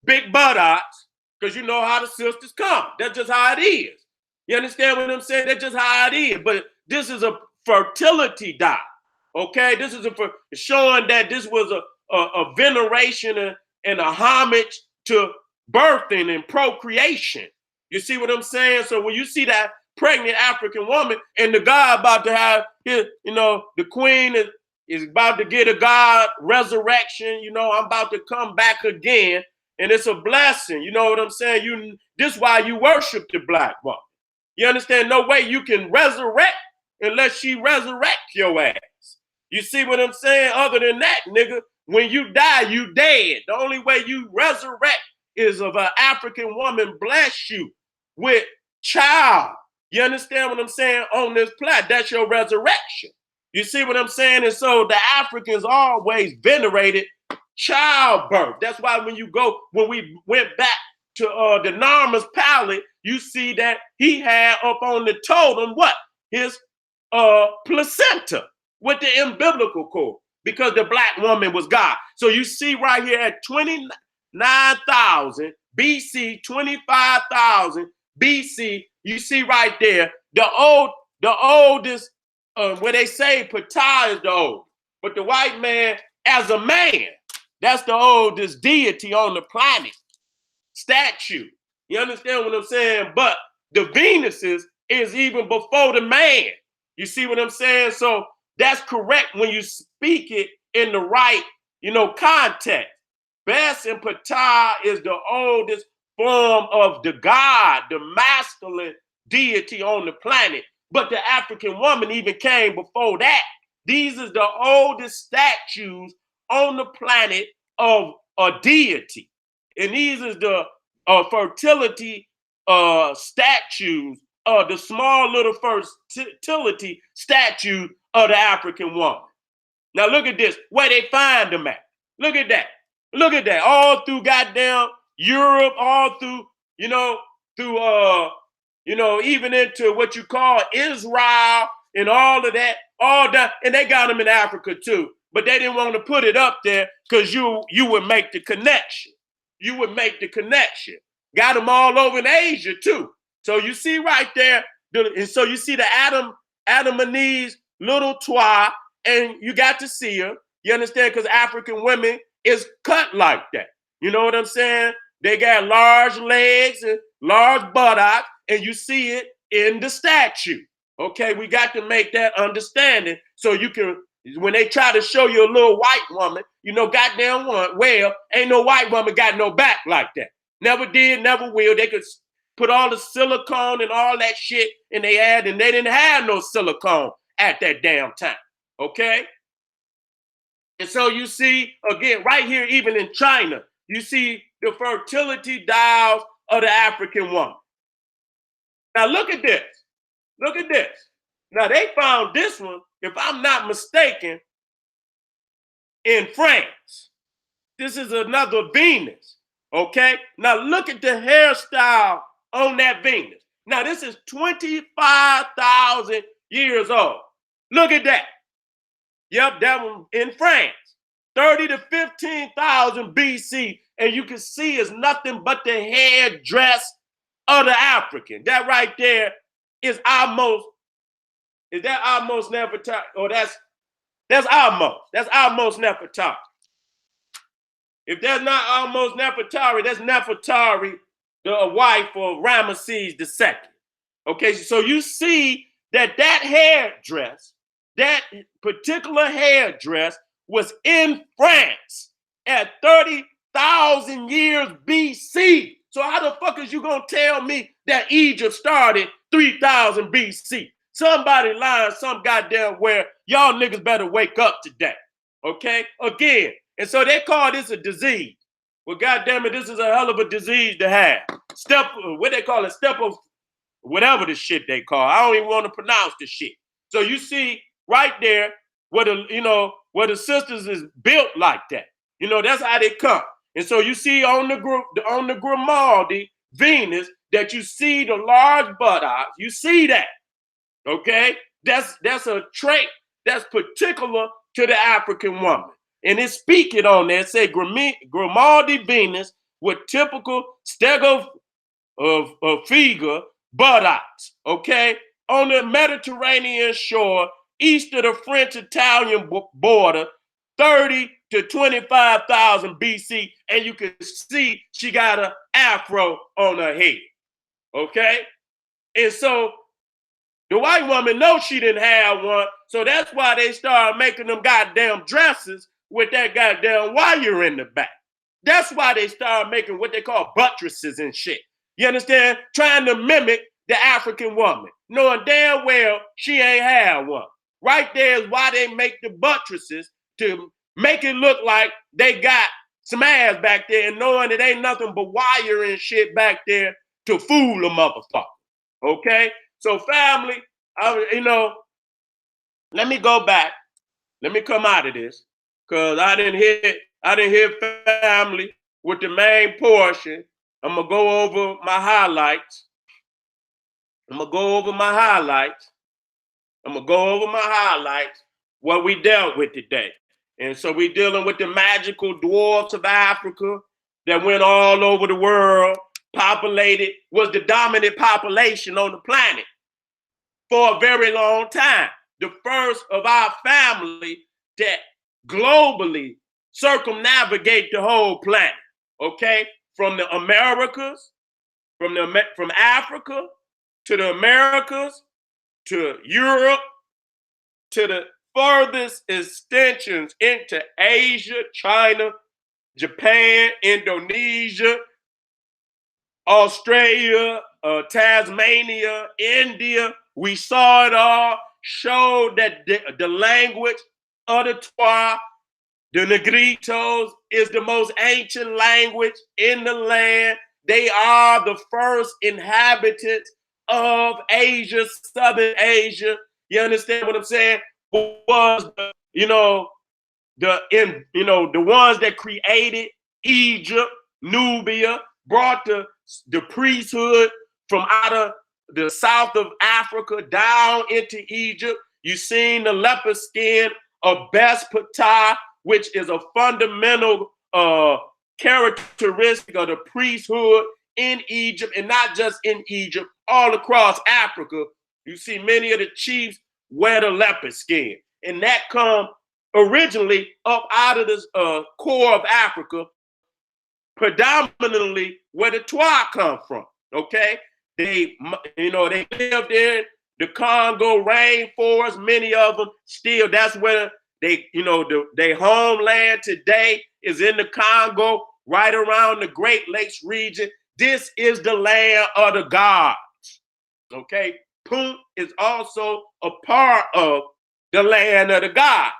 big buttocks, because you know how the sisters come. That's just how it is. You understand what I'm saying? That's just how it is. But this is a fertility dot. Okay? This is showing that this was a veneration and a homage to birthing and procreation. You see what I'm saying? So when you see that pregnant African woman and the guy about to have his, the queen is about to get a God resurrection, I'm about to come back again. And it's a blessing. You know what I'm saying? This is why you worship the black woman. You understand? No way you can resurrect unless she resurrect your ass. You see what I'm saying? Other than that, nigga, when you die, you dead. The only way you resurrect is of an African woman bless you with child. You understand what I'm saying? On this planet, that's your resurrection. You see what I'm saying? And so the Africans always venerated childbirth. That's why when we went back to the Narmer's palette, you see that he had up on the totem what? His placenta with the umbilical cord, because the black woman was God. So you see right here at 29,000 BC, 25,000 BC, you see right there the oldest, where they say Ptah is the old, but the white man as a man, that's the oldest deity on the planet, statue. You understand what I'm saying? But the Venuses is even before the man. You see what I'm saying? So that's correct when you speak it in the right, context. Bes and Ptah is the oldest form of the god, the masculine deity on the planet. But the African woman even came before that. These is the oldest statues on the planet of a deity. And these is the fertility statues, the small little fertility statue of the African woman. Now look at this, where they find them at. Look at that. Look at that. All through goddamn Europe, all through, even into what you call Israel and all of that, all that, and they got them in Africa too. But they didn't want to put it up there because you would make the connection. You would make the connection. Got them all over in Asia too. So you see right there, and so you see the Adam and Eve's little toy, and you got to see her. You understand? Because African women is cut like that. You know what I'm saying? They got large legs and large buttocks, and you see it in the statue. Okay, we got to make that understanding so you can, when they try to show you a little white woman, goddamn one, well, ain't no white woman got no back like that. Never did, never will. They could put all the silicone and all that shit in their ad, and they didn't have no silicone at that damn time. Okay? And so you see, again, right here, even in China, you see the fertility dials of the African woman. Now look at this. Look at this. Now they found this one, if I'm not mistaken, in France. This is another Venus. Okay? Now look at the hairstyle on that Venus. Now this is 25,000 years old. Look at that. Yep, that one in France. 30 to 15,000 BC. And you can see it's nothing but the headdress of the African. That right there is almost Nefertari? Or that's almost Nefertari. If that's not almost Nefertari, that's Nefertari, the wife of Ramesses II. Okay, so you see that hairdress, that particular hairdress was in France at 30,000 years BC. So how the fuck is you gonna tell me that Egypt started 3,000 BC? Somebody lying some goddamn where. Y'all niggas better wake up today. Okay? Again. And so they call this a disease. Well, goddamn it, this is a hell of a disease to have. What they call it? Step of whatever the shit they call. I don't even want to pronounce the shit. So you see right there where the sisters is built like that. That's how they come. And so you see on the Grimaldi Venus that you see the large buttocks. You see that. Okay? That's a trait that's particular to the African woman. And it's speaking on there, say Grimaldi Venus with typical stego of figure buttocks, okay? On the Mediterranean shore, east of the French-Italian border, 30 to 25,000 BC, and you can see she got an afro on her head, okay? And so the white woman knows she didn't have one, so that's why they started making them goddamn dresses with that goddamn wire in the back. That's why they started making what they call buttresses and shit. You understand? Trying to mimic the African woman, knowing damn well she ain't had one. Right there is why they make the buttresses to make it look like they got some ass back there, and knowing it ain't nothing but wire and shit back there to fool a motherfucker. Okay, so family, let me go back. Let me come out of this, cause I didn't hear family with the main portion. I'm gonna go over my highlights. I'm gonna go over my highlights. I'm gonna go over my highlights, what we dealt with today. And so we're dealing with the magical dwarfs of Africa that went all over the world, populated, was the dominant population on the planet for a very long time. The first of our family that globally circumnavigate the whole planet. Okay, from the Americas, from Africa to the Americas to Europe to the furthest extensions into Asia, China, Japan, Indonesia, Australia, Tasmania, India. We saw it all, showed that the language of the Twa, the Negritos, is the most ancient language in the land. They are the first inhabitants of Asia, Southern Asia. You understand what I'm saying? Was the ones that created Egypt, Nubia, brought the priesthood from out of the south of Africa down into Egypt. You seen the leopard skin of Bes Ptah, which is a fundamental characteristic of the priesthood in Egypt, and not just in Egypt, all across Africa. You see many of the chiefs wear the leopard skin, and that come originally up out of this core of Africa, predominantly where the Twa come from. Okay, they lived in the Congo rainforest. Many of them still. That's where their homeland today is in the Congo, right around the Great Lakes region. This is the land of the gods. Okay, Punt is also a part of the land of the gods.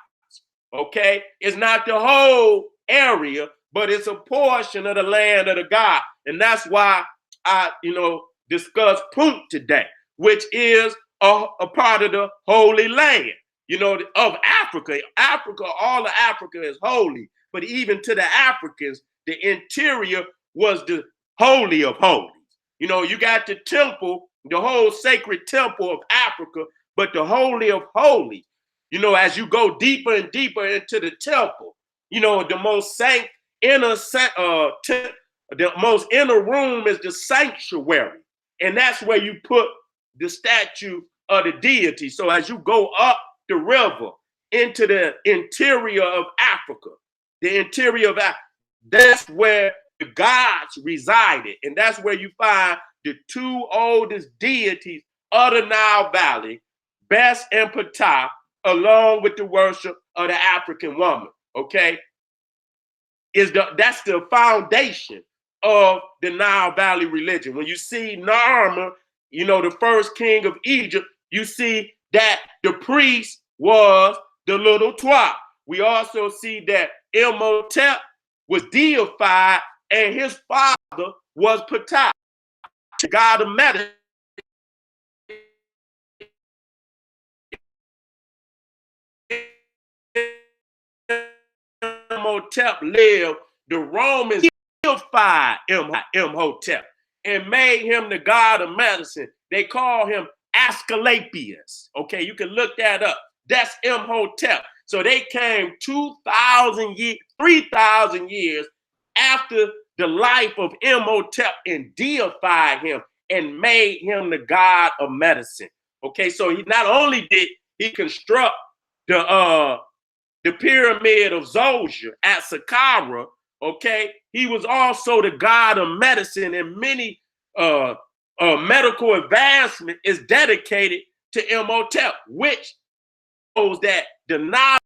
Okay, it's not the whole area, but it's a portion of the land of the god, and that's why I, discuss Punt today, which is a part of the Holy Land, of Africa. Africa, all of Africa is holy, but even to the Africans, the interior was the holy of holies. You got the temple, the whole sacred temple of Africa, but the holy of holies. As you go deeper and deeper into the temple, the most the most inner room is the sanctuary, and that's where you put the statue of the deity. So as you go up the river into the interior of Africa, that's where the gods resided, and that's where you find the two oldest deities of the Nile Valley, Bes and Ptah, along with the worship of the African woman. Okay, that's the foundation of the Nile Valley religion. When you see Narmer, the first king of Egypt, you see that the priest was the little Twa. We also see that Imhotep was deified, and his father was Ptah, the god of medicine. Imhotep lived, the Romans deified Imhotep and made him the god of medicine. They call him Asclepius. Okay, you can look that up. That's Imhotep. So they came 2,000 years, 3,000 years after the life of Imhotep and deified him and made him the god of medicine. Okay, so he not only did he construct the pyramid of Zosha at Saqqara, okay, he was also the god of medicine, and many medical advancement is dedicated to Imhotep, which shows that the Nile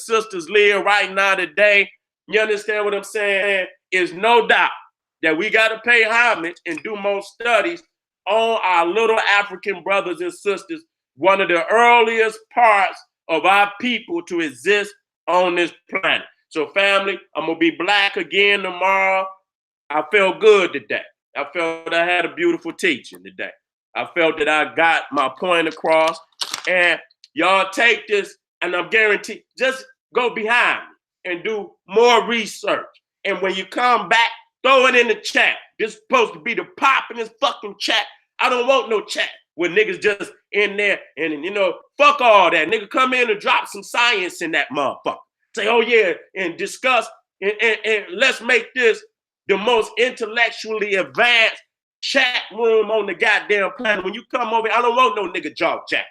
sisters live right now today, you understand what I'm saying, is no doubt that we got to pay homage and do more studies on our little African brothers and sisters, one of the earliest parts of our people to exist on this planet. So family, I'm going to be black again tomorrow. I felt good today. I felt I had a beautiful teaching today. I felt that I got my point across. And y'all take this, and I'm guaranteed, just go behind me and do more research. And when you come back, throw it in the chat. This is supposed to be the pop in this fucking chat. I don't want no chat where niggas just in there and, you know, fuck all that. Nigga, come in and drop some science in that motherfucker. Say, oh yeah, and discuss, and let's make this the most intellectually advanced chat room on the goddamn planet. When you come over, I don't want no nigga jaw jacking.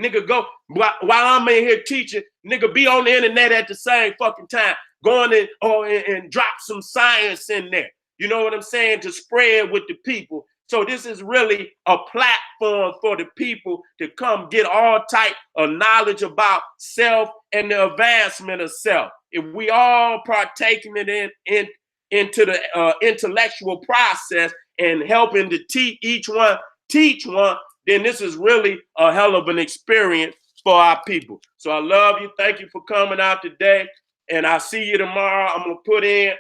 Nigga, go while I'm in here teaching, nigga, be on the internet at the same fucking time, going in and drop some science in there. You know what I'm saying? To spread with the people. So this is really a platform for the people to come get all type of knowledge about self and the advancement of self. If we all partaking it into the intellectual process and helping to teach one, then this is really a hell of an experience for our people. So I love you. Thank you for coming out today. And I'll see you tomorrow. I'm going to put in,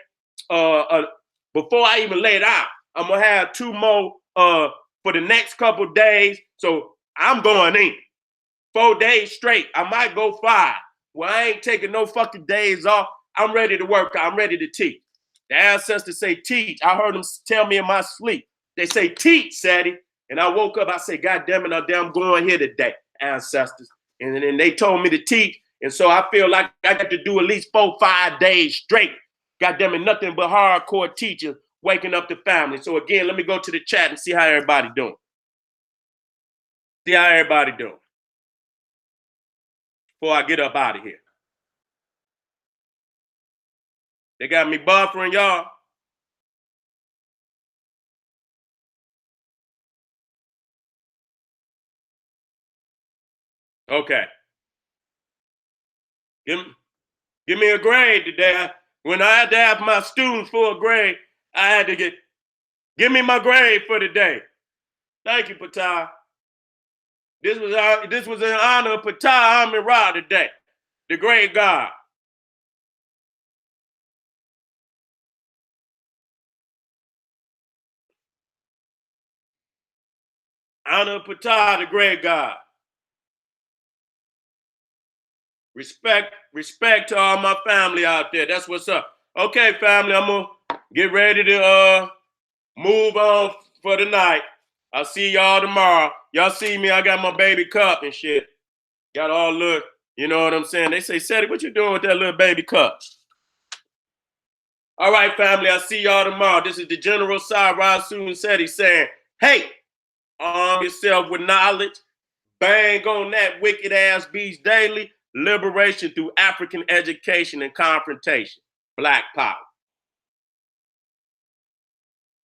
before I even lay it out, I'm going to have 2 more for the next couple days. So I'm going in 4 days straight. I might go 5. Well, I ain't taking no fucking days off. I'm ready to work. I'm ready to teach. The ancestors say teach. I heard them tell me in my sleep. They say teach, Seti. And I woke up, I said, God damn it, I'm going here today, ancestors. And then they told me to teach. And so I feel like I got to do at least 4, 5 days straight. God damn it, nothing but hardcore teaching, waking up the family. So again, let me go to the chat and see how everybody doing. See how everybody doing before I get up out of here. They got me buffering, y'all. Okay. Give me a grade today. When I had to have my students for a grade, I had to give me my grade for the day. Thank you, Patah. This was in honor of Patah Amin Ra today, the great God. Honor of Patah, the great God. Respect to all my family out there. That's what's up. Okay, family, I'm gonna get ready to move on for the night. I'll see y'all tomorrow. Y'all see me, I got my baby cup and shit. Got all little, you know what I'm saying? They say, Seti, what you doing with that little baby cup? All right, family, I'll see y'all tomorrow. This is the General Cyrus Suten Seti saying, hey, arm yourself with knowledge. Bang on that wicked ass beast daily. Liberation through African education and confrontation. Black power.